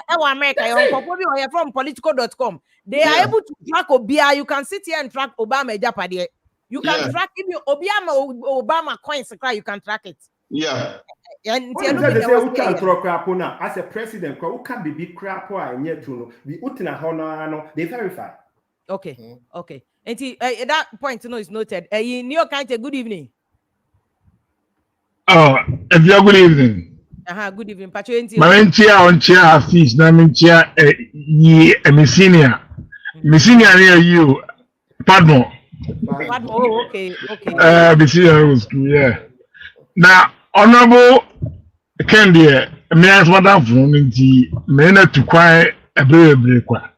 our America or from political.com. They are able to track Obia. You can sit here and track Obama Japadi. You can track if you Obama coins you can track it. Yeah. And who can throw crap on as a president, who can be big crap and yet to know the Utina Honor, they verify. Okay. And that point is noted. In your kind good evening. Oh, if you're good evening. Good evening, Patrick. My chair on chair fees, na chair Messinia near you. Pardon. Oh, okay. Messinia, yeah. Now, Honorable Candy, may I ask Madam from the men to quiet a very quiet.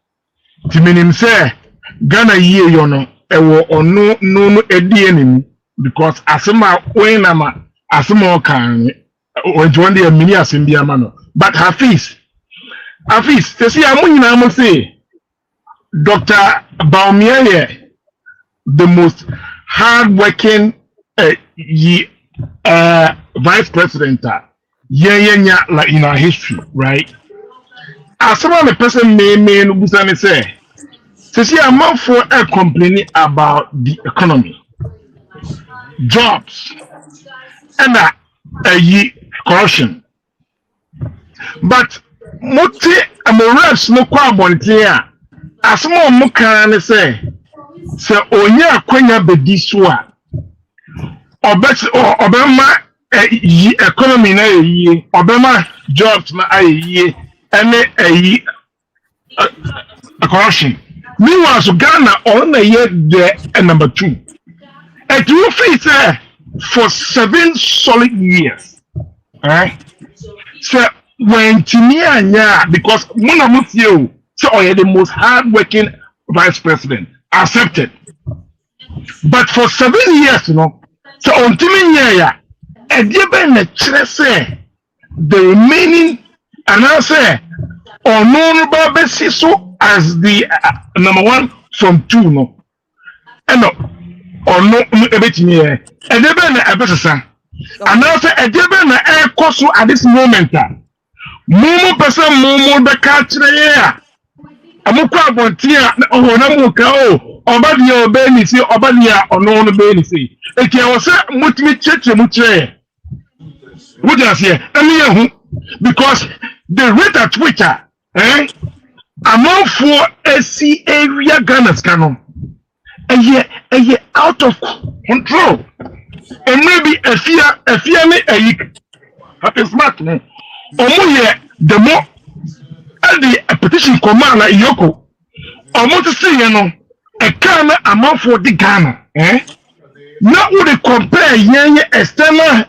Timinim say, Ghana ye, you know, or no, enemy because Asama, Wainama, Asamo can, or join the Minias in the Amano. But Hafiz, to see, I'm say, Dr. Baumia, the most hardworking vice president like in our history, right? As someone the person may say, see, I'm not for complaining about the economy, jobs, and corruption. But Moti reps no quabontia. As someone can say, Onya Quenya Bediswa, or better, or Obama economy na ye, Obama jobs na ye, and a corruption. Meanwhile, so Ghana on a year there and number 2. And you face for 7 solid years. Alright? So when Timia, because Munamuthio, so I had the most hardworking vice president accepted. But for 7 years, so on Timia, and you been say the remaining, and I say, or no basis so as the number 1 from 2, no, and no, or no, a bit near, and they been a better son. And I say, a debate na air cost at this moment. Momo person momo the catch the air. Amuka bontia or namuka obadia obeni si obadia or no obeni si. Eki I was mutimi church mutre. What does here? Because the rate at Twitter, among for SC area Ghana's canon. A year out of control. And maybe a fear me a week. Happy smart me. The more and the petition command like Yoko. Almost to see a Ghana amount for the Ghana. Not would they compare young external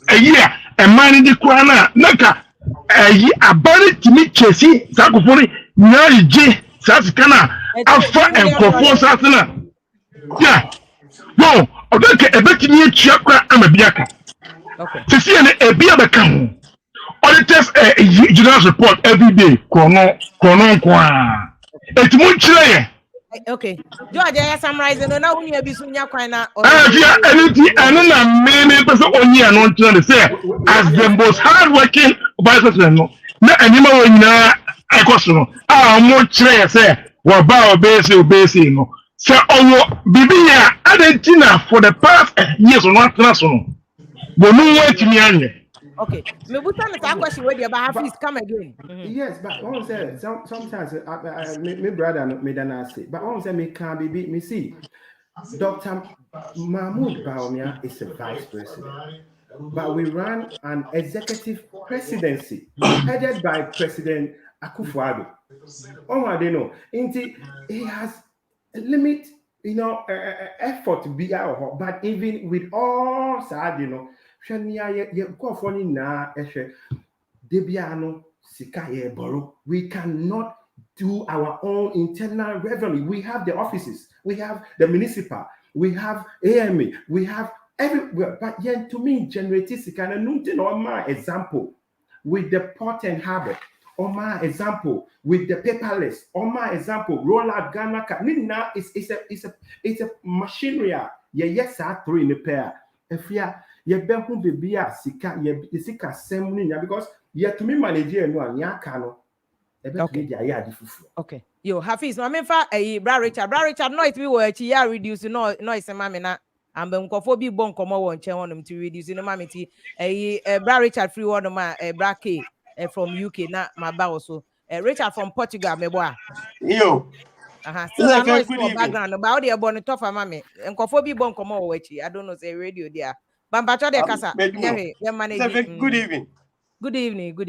a year and money the Kwana Naka a year about to meet Chessy, Sakofoni, Nari J, Saskana, Alpha and Perforce Asana. Yeah. No, okay, a bit near Chakra and a Biaka. Okay. To see a beer become auditors a general report every day. Chrono, it's much. Okay. George, I summarizing. No, now we have Bisunya Kwana. Yeah, anything, and then a many person only and on to say as the most hardworking vice president. No, anymore when I question. Much say, what about basic, no. So, Bibia, Argentina for the past years or not national. But no way to me. Okay. Me buta me ta question where the Hafiz come again. Yes, but one say sometimes my brother me than say, but one say me can be beat me see. Dr. Mahmoud Baumia is a vice president, but we run an executive presidency headed by President Akufo-Addo. Oh, I don't know. He has a limit, effort to be out, but even with all sad, we cannot do our own internal revenue. We have the offices, we have the municipal, we have AMA, we have everywhere. But yet, to me, generative on my example with the port and harbor, on my example with the paperless, on my example, roll out Ghana. Nina it's a machinery. Yes, I throw in the pair. If you be baby sika sika semuni because to me manager no anya kano. Okay. Yo, Hafiz, no mefa Bra Richard noise we were chi ya reduce noise mama na ambe nkofo bi bon komo won chen wonum to reduce no mama ti Bra Richard free one ma Bra K from UK na ma ba also Richard from Portugal me boa. Yo. So that noise for background about the born tough mama nkofo bi bon komo wo chi I don't know say radio there. Bambacho de kasa. Good evening. Good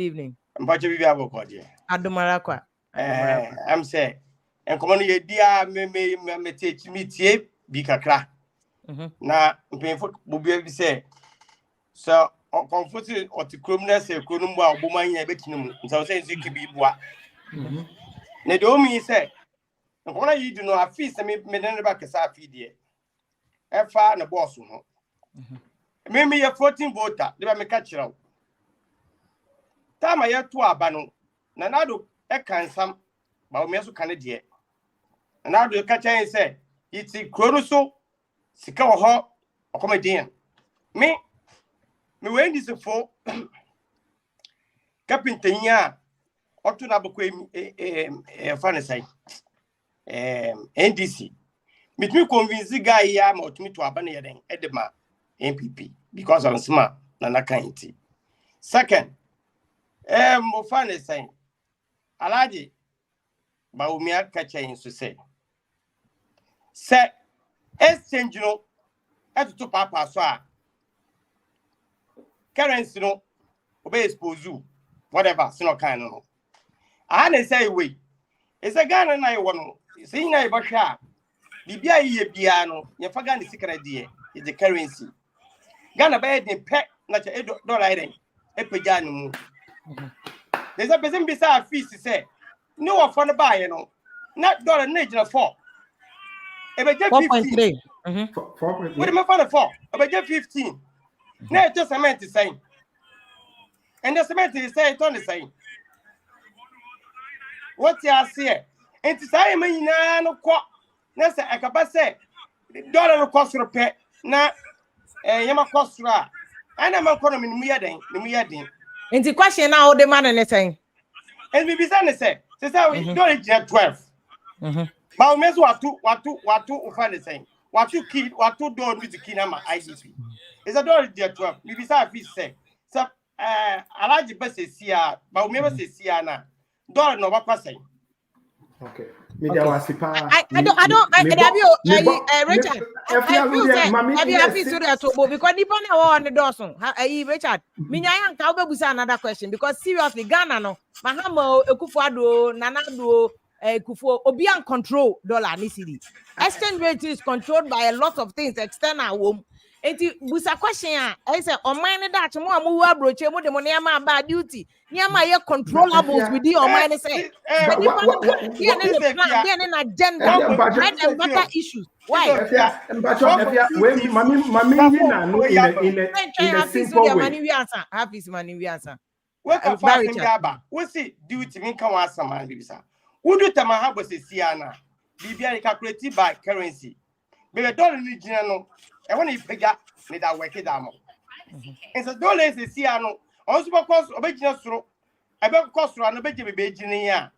evening. Mbacho bibi abokodi. Adomara kwa. I'm say en komo ye dia me teach me tie bi kakra. Na mpemfo bobi bi say so comfort or to criminals a crumba or woman ya betinum. So say you can be boa. Ne do me say when you do no a feast me never kasa feed ye. E fa na boss ho. Me a 14 voter, they make catch you. Time I had to abano, Nanado, a can some, but me also can it yet. And now do catch and say, it's a chronoso, sika ho, or comedian. Me when this for Captain ya, or to Nabokwe, Fanasai, NDC. Me to convince the guy ya, or to me to abandon Edema, NPP, because I'm smart, and I can't. Second, Fanasai, Alaji, Baumia catching to say. Say, exchange, you know, as to Papa, so currency, no, obey expose whatever, so no kind of. I didn't say, wait, it's a gun and I want to see I basha. The BIA piano, your Fagan is secret idea, is the currency. Ghana bed in pet, not a $8, a pajano. There's a person beside feast to say, no one for the buy, you know, not dollar nature 4. About 4.3. What am I for the 4? About 15. Now just a man to say. And the cement is saying on the same. What you are saying? And to say, I no quack. That's a capacity. Dollar cost repair. Now, Yama cost. And I'm a column in Miadin. And the question now, the man anything. And we be say, since I will do it 12. But we what to find the same. What you kid, what to do with the kinama IDP. It's a dollar 12. We be say, so, I like the best is here, but we never say Siana. Dollar no what saying. Okay. I don't, Richard. I feel so that because depending on the Dawson, Richard, Minyan Kauba another question because seriously, Ghana no, Mahama, Ekufuado, Nanado, Kufo, Obian control dollar Nisidi. Exchange rate is controlled by a lot of things, external home. And busa question, I said, on mine that more move abroad, the money about duty. Near my controllables with you on mine say. Then an agenda, bread and butter issues. Why? In a simple way. Happy money, we answer. Welcome, Gaba. What's it duty? Me come ask some man, Bisa. Who do Tamahaba say Siana? Be calculated by currency. But I don't know. I want to figure that work it out. And so dollar is a Siano. Also, because original through about cost run a bit of a Beijing.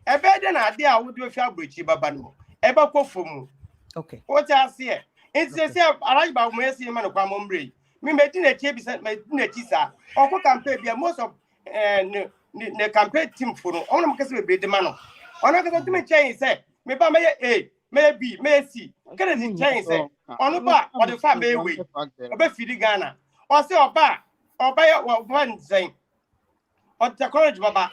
A better idea would do a fabric, Babano. About Kofumu. Okay. What I see? It's a self arrived by Mercy Man of Pamombre. Me making a chip sent my Netisa. Or what campaign be most of the campaign team for all of us will be the man. On a to me change, say, maybe maybe, may see. Can it change? On the bar or the family way. About feeding Ghana. Or say, or bar, or buy one saying. Or the college Baba.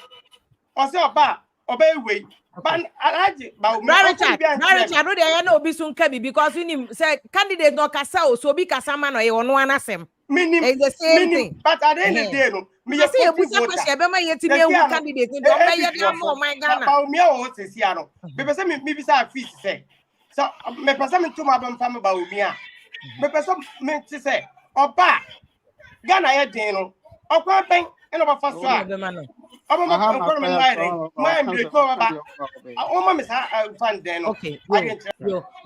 Or say, or bar, or by way. But I like about Richard, I know Bisun Kabi because we said candidate no Casao, so be Casaman or one assem. It's the same thing. But at the end of the day, me say a candidate. Don't my Ghana. About me, or what's Siano? Because maybe I feel say. So, me person to my family about me. Me person meant to say, or back Ghana, I didn't. Or quite and of a first one. Okay.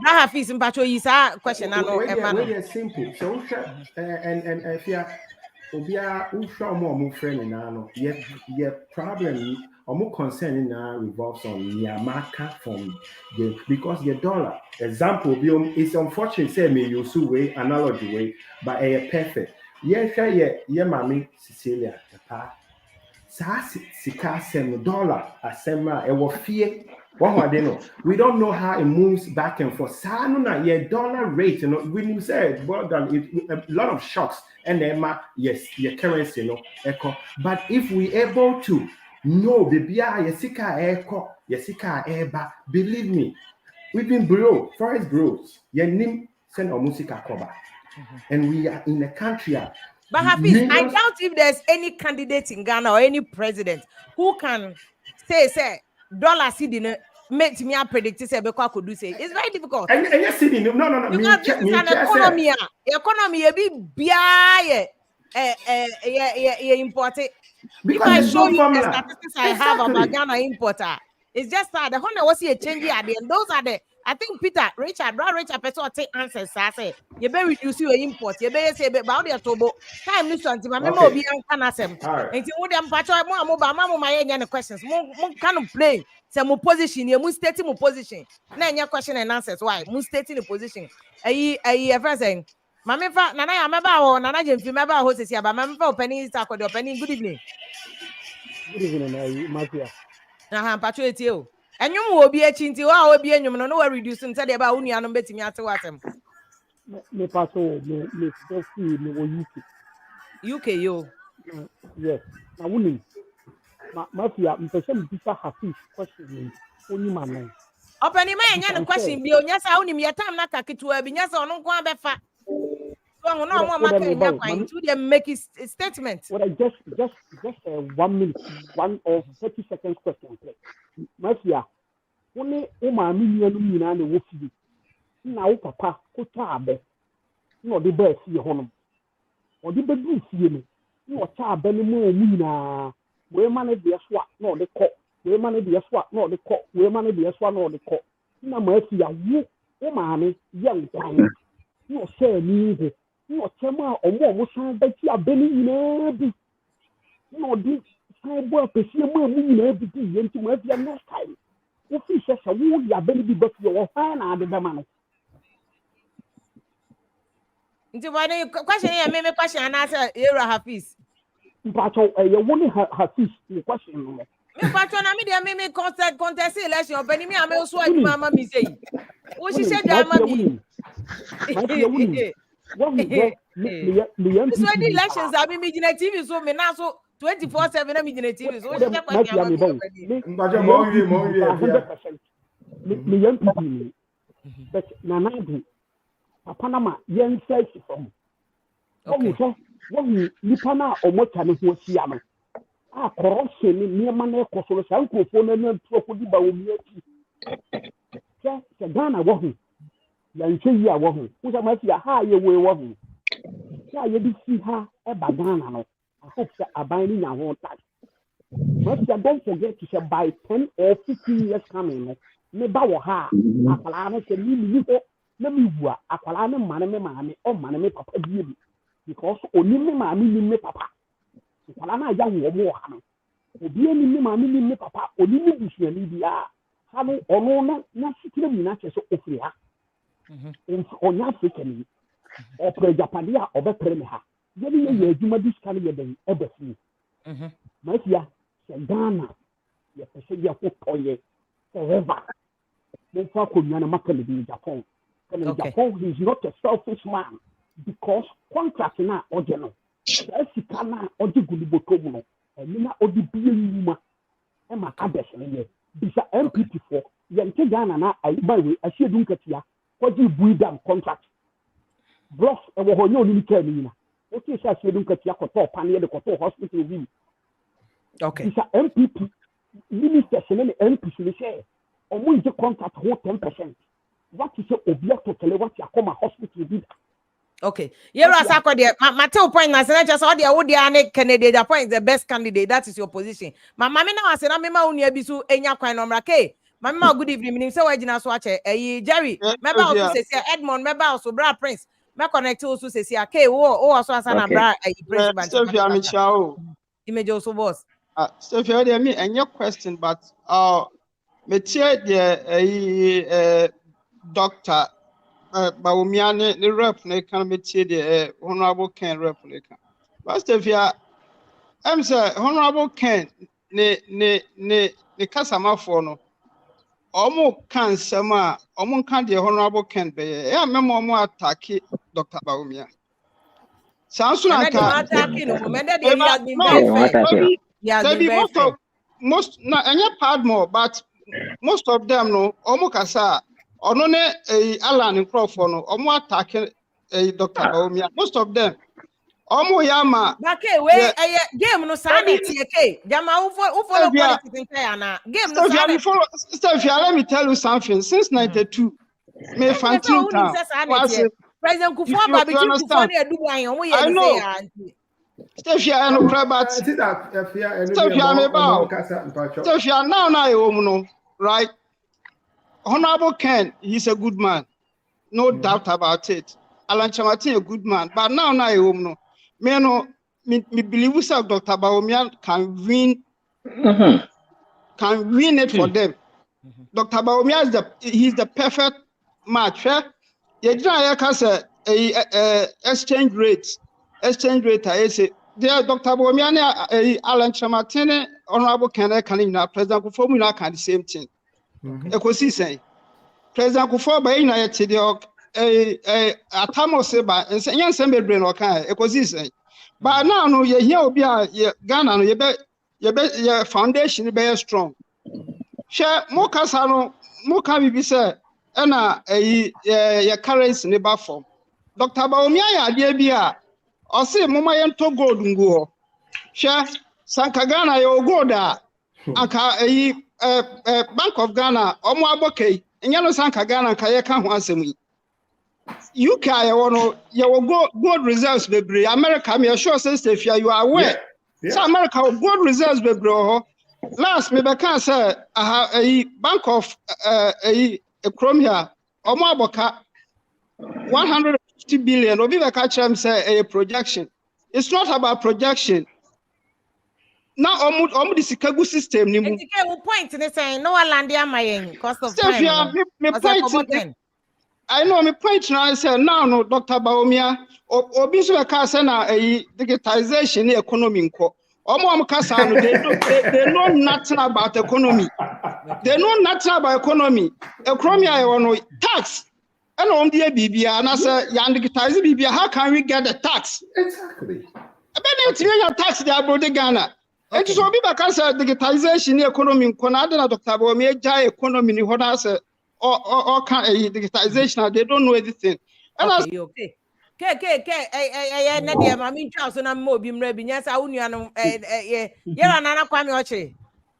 Now have is impatio is a question. I know very simple. So and if you obia usha more friend now, yet problem or more concern now revolves on Yamaka from the because the dollar example is unfortunate say me use way analogy way but a perfect. Yeah, mami Cecilia sika $7 asema e wo fie what they know we don't know how it moves back and forth sano na your dollar rate you know when you said well done a lot of shocks and then yes your currency you know echo but if we able to know the bia yesika echo yesika eba believe me we've been below forest grows your name send or musika cover and we are in a country but Hafiz, I doubt if there's any candidate in Ghana or any president who can say dollar cedi make me a predict say because could do say it's very difficult. And yes, cedi no. Because this is an economy. Economy a bit imported. If I show you the statistics I have about Ghana importer, it's just that the honor was here changing at the end. Those are the I think Peter, Richard person take answers. I say, you better reduce your import. You better say about your turbo. Time this one, my memo be an asem. And you would patch more mama my any questions. More kind of play. Say more position. You must state more position. Now your question and answers. Why? Must state in the position. A friend saying, Mamma, Nana, I'm about Nana Jim, remember how to say about Mamma Penny is talking Penny. Good evening. Good evening, Mafia. Patriot you. And you will be a chinty or be a human, no reducing said about Uni and betting me at them. Me paso, me still see me UK, you. Yes. Now, winning. Mafia, me person Peter Hafiz question only man. Open him and question me, yes, I only me a time like a kid to a binyas or no one befa. So, no more matter to them make his statement. What I just 1 minute, 1 or 30 seconds question. Mafia, only million and the wolf. Now, papa, Kotabe, no, the best your honor. Or the bedroom see me. You are child belly more winner. Where money be a swat, no, the court. Where money be a swat, no, the court. Where money be a swat, no, the court. No, Mafia, you, mommy, young time. You say me. You chema or more sign that you are belly in every. No, this time work is your mom in every day into my next time. If he says a wood, you are belly be but you are fine out of the man. Into one question here, maybe question and answer era Hafiz. But you won't have fish the question. Me patron ami me contest election open me am so aduma ma mi say. Wo si se drama bi. What we get the so the elections abi me gina TV so me na so 24/7 na me gina TV so wo si se kwa mo but nanadu papa na ma yen say from. Okay. When nipa na omocha ne ho sia no a corruption ni niema na ekoso so nkofo na na tuoko di ba omi aki se Ghana wo ho ya nche yi a wo ho wo sa ma fi ha ye we wo ho ya ye di si ha e ba Ghana no I hope say aban ni nya ho tag but don't forget to say by 10 or 15 years coming no me ba wo ha akwala no se ni ho na mi bua akwala ne mane me maame o mane me papa bi because oni me maame ni me papa akwala na ya wo mo ha no obi ani me maame ni me papa oni ni busuani bia ha no ono na sikire mi na cheso ofiri ha onya Africa ni o pre Japan ya obepere me ha ye ni ye adwuma diska ne ye den ebesi mafia se Ghana ye pese ye ko toye forever mo fa ko nyana makale bi Japan Japan is not a selfish man because contract na oje no sika na oje guliboto mu no eni na odi biye nyuma e ma kabes ne ye bisa NPP for ye nke Ghana na by way ahiedu nkatia oje buidam contract block e wo ho nye oni ka ni na o ti sha ahiedu nkatia ko to pan ye de ko to hospital bi okay bisa NPP minister se ne NPP se say omo nje contract ho 10%. What is your object to what you come a hospital with? Okay. You're my 2 point na say just all the would candidate appoint the best candidate. That is your position. My mommy now say na me ma uni ebisu enya kwan no mrake. My mama good evening. Me say we gina so ache. Jerry, member also say Edmond, member also Bra Prince. Me connect also say okay, wo also asa na Bra Prince. Sophia Michao. Image also boss. Sophia dey me any question but me tie the Doctor Baumiane, the rep, they can be the Honorable Ken rep. But if you I'm saying, Honorable Ken, ne Casama Fono, Omo can Sama, Omo can the Honorable Ken be a memo attack Dr. Baumia. Sounds like most not any part more, but most of them no, Omo Casa. Ono ne Alan Crawford no omo attack Dr. Baumia most of them omo yama okay we game no sanity okay jama who follow politics in play na game no sanity Sophia, let me tell you something since 92 me fantin town President Kufuor Babi Kufuor na Dubai omo ye dey say auntie Sophia no but Sophia me ba Sophia now e wo mu no right Honorable Ken, he's a good man. No doubt about it. Alan Chamatin, a good man. But now no. Me believe Dr. Bawumia can win it for them. Dr. Bawumia he's the perfect match. Yeah, can say exchange rate. Exchange rate, I say. There, Dr. Bawumia, Alan Chamatin, Honorable Ken, President Kufuor can the same thing. Ekosi say President Kufuor by na yet the atamo se ba enyan se bebre no kan ekosi say but now no ye here obi a Ghana no ye foundation be strong share mo kasa no mo ka bibi say na ye currency ne ba form Dr. Bawumia ya ade bi a o say mo ma ye to gold ngu ho share sanka Ghana ye gold a aka Bank of Ghana, Omo Aboke, and Yano Sanka Ghana, Kayaka Hansemi. UK, you gold reserves, baby. America, me assure since if you are aware. So America, gold reserves, baby. Last, maybe can say, I have a bank of a Chromia, Omo Aboka, 150 billion, or Viva Kachem say a projection. It's not about projection. Now, almost the Chicago system. You point to saying no Landia my cost of time. I know me point now. I say now, no, Dr. Bawumia, Obisu Kasana, a digitalization economy. They know nothing about economy. They know nothing about economy. Economy, I want tax. And on the BBA, and I say, Yan digitize BBA, how can we get the tax? Exactly. I bet it's your tax, they are brought Ghana. And so be because digitalization economy Canada Dr. Bawumia economy ni what say or can digitalization they don't know anything. Okay. Na dia ma min twa so na mo bi mra bi nya sa wonu anom yera nana kwame oche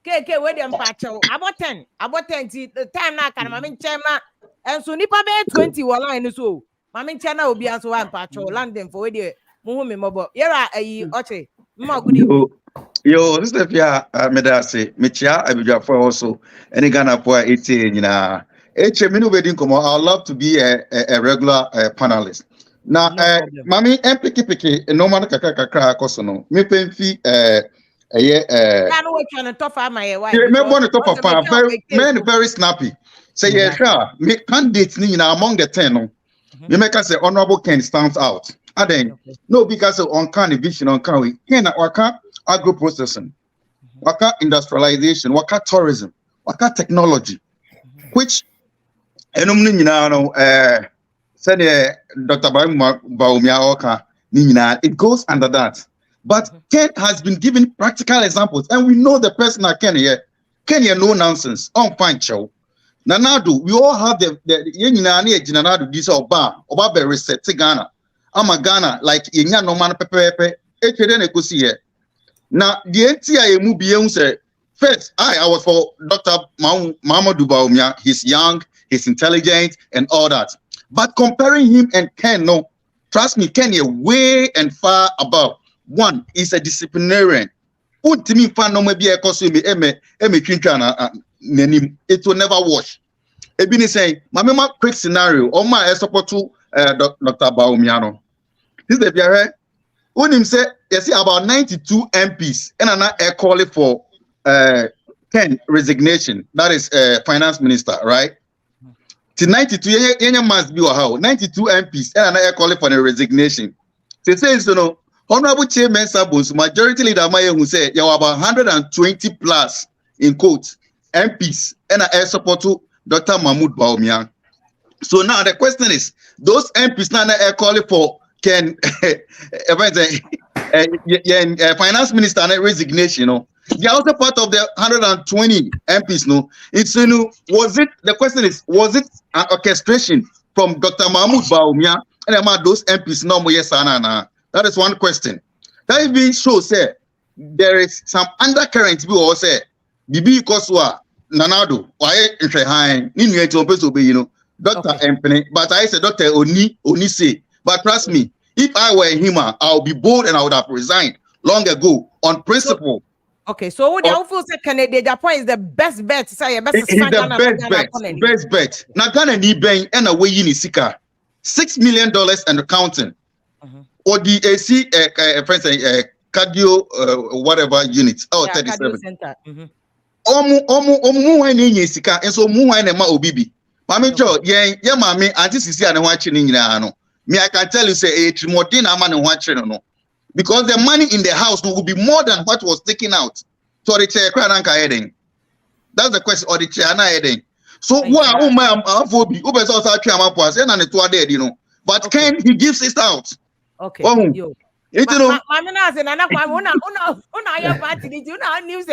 we dem pa chew about 10 ti time na aka na ma min chema enso nipa be 20 wala ni so ma min chena obi anso wa pa chew london for we dey mo hu me mobo yera oche ma good evening. Yo, this is Pia Medase, Michia, Abidjafo also, any Ghana poor 18, I'd love to be a regular panelist. Now, Mami, MPP, no man kakaka kosono, me penfi, very snappy. Say, me candidates among the 10, me make us say Honorable Ken stands out. And then, no, because on kind of vision on Kawi, Ken Waka agro processing, Waka industrialization, Waka tourism, Waka technology, which said Dr. Bawumia Oka, it goes under that. But Ken has been given practical examples, and we know the person at Ken here, no nonsense, on fine show. Nanadu, we all have the Nanadu, this or Oba reset Ghana. I'm a Ghana, like Inya no man pepe, now the entire movie say first, I was for Dr. Mahama Bawumia. He's young, he's intelligent, and all that. But comparing him and Ken, no, trust me, Ken is way and far above. One is a disciplinarian. It will never wash. Ebini say, my quick scenario. All my support to Dr. Bawumia. This is the Unim say, you see about 92 MPs and an air calling for Ken resignation. That is finance minister, right? To 92, any must be how 92 MPs and an air calling for the resignation. They say, Honorable Chairman Sabos, majority leader Maya who said you are about 120 plus in quotes MPs and an air support to Dr. Mahmoud Bawumia. So now the question is, those MPs now air calling for Ken finance minister and resignation, they are also part of the 120 MPs, was it, the question is, was it an orchestration from Dr. Mahmoud Bawumia and about those MPs? No, yes, that is one question. That even shows there is some undercurrent we all say Bibi Koswa Nanado why Dr. Empene, but I said Dr. Oni say. But trust me, if I were him, I'll be bold and I would have resigned long ago on principle. Okay, so what you feel say Canada Japan is the best bet. Say best He's the best bet. Now Ghana ni ben and away in sika $6 million and counting. Or the AC cardio whatever units. Oh, yeah, 37. Center. Omu wine sika and so mu wine ma obibi. Mami Jo, yeah, mami, anti sisi and watching in no. Me, I can tell you say a Trimodin man and watching no. Because the money in the house will be more than what was taken out. So the chair crank heading. That's the question, or the chair heading. So why but Ken he gives it out. Okay. Oh, yo. You know, Una party did you know news?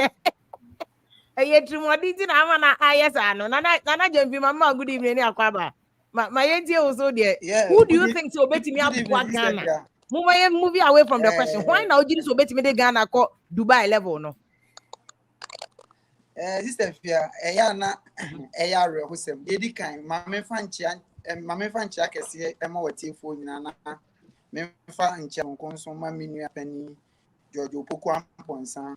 I Trimodin Amana Ayasano. Nana Jembi Mama, good evening, Aquaba. My idea was so dear. Who do you think so betting me up Ghana? Movie away from the question. Why now did you so bet me the Ghana call Dubai level? No. Sister Fia, Ayana, Ayara, who said, Lady Kind, Mamma Fanchian, and Mamma Fanchak, Emma, what tea for Nana, Memfa and Chan, consume Mammy Penny, Giorgio Poquam Ponsan,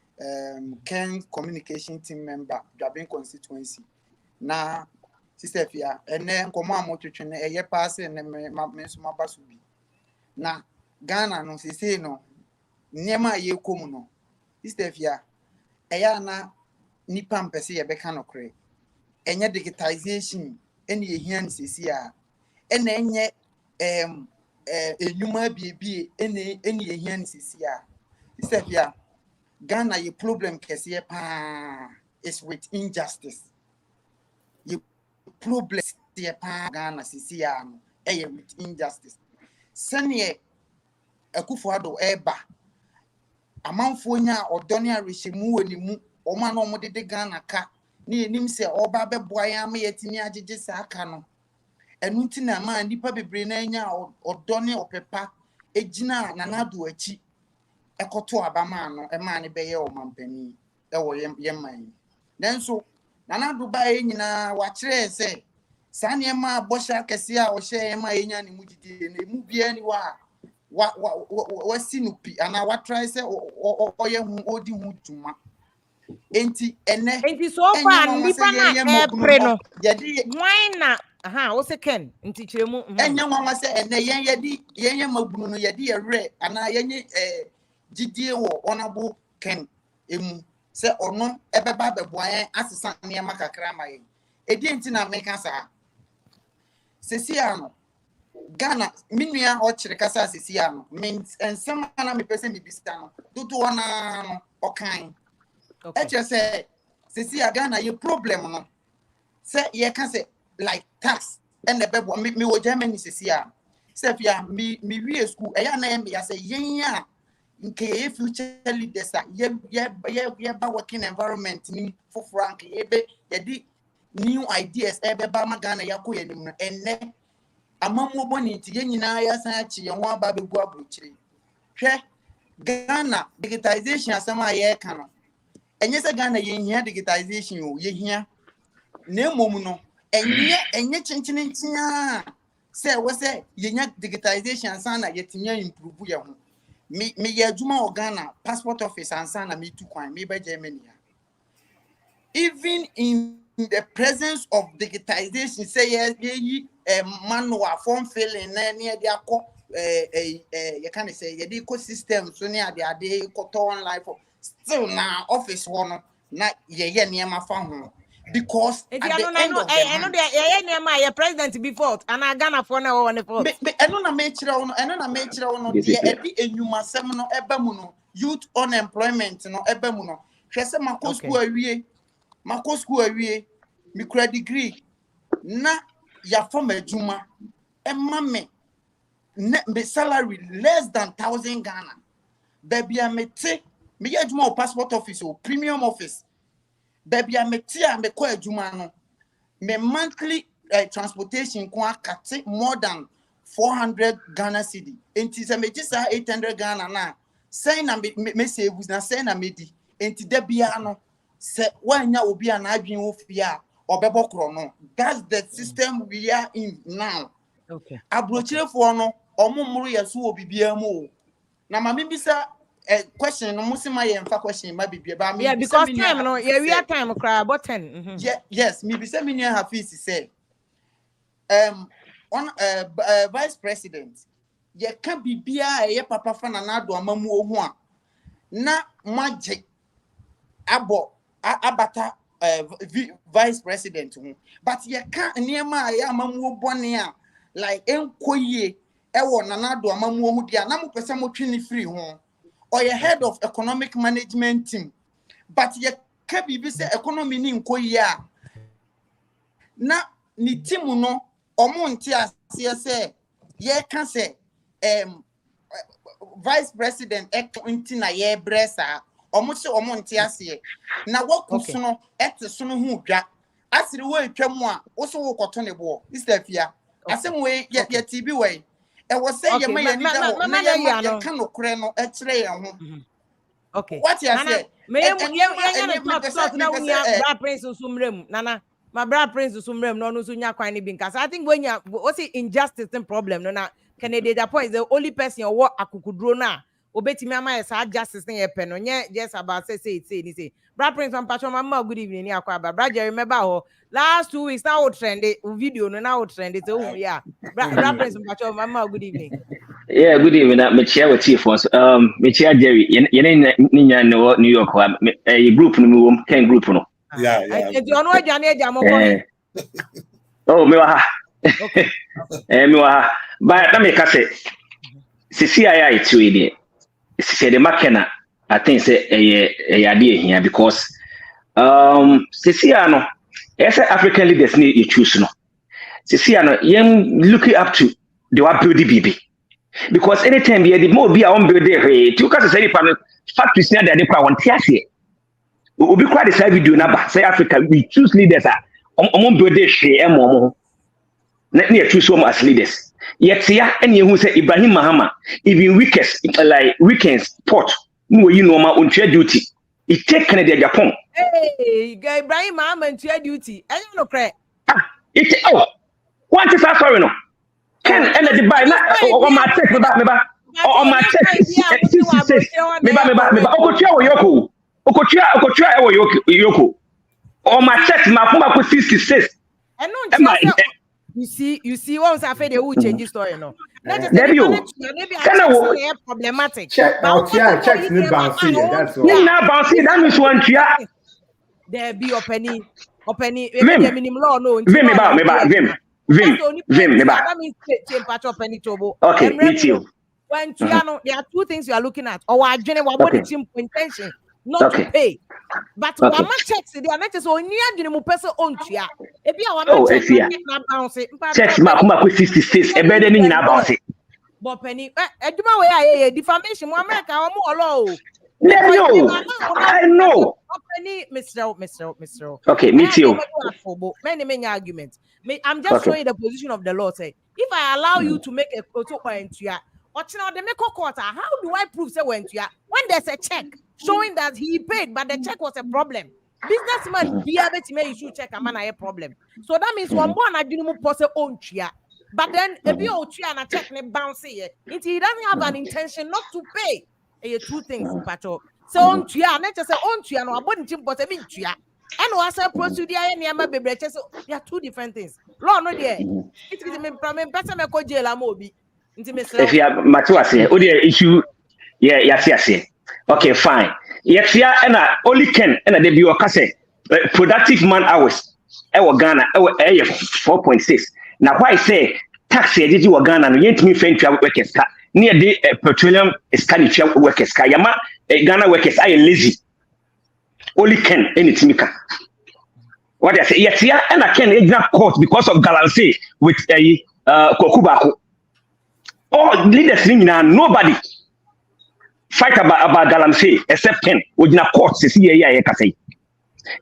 Ken communication team member, Drabin Constituency. Now, Sister Fia, and then command motor train a year pass and then my bus will be. Now, Ghana no say no, Nema ye comuno. Sister Fia, Ayana. Nipa mpese ye beka no kre enye digitalization ene ye hia nsisi a ene enye enuma bibie ene ye hia nsisi a isefia Ghana ye problem kese pa is with injustice ye problem ye pa Ghana sisi a no with injustice sene Akufo-Addo eba amanfo nya odone arehemu wani mu Oma no mo de Ghana ka na enim se oba beboa ya ma yetimi agege sa aka no enu nti na ma nipa bebre na anya odone opepa ejina na nado achi ekoto abama no e ma ne beye o mampani e wo yeman nenso na nado ba enyina wa kire se sa ne ma bosha kese a o hye ma enya ne mu didi na emu bia ni wa sinupi ana wa try se o ye hu odi hu tuma enti so far nipa na pre no why na o second enti kiremu enya nwa se yen yedi mabunu no yedi yere ana yenye gidie wo onabo ken emu se ono ebeba beboa yen asesa ne makakra ma yen edi enti na meka sa sesia no Ghana minua o kire kasa sesia no ensem na me pese me bisita no dodo wana no okan okay say Ghana ye problem no say ye can say like tax and the bebo me wo Germany say fia me we school e ya na me ya say yen ya nke future leaders ye ba working environment ni for frank ye be ye di new ideas e be ba ma Ghana ya ko ye nim no enne amammo boni ti ye nyina ya san achi ye ho aba be gu abuchire hwe Ghana digitalization asama ye ka no enye se Ghana ye hia digitalization o ye hia na mom no enye chinchinintia se we se ye nya digitalization sana ye tinya improve ye ho me ye adwuma o Ghana passport office ansana me tu kwan me be Germany even in the presence of digitalization say ye manual form filling na ne dey akọ you can say ye dey ecosystem so ne ade ko to online for still na office one na ye niema fa ho because at the end of the month ye niema ye president before and Ghana for na one for eno na me kire wono de edi enyumasem no eba mu no youth unemployment no eba mu no hwese makosku awie mi kura degree na ya form adwuma emma me salary less than 1,000 Ghana baby amete me ye adwuma o passport office o premium office baby amete a me ko adwuma no me monthly transportation ko akate more than 400 Ghana cedi enti se me gisa 800 Ghana na say na me save na say na me di enti da bia no se wanya obi a na adwen wo fia obebokro no that's the system we are in now okay abrochirefo no omumuru yeso obibia mu na mame bisa question no musi ma yemfa question ma bibia ba me. Yeah, because time no, yeah, we are time cry about 10. Yes, me be say me nua Hafiz say on vice president ye ka bibia ye papa fa na do amamu ohu a na maje abo abata vice president hu but ye ka niema ya amamu bone a like enkoyie ewo na do amamu ohu dia na mo pese mo twi ni free ho or your head of economic management team but ye ka bibi say economy ni nkoyie a na ni team no omonti ase say ye ka say vice president ekwanti na ye bresa omoche omonti ase na wakuso no ete no hu dwa asiri we twam a wo so wo koto ne bo istafia asem we ye tv we e wo say ye ma ye ni da ho na ye ka no kure no e kire ye ho. Okay, what you say me ye talk na unya bra prince sumrem nana my brother prince sumrem no so nya kwan ni bi nka. I think when you see injustice and problem no na Kennedy the point is the only person who akukudro na obetimi ama yes justice na ye pe no nye just about say ni say brother prince on patch mama good evening ni akwa ba brother remember ho last 2 weeks now trend video no now trend so yeah brother prince on patch mama good evening. Yeah, good evening. Me chair with Chief was me chair Jerry. Yene ninya no New York wa a group no mo ken group no. Yeah. And you know Jane Jamoko. Oh, me wa ha. Okay. Me wa ha. But na me ka say CCI itu ide. Say the makena I think say ade here because CCI no as African leaders need you choose no. CCI no yen looking up to the wa build BB. Because anytime the more be our own building, you can say factories near the Nipa one tiasi. We be quite the video number. Say Africa, we choose leaders on building share more. Let me choose some as leaders. Yet, and you who say Ibrahim Mahama, even weekends, port, you know my own chair duty. It take Canada Japan. Hey, Ibrahim Mahama and chair duty. I don't know, crack. What is that sorry no? Ken and the buy on my check on my check 66 Okochia on my check my phone 66 you see what was afraid they will change the story no maybe problematic check ni bounce that's all na bounce that means one tia there be opening minimum law no vim that means change patch opening tobo okay meet you when Tiano, there are two things you are looking at or intention not to pay. But one man checks they are not just only a person on Tia. If you are one checks Makuma 66 a better than about it. But penny, a defamation, America, or more low. I know. Mr. Okay, me too. Many arguments. I'm just showing the position of the law. Say, if I allow you to make a photo point to the make quarter, how do I prove say when there's a check showing that he paid, but the check was a problem? Businessman be able to make issue check a man a problem. So that means one born I didn't post own chia. But then if you and a check bounce here, he doesn't have an intention not to pay. Two things, Pacho. So on chia, not just on chia, no, I wouldn't think what I mean chia. And was a procedure and Yama baby. So there are two different things. Law no there. It is me better me ko jail amobi. If you have Matua say, oh the issue, yes. Okay, fine. Yes, and only can and they be say productive man hours. Ghana, 4.6. Now why say tax did you Ghana no yet me friend workers near the petroleum expenditure workers yama Ghana workers are lazy. Only can anything can. What I say, yes, and I can exact court because of galamsey with a Kokubako. All leaders nobody fight about galamsey except 10 with na court say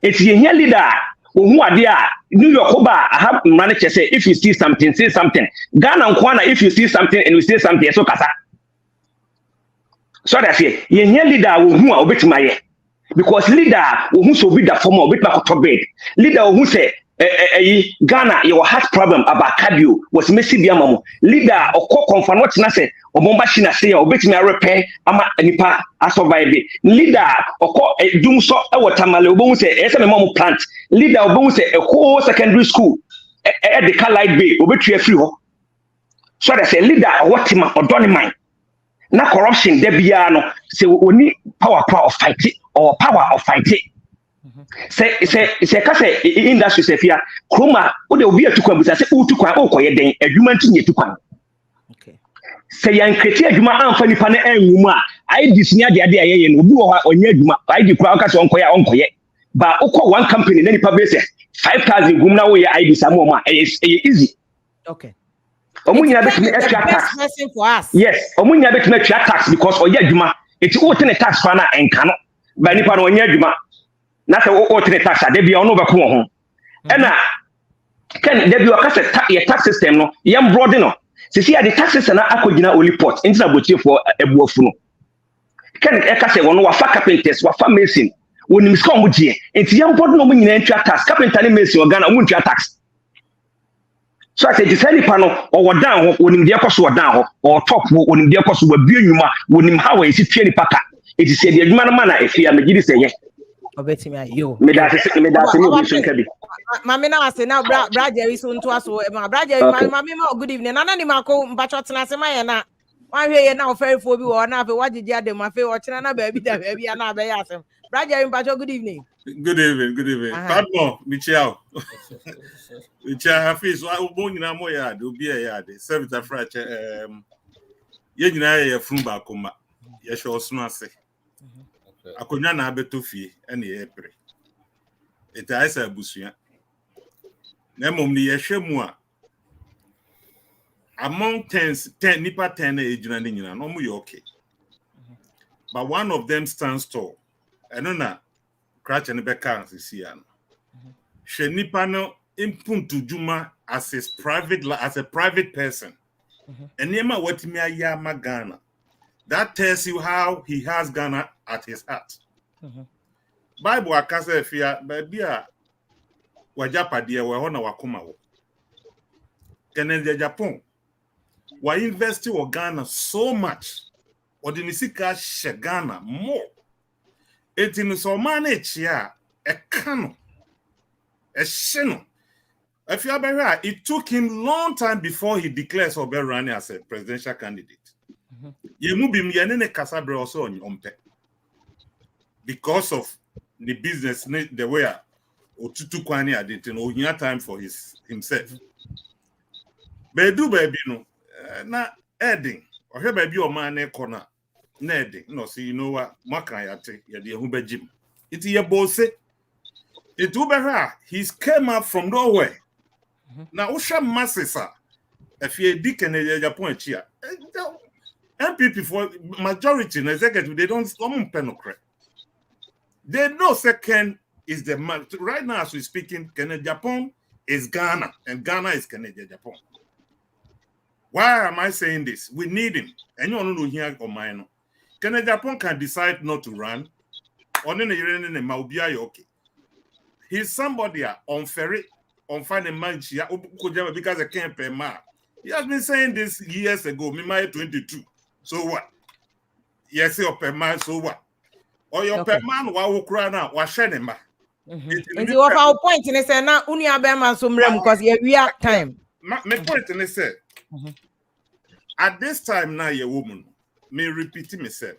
it's a leader who are there New York I have manager say if you see something say something. Ghana and Kwana if you see something and we say something so kasa. So that say ye leader who are obet my because leader who so be the former obet my bed leader who say Ghana, your heart problem about cardio was Messi Biamamo. Leader or co-confirm what Nase or Bombashina say or bet me a repair ama nipa asurvive. Leader or doom so our tamale bonse SMM plant. Leader or bonse a whole secondary school at the car light bay obetry free. So that's a leader or what him or Donny mine. Na corruption debiano say we need power of fight it or power of fight it. Say kase industry say fia kroma wo de obi atukwan busa say utukwan o koye den adwuma ntinye tukwan. Okay. Say yan kreti adwuma amfa nipa na enwum a ai disnia de ade ayeye no obi wo ha onye adwuma ai di kwa kase onkoye ba ukọ one company na nipa be say 5,000 gum na wo ye ai disamo ma easy. Okay. Omunya betime extra tax. Yes, omunya betime extra tax because oye adwuma eti wo tene tax fa na enka no ba nipa no onye adwuma na se wo tene tax ade bia ono beko ho ena ken de bia ka se tax system no yam broad no se see the tax system na akogina only port intina botie for ebuafu no ken e ka se wono wa fa carpenters wa fa mason wonim ska mo gie enti yam broad no mo nyina ntwa tax carpenter ne mason Ghana mo ntwa tax. So I said, the same panel or down when the cost or down or top when the cost were being when how is it training paka. It is said the man if you are Megidi say yes. You Mamina was now Brajer is soon to us. Brajer, good evening. Anani Marco, Bachotana Semayana. Why here now very for you or not? What did you do? My favorite China baby, the baby, and I asked him. Brajer in Bacho, good evening. Good evening. Pardon, Michelle. Michelle Hafiz, I will born in Amoya, do be a yard, service a fracture. Yenina from Bakuma, Yasho Snase. I could not have to fee any April. It is a busia. Nemum the Yashemua. Among 10 Nipa 10 age running in an okay. But one of them stands tall. I don't know. Cratch and Becca is here. Shenipano input to Juma as a private person. And Nema what me Yama Ghana. That tells you how he has Ghana at his heart. Bible akase fia baby a wajapa de we hona wakoma wo. Kennedy Japan. Wa invest in Ghana so much. Odinisika she Ghana more. It in so manage ya a cano. A sheno. If you are it took him long time before he declares or be running as a presidential candidate. You move him yanene kasabre also on umpe. Because of the business the way Otutu Kwani I didn't know he had time for himself. But do baby no na adding or here baby or man corner. Ned, no, see, you know what? Makayate, ya dear Hube Jim. It's your boss. It Uber, he's came up from nowhere. Now, Usha Massesa, if you're deacon at your point here, NPP for majority in executive, they don't come penocrat. They know second is the man. Right now, as we're speaking, Canada Japan is Ghana, and Ghana is Canada Japan. Why am I saying this? We need him. And you don't know here or mine. Canada Japan can decide not to run. He's somebody on ferry, on finding man because I can't pay ma. He has been saying this years ago, me my 22. So what? Yes, your per man, so what? Or your per man, what will cry now? What shenema? And you have our point in a sense now, Unia Berman Sumrem because we are time. My point in a sense, at this time now, your woman. Me repeat myself.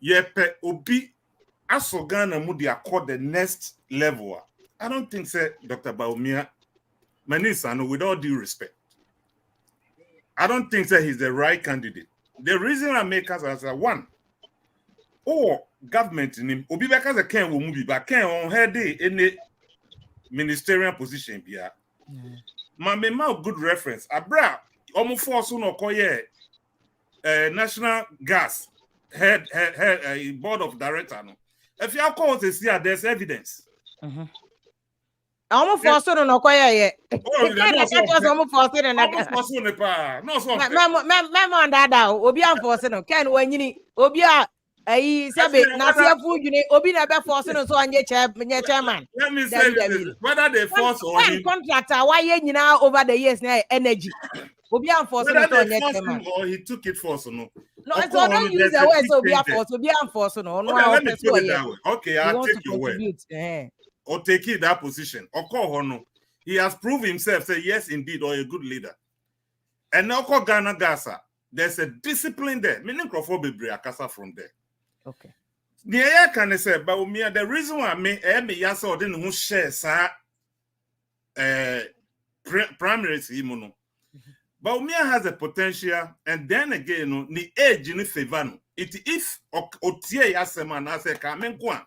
Yepe obi aso Ghana mudi accord the next level. I don't think say Dr. Baumia Manisano, with all due respect. I don't think that he's the right candidate. The reason I make us as a one, or government in him, obi because I can't move back can on her day any ministerial position here. My good reference. Abra almost force no koye. National Gas head board of director. No, if you call to see there's evidence. Almost forced on no quite yet. Almost forced on no. Memo and Dada, Obia forced no. Can when you Obia Sabe, na fearful you obi na be force no so anye chairman. Let me say this, whether they force or him. Contractor, why you now over the years now energy. Obi am force no Whether so they anye forced chairman. him or he took it force or no. No, so don't use the word so obi am force, obi am force no. Okay, let me put it that way. Okay, I'll take your word. Or take it that position. Or call no. He has proved himself, say yes, indeed, or a good leader. And now call Ghana Gaza. There's a discipline there. Meaning Crawford Akasa from there. Okay. The can say, but the reason why me yasa or didn't who share primaries imuno. But Umia has a potential, and then again, the age in favor. It if Otie Yaseman as a Kamenkwan,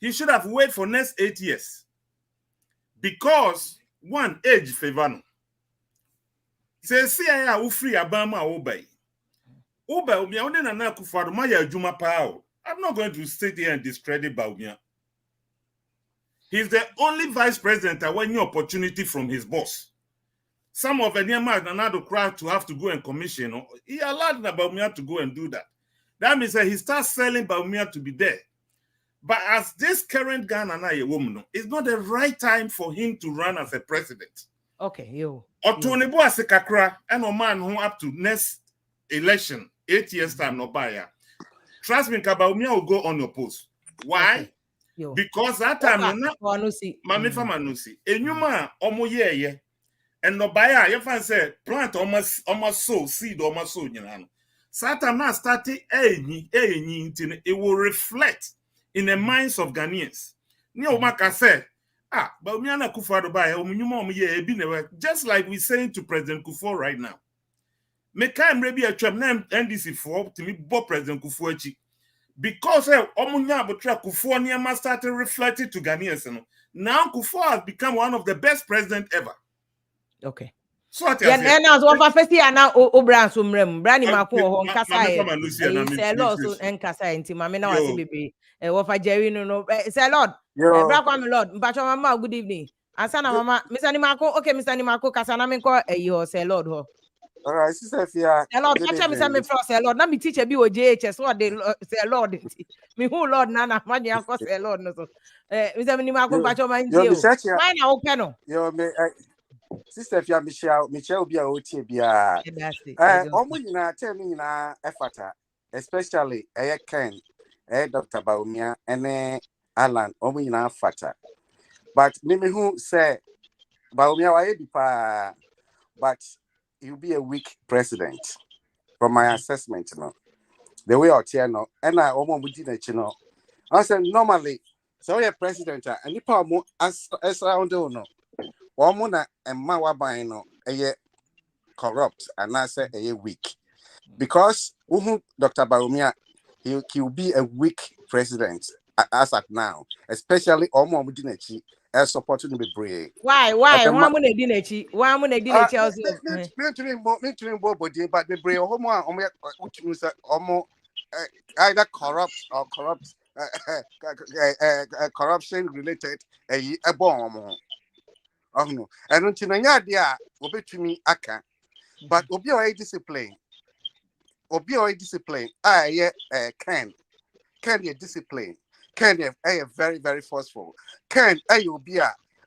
he should have waited for next 8 years. Because one age favor. Say, see, I will free Abama obey. Oba Umia only na Kufar Maya Juma Pao. I'm not going to sit here and discredit Baumia. He's the only vice president that won new opportunity from his boss. Some of the Nanado crowd to have to go and commission. He allowed Baumia to go and do that. That means that he starts selling Baumia to be there. But as this current Ghana woman, it's not the right time for him to run as a president. Okay, yo. Otonebo Asekakra and a man who up to next election, 8 years time, no buyer. Trust me, Baumia will go on your post. Why? Okay. Because that time, Mamifa Manusi, a new man, omo and no buyer, your fan said, plant almost sow, seed almost sow, you know. Satan now started it will reflect in the minds of Ghanaians. Maka said, but we are not Kufado by just like we're saying to President Kufuor right now. Meka maybe a trap name NDC for to me, Bob President Kufuor. Because Omunya Botra Kufuor Niama started reflecting to Ghanaians. Now Kufuor has become one of the best presidents ever. Okay. So what yeah, now so for first year now Obran Sumrem, Brani Mako on Kasa. Say Lord so en Kasa enti mama na wase bebe. Wo fa Jerry no say Lord. Bra kwa me Lord. Mpacho mama good evening. Ansana mama Mr. Nimako, okay Mr. Nimako Kasa na me ko ho say Lord ho. All right, sister Fia. Lord, catch me say me from say Lord. Na me teacher bi o JHS so they say Lord. Me who Lord na man ya ko say Lord no so. Mr. Nimako mpacho man ji. Why na open no? Yo me Sister Fia Michelle Bia Oti Bia. Omo nyina tell me nyina effort, especially Ken, Dr. Baumia, and Alan, omo nyina effort. But me who say Baumia wa be pa, but you'll be a weak president from my assessment, you know. The way out here, no, and I almost didn't, you know. I said normally, so you're president, and you probably more as around, no. Womuna and Mawa no a corrupt and I say a weak. Because Dr. Baumia, he will be a weak president as at now, especially Omo Mudinechi as supporting the brave. Why? Why am Dinechi? Why am Dinechi also? Me body, but the brave Omo either corrupt or corruption related a bomb. Oh no, and until Nanya will be to me aka, but obi discipline. I can be discipline. Can a very, very forceful. Can a be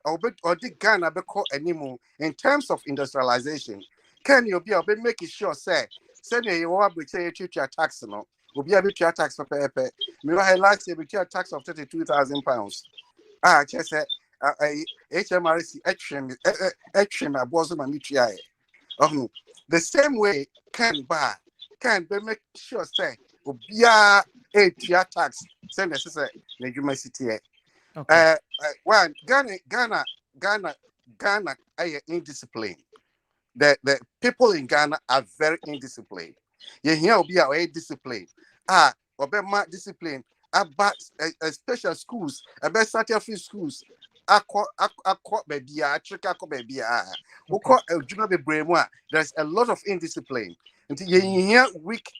or the Ghana be called anymore in terms of industrialization. Can you be making sure say you want to say your tax no? Will be able to tax for paper. Me last year we a tax of £32,000. Just said. HMRC action abosom amitriae. The same way can be make sure say obia a tax send necessary the university. One Ghana are indisciplined. The people in Ghana are very indisciplined. You hear obia a discipline. Obema discipline about special schools, about certificate schools. There's a lot of indiscipline. Until you hear weak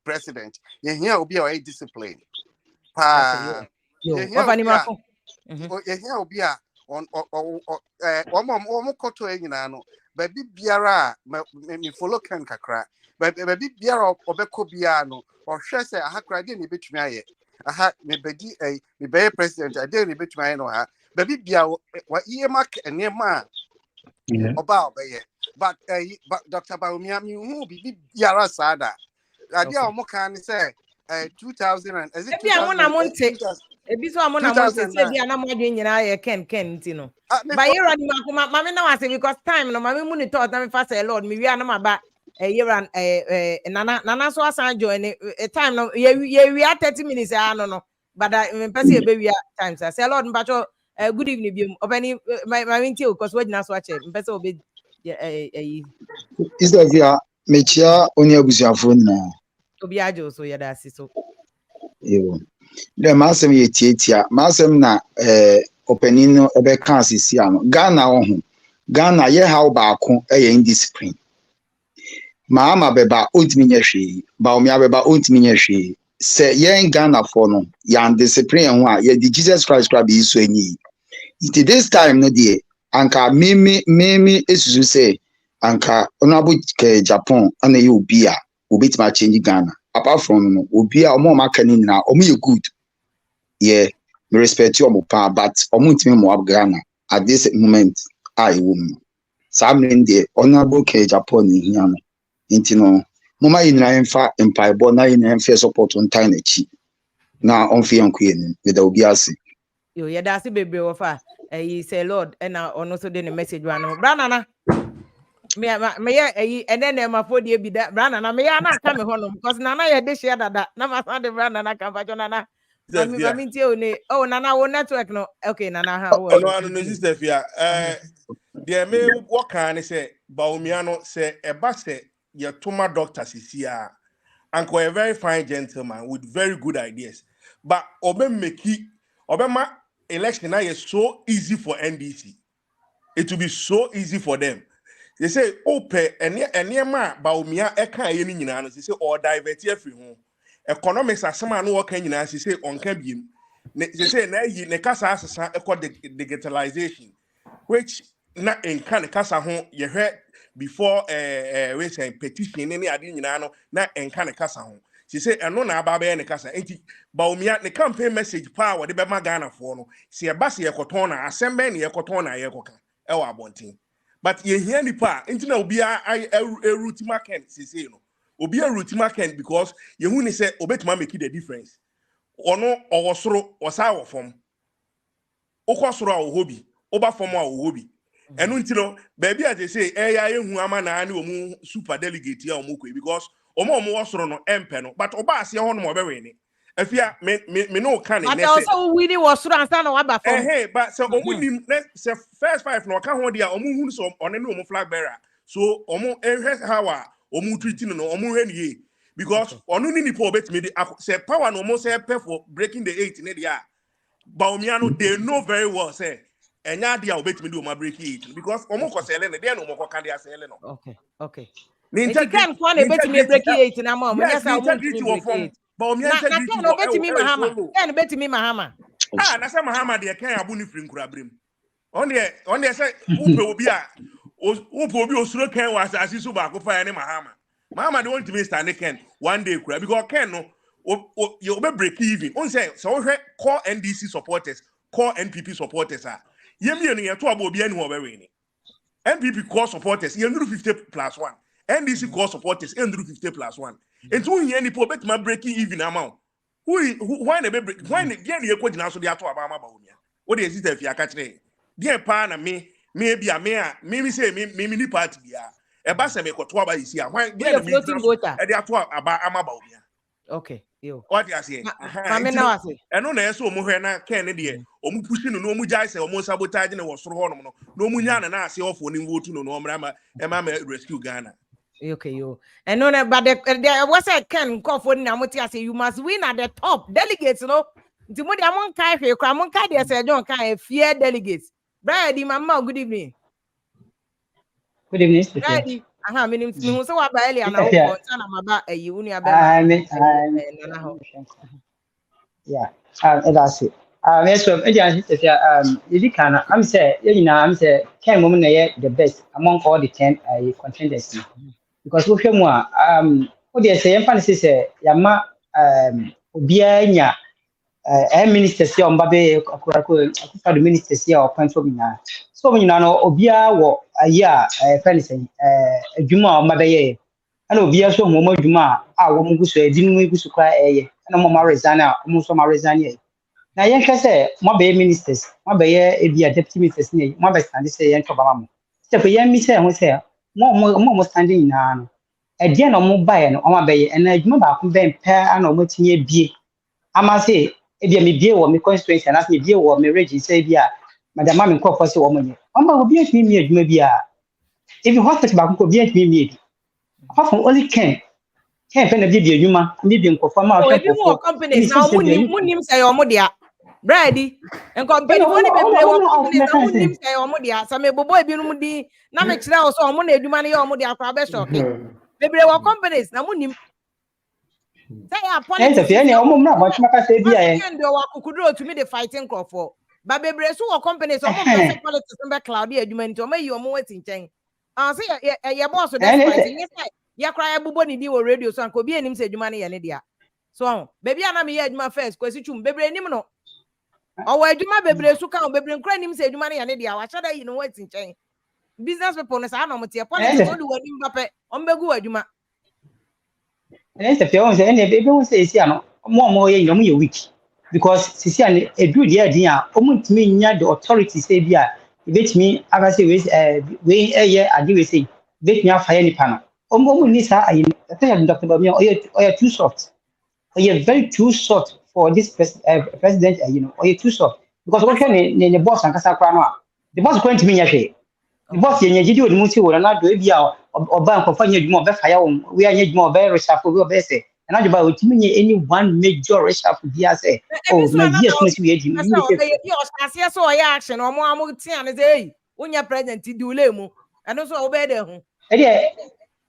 president, you hear will be a discipline. You hear will be on omo koto enyina no baby biara me follow Ken kakra baby biara obeko bia no or hwe say aha kra de ne betumi aye aha me bedi me be president ade ne betumi aye no ha baby bia wa iye mark enema oba obeye but Dr. Baumia mi hu bibi biara sada ade a omo kan say 2000 and is it 2000 ebi so amona mo se se bia na mo adwen nyina ye ken nti no ba yera ni makoma mame na wase because time no mame mu ni thought na me fa say lord me wia na maba yera nana so asan join time no ye wia 30 minutes no but me pese e be wia time say lord mbacho good evening biom obani my nti o because we so ache me pese obe is that via mechia oni abusuafo na obi ajo so ye da si so yo dem asem ye tietia masem na opening no ebe kan asisi ano Ghana ohun Ghana ye how baako indiscipline Mahama beba ontimi nya hwe Baumia beba ontimi nya hwe se ye Ghana for no ya discipline ho a ye di Jesus Christ Christ be so ani it this time no dey anka mimi esusu say anka onabu ke Japan ana ye obi a obitima change Ghana apart from no obi a omo maka ni na omo ye good yeah me respect you pa but omo ntimi mo ab Ghana at this moment I won samrin dey honorable ke Japan ni hia no nti no mama yina enfa empaibo na yina enfa support on time echi na onfi yankuye ni with obi ase yo ye da se bebre wo fa say lord na ono so de ne message wa no bra nana me ye ene na ma fodi bi da bra nana me ya na aka me hono because nana ye de share dada na ma sa de bra nana kan fa jo nana mami ntie o ne oh nana wo network no okay nana ha wo no sister fia de me wo kan say Baumia no say eba say ye toma doctor sisia uncle a very fine gentleman with very good ideas but obema election now is so easy for NDC. It will be so easy for them. They say open and ma Baumia eka ye ni nyina no say or divert free home economics asema no work nyina say on can be they say na yi ne kasa asesa digitalization which na enka ne kasa ho ye hwe before we say petition ni ade nyina no na enka ne kasa ho she say eno na aba be ne kasa enti Baumia ne campaign message power de be ma Ghana for no se eba se yekoton na asembe ne yekoton na yekoka e wa abonten but ye hia nipa enti na obi a route market say no obi a route market because ye hu ni say obetima make the difference ono owosoro osa wo fom ukosoro a ohobi oba fom a ohobi enu nti no baby a je say ya yehu ama na omu super delegate ya omu kwe because omo wosoro no empe no but oba ase ho no mo be we ni afia me no kan ni but also we ni wosoro ansa na waba fom but so omu nim say first five no ka ho dia omu hu so one ne omu flag bearer so omu ehwe hawa omu treating no omu hwe ni because onu ni nipo obetimi de say power no mo say pay for breaking the 8 ne dia Baumia no they know very well say enya dia obetimi de o ma break 8 because omo ko sele ne dia no mo ko kan dia sele no okay Ninja can kwa na betimi break 8 na mo nya sa omo integrity wo form Baumia integrity na betimi Mahama can betimi Mahama na say Mahama de kan abu ni firi nkura brem on de say upe obi a upe obi osuro kan wa asasi so ba ko fa ne Mahama they want to be stand Ken one day kura because Ken no you be break even on say so we call NDC supporters call NPP supporters yemi no ye to abo obi ani ho be we ni NPP call supporters you nduru 50+1 NDC call supporters nduru 50+1 and who here ni po betima breaking even amount why na be break why na dia na ye kwagina so dia to aba ama ba omia wo de sister fi aka kire dia pa na me bia me say me ni party bia eba se me koto aba isi a why dia na me e dia to aba ama ba omia okay yo what you say mame na wase eno na yeso omo hwe na ken ne de omo pushi no omo jai se omo sabotage ne wo soro ho no no omo nya na ase ofo ni vote no no omra ma e ma rescue Ghana okay yo and no but there was a Ken call na moti say you must win at the top delegates no nti mo de amon kai hwe kwa amon kai de say John kan fear delegates Brady mama good evening good evening Stephen Brady aha me hu so wa ba earlier na wo ko na maba unu abema nana ho yeah that's it Yes, well, I'm say, I'm say, can woman the best among all the 10 contenders. Because we feel more, what they say, fancy say, Yama, Obianya, ministers here on Babe, the ministers here or Pennsylvania. So, you know, Obia, a year, fancy, Juma or Mabaye. And Obia so Momo Juma, our woman who say, didn't we go to cry, and no more resign, almost my resign. Now, young say, my bay ministers, my bay a deputy ministers, my best and say, and Tobam. Step a young miss, and we say, more standing now. A dear no more buy and on my bay, and I remember Ben pair and almost near be. I must say, if you may be or me constraints and ask me dear or me raging, say, yeah, Madame Mammy Corpus woman. Will be at me, maybe. If you hospital back, could be at me. Apart from only can't find a video, you ma, maybe in conform Oh, out if you more companies now, munim say omodia. Brady and company for the people who companies now munim say omodia. Some boy be no mudi. Na me chira so omo na eduma na ye omodia kwa be shock. Bebre wo companies na munim. Say ya politics. Any omo but maka say bia eh. Second wa kukudro to me the fighting crop for. But bebre so wo companies omo be say politics be cloud eduma nti omo yi omo wetin chen. Say ya boss so that's fighting. Yes ya cry bubo ni di wo radio so anko bi enim say eduma na ye ne dia. So baby ana me ye eduma first kwesi chum bebre enim no. Owo eduma bebre so kan bebre nkra enim say eduma na ye ne dia wa chada yi no wetin chen. Business people no say na mo tie politics so di wani mbape ombegu eduma. And if you want to say, baby, won't say, more, you're weak. Because Sicilian, a good idea, almost mean the authority say, yeah, bet me, I say, way a year, I do say, bet me off any panel. Almost needs I think Dr. Bamia, or you're too soft. Or you're very too soft for this president, or you're too soft. Because what can the boss and Casacrana? The boss going to me, the boss in your video, the Musi will not do it or bank of any more fire. We are more very shuffle, say. And I about any one major reshuffle, dear say. Oh, my dear, so action or more tian when your president do lemu. And also obey them.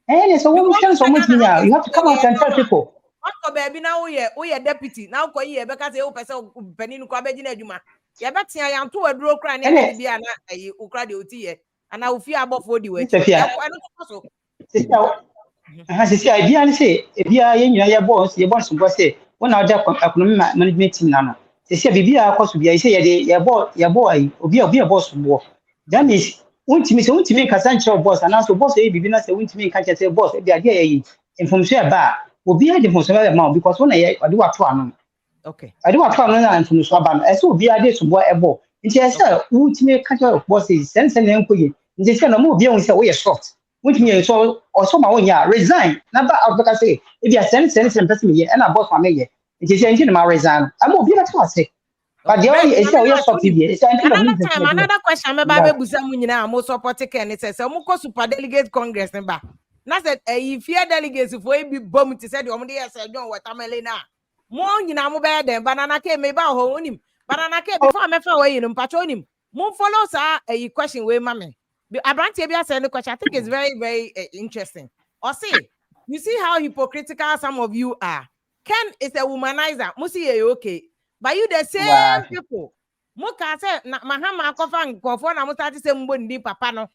And so what chance so much now? You have to come out and tell people. What baby now we are deputy now for year because you person penin kwabejina juma. Ya betia ya nto aduro kra ne na bia na ukra de otiye. And I will fear about 40 words. Sister, idea say, if you are in your boss, your boss will say, when our economic management team now. They say, Bibia, cost to be, I say, your boy, will be a boss war. That means, won't you make a central boss, and also boss, a Bibina, won't make catch a boss, if they are there, and from share bar, will be a different amount because when I do a plan. Okay. I do a plan and from the Swaban, I saw be a day to boy a ball. It is a won't make catch a bosses, sense and employee. They say, no more beyond say, we are soft. Which means so or so my own resign. Number of because say if you are sending person here and I bought my mayor, it is engine my resign. I won't be able to say. But the only is your soft TV. Another question I'm about Busamunina, most supporting and it says, super delegate Congress member. Now said, if you delegates, if we be bombed to say, the only said, don't what I'm now. More you know, than banana came about him. Banana came before I'm away in patronim. More follows are a question with mammy. Abrantia said the question. I think it's very, very interesting. Or say, you see how hypocritical some of you are. Ken is a womanizer. Musi okay, but you the same people. Muka said, Mahama Kofan Kofon, I'm starting to say, Mundi Papa no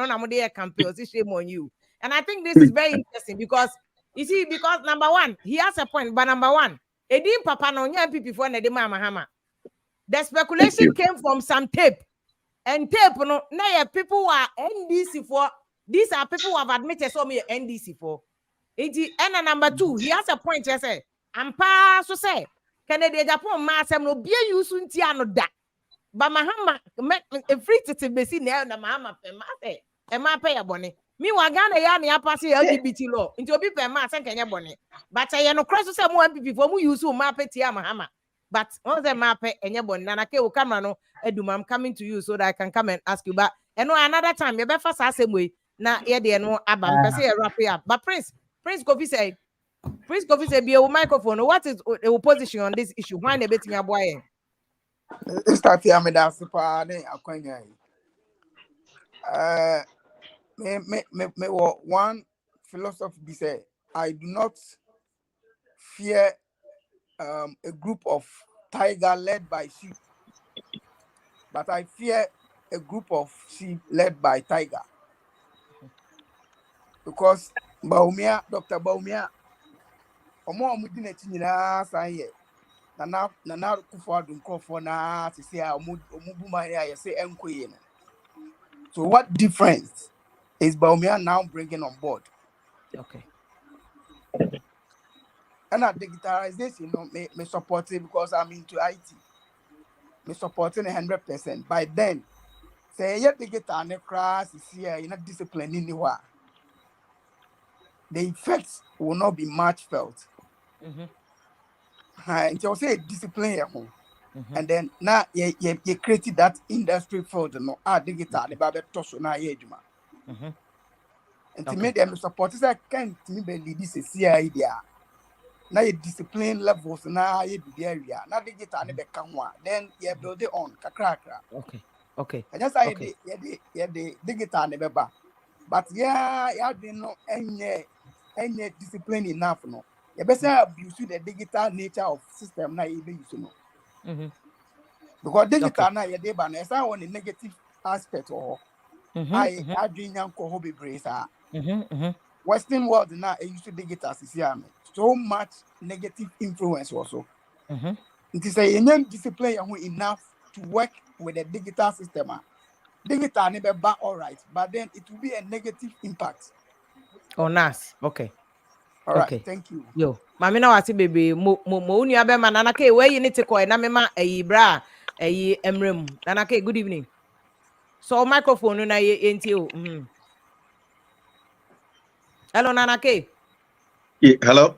na Mudia campaign. Shame on you. And I think this is very interesting because you see, because number one, he has a point, but number one, Edim Papa no NPP for Nedima Mahama. The speculation came from some tape. And tape, no, now people who are NDC for these are people who have admitted so many NDC for. And number two, he has a point. I say, I'm pass to say, Canada Japan Massam no be using Tiano da. But Mahama a free to be seen there, the Mahama pay and my pay a bonnet. Meanwhile, Ghana yani pass LGBT law into a bit per mass and Kenya bonnet. But I know cross some one people who use who map it here, Mahama. But on the map and your bon, Nanake will come no, Edum, I'm coming to you so that I can come and ask you. But and no another time, you better fast same way. Now, yeah, they no abam, say a wrap up. But Prince Kofi say, be a microphone. What is the opposition on this issue? Why they betting your boy? Start here, me da super ne akwanya. Me one philosophy be say, I do not fear a group of tiger led by sheep, but I fear a group of sheep led by tiger. Because Dr. Baumia, omo amudi na chi nyina san ye. Nana Kufuor Nkrumah na to say omubu man ya say enkoye no. So what difference is Baumia now bringing on board? Okay. And digitalization, me support it because I'm into IT. Me supporting 100%. By then, say you digital ne class is here, you're not disciplined anywhere. The effects will not be much felt. Until say discipline at home. And then now you created that industry field no digital ne babe toso na ye adwuma. And to me them support is I can't me believe this is idea. Now you discipline levels now you be area. Now digital ne be kanwa. Then you build it on kakra. Okay. I just say the digital ne beba. But yeah, they no any discipline enough no. You better abuse the digital nature of system now you use no. Because digital now you dey ban esa on the negative aspect or I dream yanko hobby brace. Western world now used to digital so much negative influence also. It is a young discipline enough to work with the digital system. Digital never back all right, but then it will be a negative impact on us. Okay. All right, thank you. Yo, mami na wati baby mo unu abe ma nana ke we ni te ko na me ma bra emrem nana ke good evening. So microphone na ye enti o. Hello nana ke. Yeah, hello.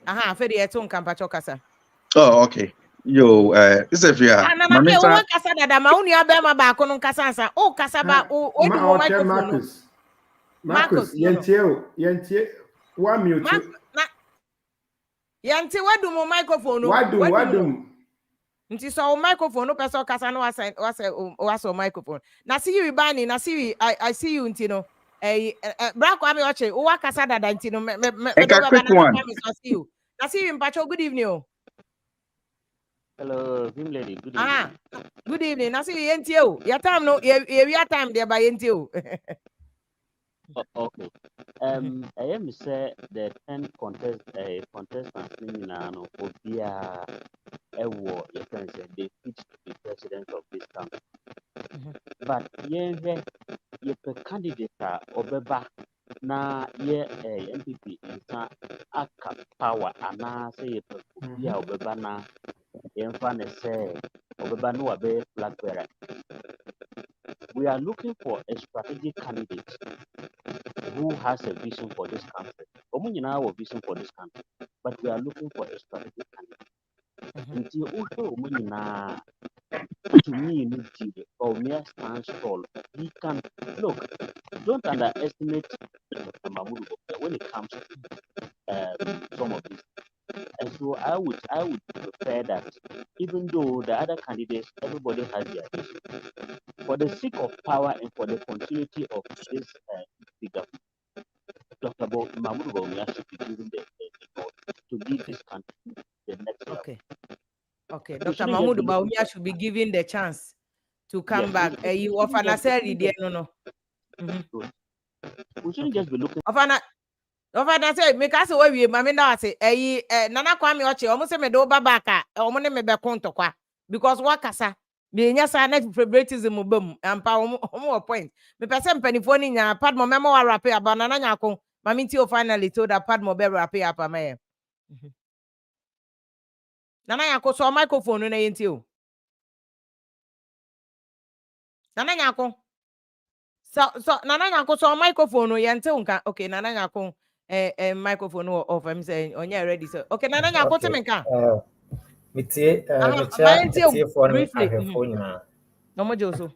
Aha, fe de eto nkampa chokasa. Oh, okay. Yo, this is Fia. Nana ke wo kasa dada ma unu abe ma ba ko no kasa ansa. O kasa ba o di mo microphone. Marcus, yentie, wa mute. Yanti wadu mo microphone. Wadum. Nti so microphone no person kasa no wasa microphone. Na see you bani, na see I see you nti no. Bra kwa me oche, o wakasa dada nti no me do ba na kwa me so see you. Na see you mpacho good evening o. Hello, Vim lady. Good evening. Good evening. Na see you yenti o. Your time no, your time there by yenti o. Okay. I am say the 10 contestants in no obia ewo you can say they fit to be president of this country. But yeah, you candidate obeba na ye NPP nsa aka power ana say you obia obeba na yemfa ne say obeba no wabe flag bearer. We are looking for a strategic candidate who has a vision for this country. Our vision for this country, but we are looking for a strategic candidate. Until to me, or mere stand tall. He can look. Don't underestimate Dr. Mahmoud when it comes to some of these. And so I would prefer that even though the other candidates, everybody has their vision, for the sake of power and for the continuity of this figure, Dr. Mahmoud Bawumia should be given the vote to lead this country the next level. Okay. Dr. Mahmoud Bawumia should be given the chance to come back. You offer na say no. We shouldn't just be looking. Offer na say make us we mami na say nana kwame oche omo say me do babaka omo ne me be konto kwa because wakasa me nya sa na favoritism bam ampa omo point me pese mpanifo ni nya pad mo memo wa rap aba nana nya ko mami ti o finally told that pad mo be rap up am nana nya ko so microphone na yenti o nana nya ko so nana nya ko so microphone yenti unka okay nana nya ko microphone off I'm saying on you ready so okay nana nya ko te me kan metie for ni ahwefo nyina no mo joso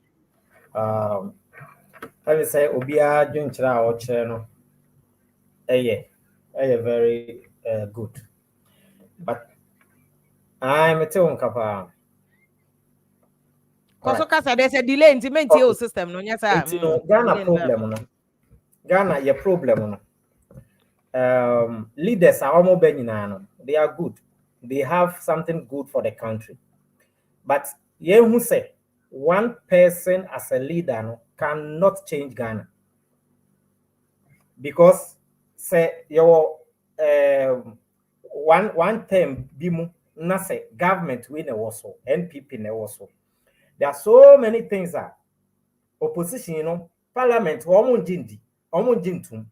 I say obia dwonkyerɛ a ɔkyerɛ no very good but I mete wo nka paa Koso kasa there's a delay in the system no nyasa Ghana problem no Ghana your problem no leaders are almost no they are good, they have something good for the country, But ye who say one person as a leader no, cannot change Ghana. Because say your one term bimu na say government we ne also NPP ne also. There are so many things that opposition, you know, parliament omo jintum.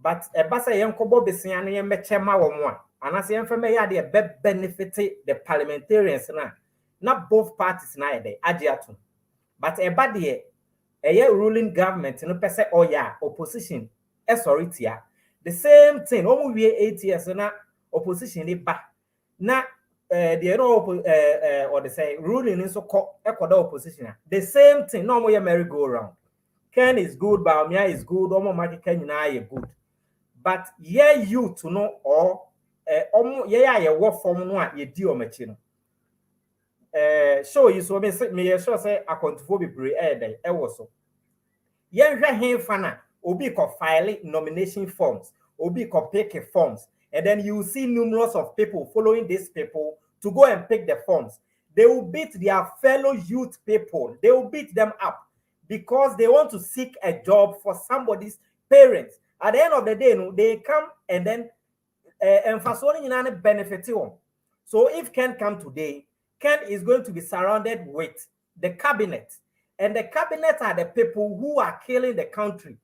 But a basa yankobo besian yen mechema womwa. And as yen feme ya de benefit the parliamentarians na. Not both parties na de agiatum. But a bad ruling government no pese oh yeah opposition sorry tia. The same thing omo we 8 years na opposition ni ba. Na the or they say ruling is so ekoda opposition. The same thing no more merry go around. Ken is good, Baumia is good, omo market Ken na good. But yeah, you to know or yeah work from no ye di o machino. So you so me sure say accountable be brave e was so. Yen hwe hen fana obi ko file nomination forms, obi ko pick forms, and then you see numerous of people following these people to go and pick the forms. They will beat their fellow youth people. They will beat them up because they want to seek a job for somebody's parents. At the end of the day, no, they come and then benefit you. So if Ken come today, Ken is going to be surrounded with the cabinet. And the cabinet are the people who are killing the country.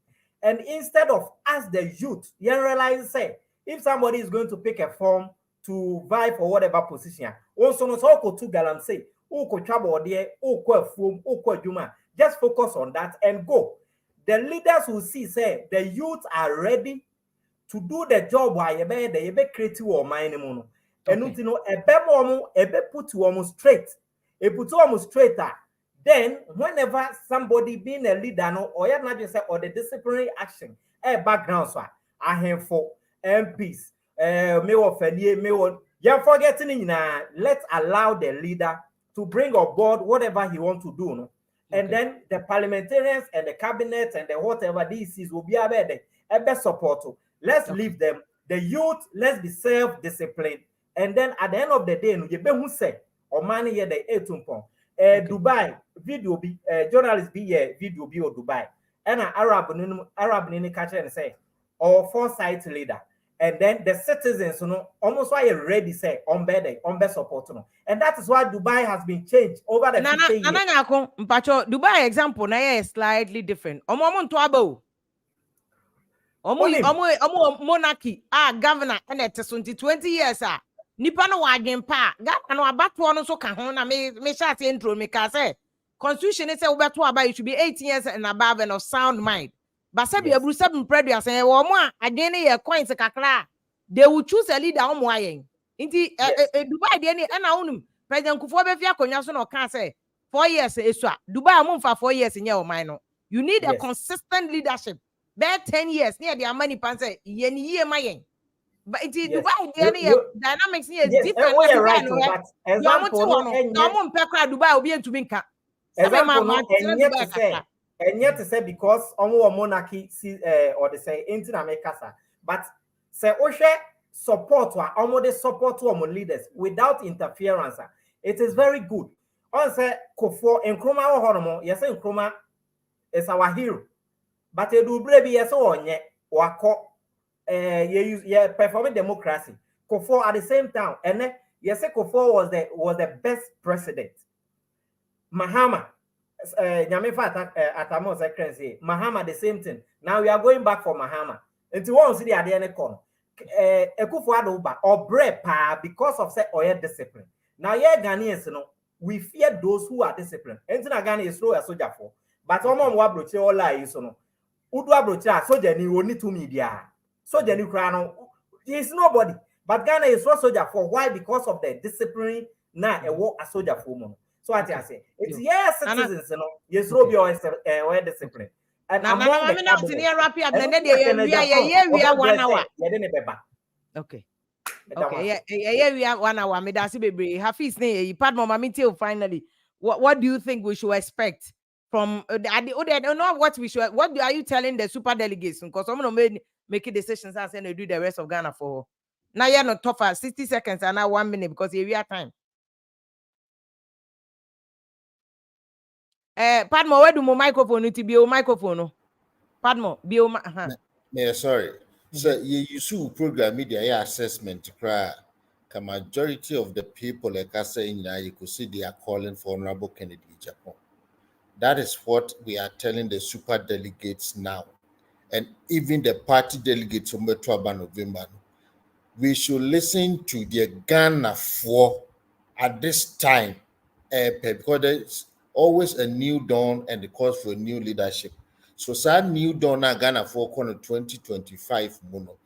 And instead of us, the youth, you realize, say, if somebody is going to pick a form to vie for whatever position, also no so to galam say, just focus on that and go. The leaders will see, say, the youth are ready to do the job while you be creative or mind mono. And you know, put you straight. A put you straight. Then, whenever somebody being a leader, no, or you not just say, or the disciplinary action, background, so I have for MPs, you're forgetting, let's allow the leader to bring on board whatever he wants to do, no? And then the parliamentarians and the cabinet and the whatever this is will be a best support. Let's leave them. The youth, let's be self-disciplined. And then at the end of the day, you be who say, or money here the 18 pound. Dubai video be journalist be video be or Dubai and an Arab in catcher and say or foresight leader, and then the citizens, you know, almost why you ready say on best support, no. And that is why Dubai has been changed over the 50 years. Dubai example na is slightly different. Monarchy governor and it 20 years nipa no wagen pa Ghana no abato no so ka ho na me share intro me ka say constitution say obeto aba you should be 18 years and above and of sound mind but say be abru 7 predu say wo mo agen ne ye coins kakra they will choose a leader o mo ayen nti Dubai de ni na wonum president Kufuor be fi akonya so no ka say 4 years esua Dubai mo mfa 4 years nye o man no you need a consistent leadership there 10 years near their money pan say ye mayen. But it is Dubai dynamics is different. Oh, you're right, but example Dubai will be to Minka. And yet to say because on monarchy or they say into America, but say Oshe support or almost support to our leaders without interference. It is very good. On say Kufuor Nkrumah or Horomo, yes, Nkrumah is our hero. But you do brave yes or wako performing democracy. Kufuor at the same time, and yes, Kufuor was the best president. Mahama, Mahama the same thing. Now we are going back for Mahama. And to one city at the end corner. Kufuor or brave because of say oil discipline. Now Ghanaians, you know, we fear those who are disciplined. And Ghana is slow as soldier for. But someone wa broche all lies, you know. Udwa brocha soldier ni only to media. Soldier ni krano. He is nobody. But Ghana is not soldier for why? Because of the discipline na a war a soldier for money. So what I say, it's yes, citizens, you know, yes, Robbie or discipline. And among the okay. Okay, yeah, we have 1 hour. Me dasi baby. Hafiz ne pardon mama till finally. What do you think we should expect from I don't know what we should. What are you telling the super delegates? Because someone make decisions and say they do the rest of Ghana for. Now you're not tougher 60 seconds and now 1 minute because we have time. Padmo, where do my microphone to be a microphone? Padmo, be Yeah, sorry. So you should program media assessment to cry. The majority of the people, like I say, you could see they are calling for Honorable Kennedy Japan. That is what we are telling the super delegates now. And even the party delegates from November. We should listen to the Ghana for at this time, because there's always a new dawn and the cause for new leadership. So sad new dawn na Ghana for 2025 mono.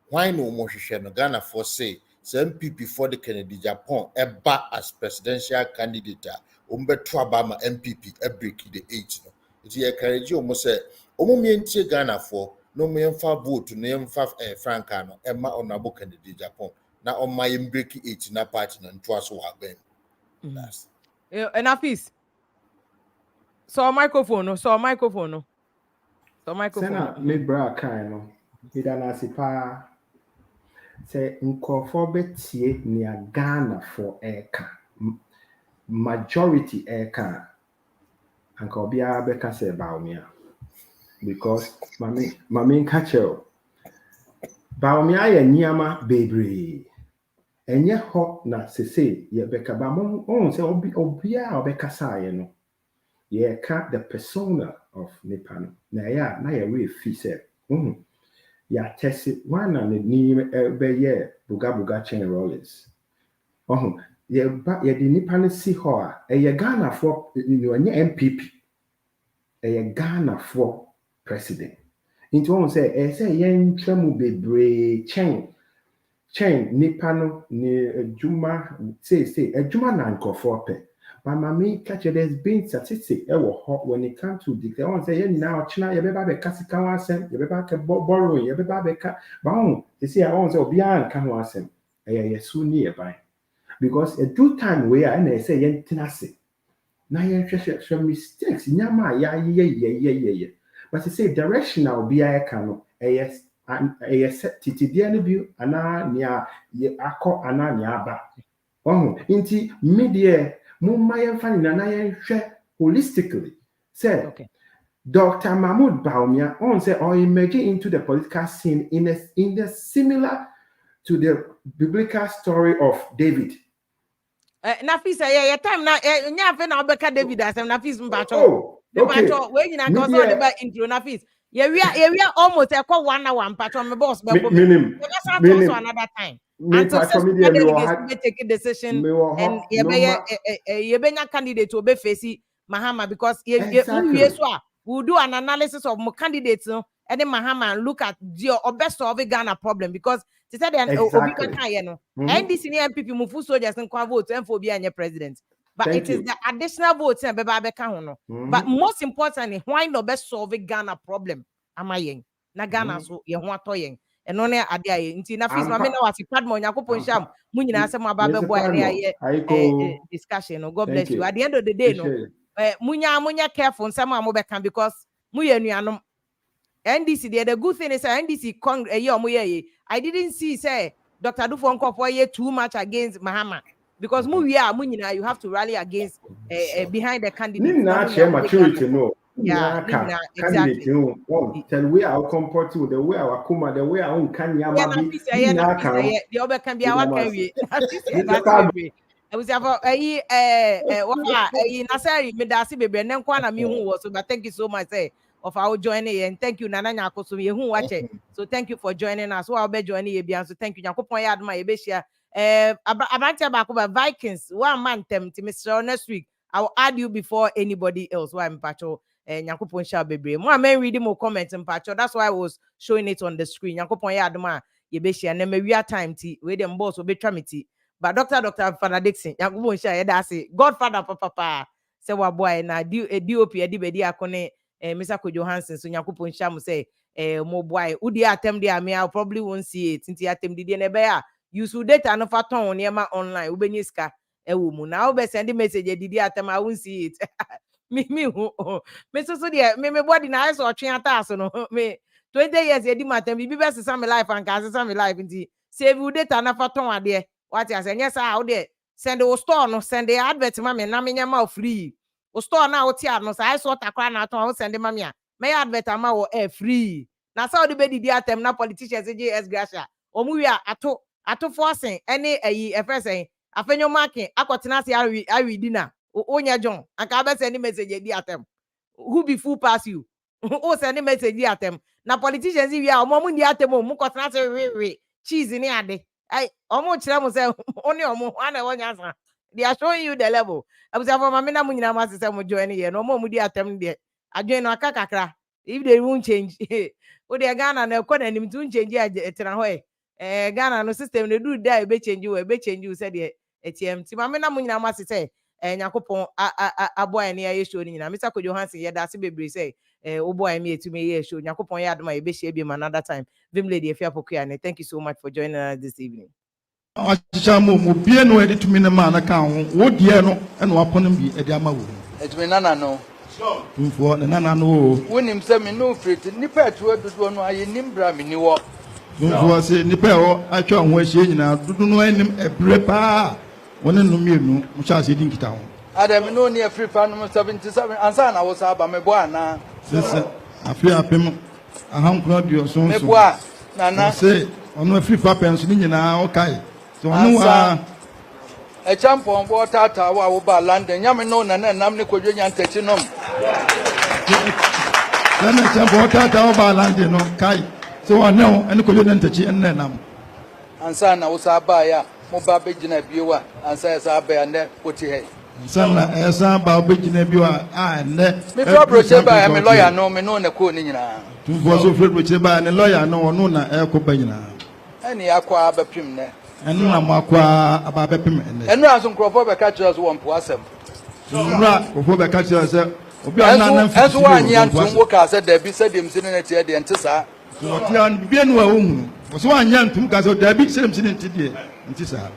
Why no more Ghana for say NPP for the Kennedy Japan eba as presidential candidate umbeto abama NPP break the 8 no. It encourage you almost say omo Ghana for no me mfa vote no mfa franka no emma Honorable Kennedy Japan na on my break 8 na party no nto aso wa ben. That's enough is. So microphone. Sena me bra kan no. Ida na sipa say nkofo betie ni Ghana for eka. Majority eka. Anka obia beka say Baumia. Because mami catcher. Baumia ye niama bebre. Enye ho na sese ye beka ba mo on say obia obeka sa ye no. Ye ka the persona of Nipano. Na ya na ye we fi say. Ya test one and ni be ye buga chain rollers. Ye di Nipano si ho a ye Ghana for ni NPP. Ye Ghana for president. Into one say yen twemu bebre chain Nipano ni juma say juma na nkofo pe. But mami catch there's been statistic when it comes to declare on say now China ye beba be kasika wan asem ye beba ke borrow ye beba be ka ba on you see I want say obi an ka ho asem ye so ni e ban because a do time we are na say ye tinase na ye hwehwe mistakes nyama ya ye but you say directional bi a ka no yes set titidie no bi ana nia ye akọ ana nia aba inti media mumma yɛmfa na yɛnhwɛ holistically. Say, Dr. Mahmoud Baumia on say or emerging into the political scene in the similar to the biblical story of David. Nafis yeah time na nya fe na obeka David asem Nafis mpacho. Mpacho we nyina ka so de ba intro Nafis. Ye we almost e call 1 hour mpacho me boss be ko me. You start also another time. Until the delegates may take a decision and ye benya candidate to be facing Mahama because we'll do an analysis of more candidates and then Mahama and look at the best of the Ghana problem because they said NDC NPP move soldiers and vote and for being president. But it is the additional votes and but most importantly, why not best solve the Ghana problem? Am I young? Na Ghana so ye want to and only ade aye nti na fees ma me na wasi Padmo Yakopon sham mu nyina asem aba bebo aye discussion no God bless you at the end of the day no munya careful nsem a mo beka because mu ye nuanom NDC the good thing is NDC I didn't see say Dr. Dufo Nkofo ye too much against Mahama because mu nyina you have to rally against behind the candidate na share maturity no exactly. Tell we our comport to the way our kuma the way our Kanya the other can be our carry. I was about Nasari Medasi baby and then Kwana me who was but thank you so much of our joining and thank you Nana Yakosu who watch it. So thank you for joining us. So I'll be joining you so thank you. Yakopon yad my besia about Vikings 1 month to Mr. Next week. I'll add you before anybody else. Why I'm patrol and Yakupon shall be more. I reading more comments and patrol. That's why I was showing it on the screen. Yakupon Yadma, Yebeshi, and then maybe a time tea, where them boss will be tramity. But Dr. Father Dixon, Yakupon shall that's it. Godfather, papa, say what boy, and I do a DOP, a DBD, Akone, Mr. Johansson, so Yakupon shall say, more boy, would you attempt the army? I probably won't see it since you attempt the never. You should data and faton near my online, Ubeniska. A woman now be sending message did atem I won't see it. me so dear me body na so twen ataso no me 20 years e di matem bi be sesa me life and sesa me life nti save you data na faton ade what you say yes how there send o store no send the advert ma me na me nyama free o store na o tia no say so takwa na aton o send mami a me advert ama wo free na sa o de be didi atem na politicians JS Gracia omu wi ato forcing any ayi efesen afenyo marking akotena se awi dina onya John aka be send message di atem who be fool pass you o send message di atem na politicians wi a omo ndi atem o mu kotena se we cheese ni ade ai omo kire mo se oni omo ana wonya sa they are showing you the level abusa for mama na mu nyina ma se mo join here no omo mu di atem de adwen no aka kakra if they won't change o de Ghana na ko na nim tun change etena ho Ghana no system they do die be change you said the ATM ti mama na mu nyina ma se Yakopon aboy ne ye show ni nyina Mr. Kojo Hansen ye da se bebre say o boy me etumi ye show Yakopon ye adoma ye be share bi another time vim lady efia pokua ne thank you so much for joining us this evening Achamu mo bie no editumi ne ma na kan ho wo die no e no apono bi e de ama wo editumi nana no tumfo ne nana no wonim se me no free nipa atu adudu no aye nimbra me ni wo tumfo se nipa ho atwa ho ahie nyina dudu no anim ebre pa woni no mienu mo cha se din kita ho adam no ne free fa no 77 ansa na wo sa ba me bo ana sese afi apem ahankro dio so me bo a nana se ono free fa penso ni nyina o kai so ono wa e champion bo tata wa wo ba London nyame no na nam ne kodwo nya ntachi nom na champion tata wo ba London no kai so ono ene kodwo ntachi enne nam ansa na wo sa ba ya mo ba be gina biwa ansa ya sa ba ya ne oti he sana esa ba be gina biwa a ne me for broche ba ya me lawyer no me no na ko ni nyina tu fo so fre broche ba ne lawyer no ono na e ko ba nyina eni akwa abapim ne enu na makwa ababepem ene enu aso nkrofo be ka kire so won po asem nra ofo be ka kire se obi ana na mfi enso wanyi antum wo ka se da bi se dem sine na tie de ntisa so ti an bi enu a ohun so wanyi antum ka se da bi se dem sine ntidie ntisa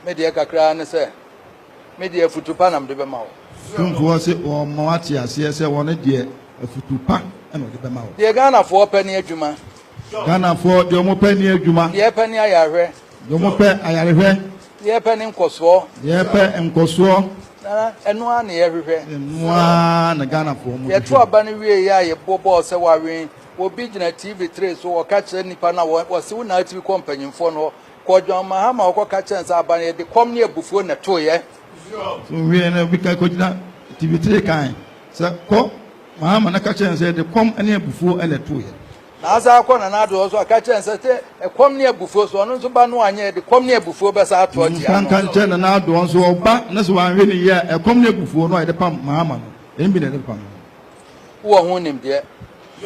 me de kakra ne se me de futupa na mde be ma wo tumfo se o mo ati ase se won de futupa eno de be ma wo de Ghana fo pa ni adwuma Ghana fo de mo pa ni adwuma de pa ni ayarehwe de mo pa ayarehwe de pa ni nkoso de pa nkoso na enu a na yehwehwe enu a na Ghana fo mo ye to aba ni wie ya ye bobo se wawen obi gina TV3 so o ka kire nipa na wo se wo na TV companyfo no ko John Mahama o ko ka kire nsa aba ne de kom ne abufuo na to ye so wie na bi ka ko gina TV3 kan se ko Mahama na ka kire nsa de kom ne abufuo na to ye na asa akọ na do so aka kire nsa te ekom ne abufuo so no nso ba no anye de kom ne abufuo be sa ato ti kan kan kire na do so oba na so wan hwe ne ye ekom ne abufuo no de pam Mahama no embi na de pam wo ho nim de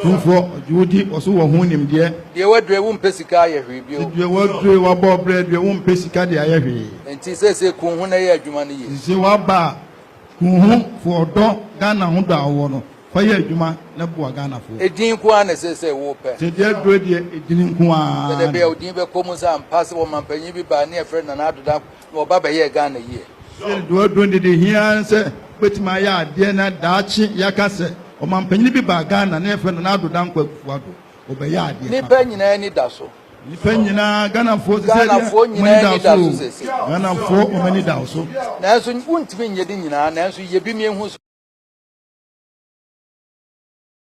tumfo judi oso wo ho nim de wadre wo mpesika ye hwe bio de wadre wa bo bread wo mpesika de aye hwe enti se kun ho na ye adwuma no ye se wa ba kun ho fo do Ghana ho da wo no fa ye adwuma na bo Ghana fo edin ku an se wo pe se de adro de edin ku an de be odin be komu sa pass wo mampanyi bi ba na e friend na adoda no ba ye Ghana ye se do adro de hia se betima ya ade na daachi ya ka se o mampanyi bi ba Ghana na e friend na adoda nkwa kuado o be ya ade ni pa nyina ni da so ni pa nyina Ghana fo se Ghana fo nyina ni da so Ghana fo o mani da so na so untimi nyedi nyina na so ye bi mi hu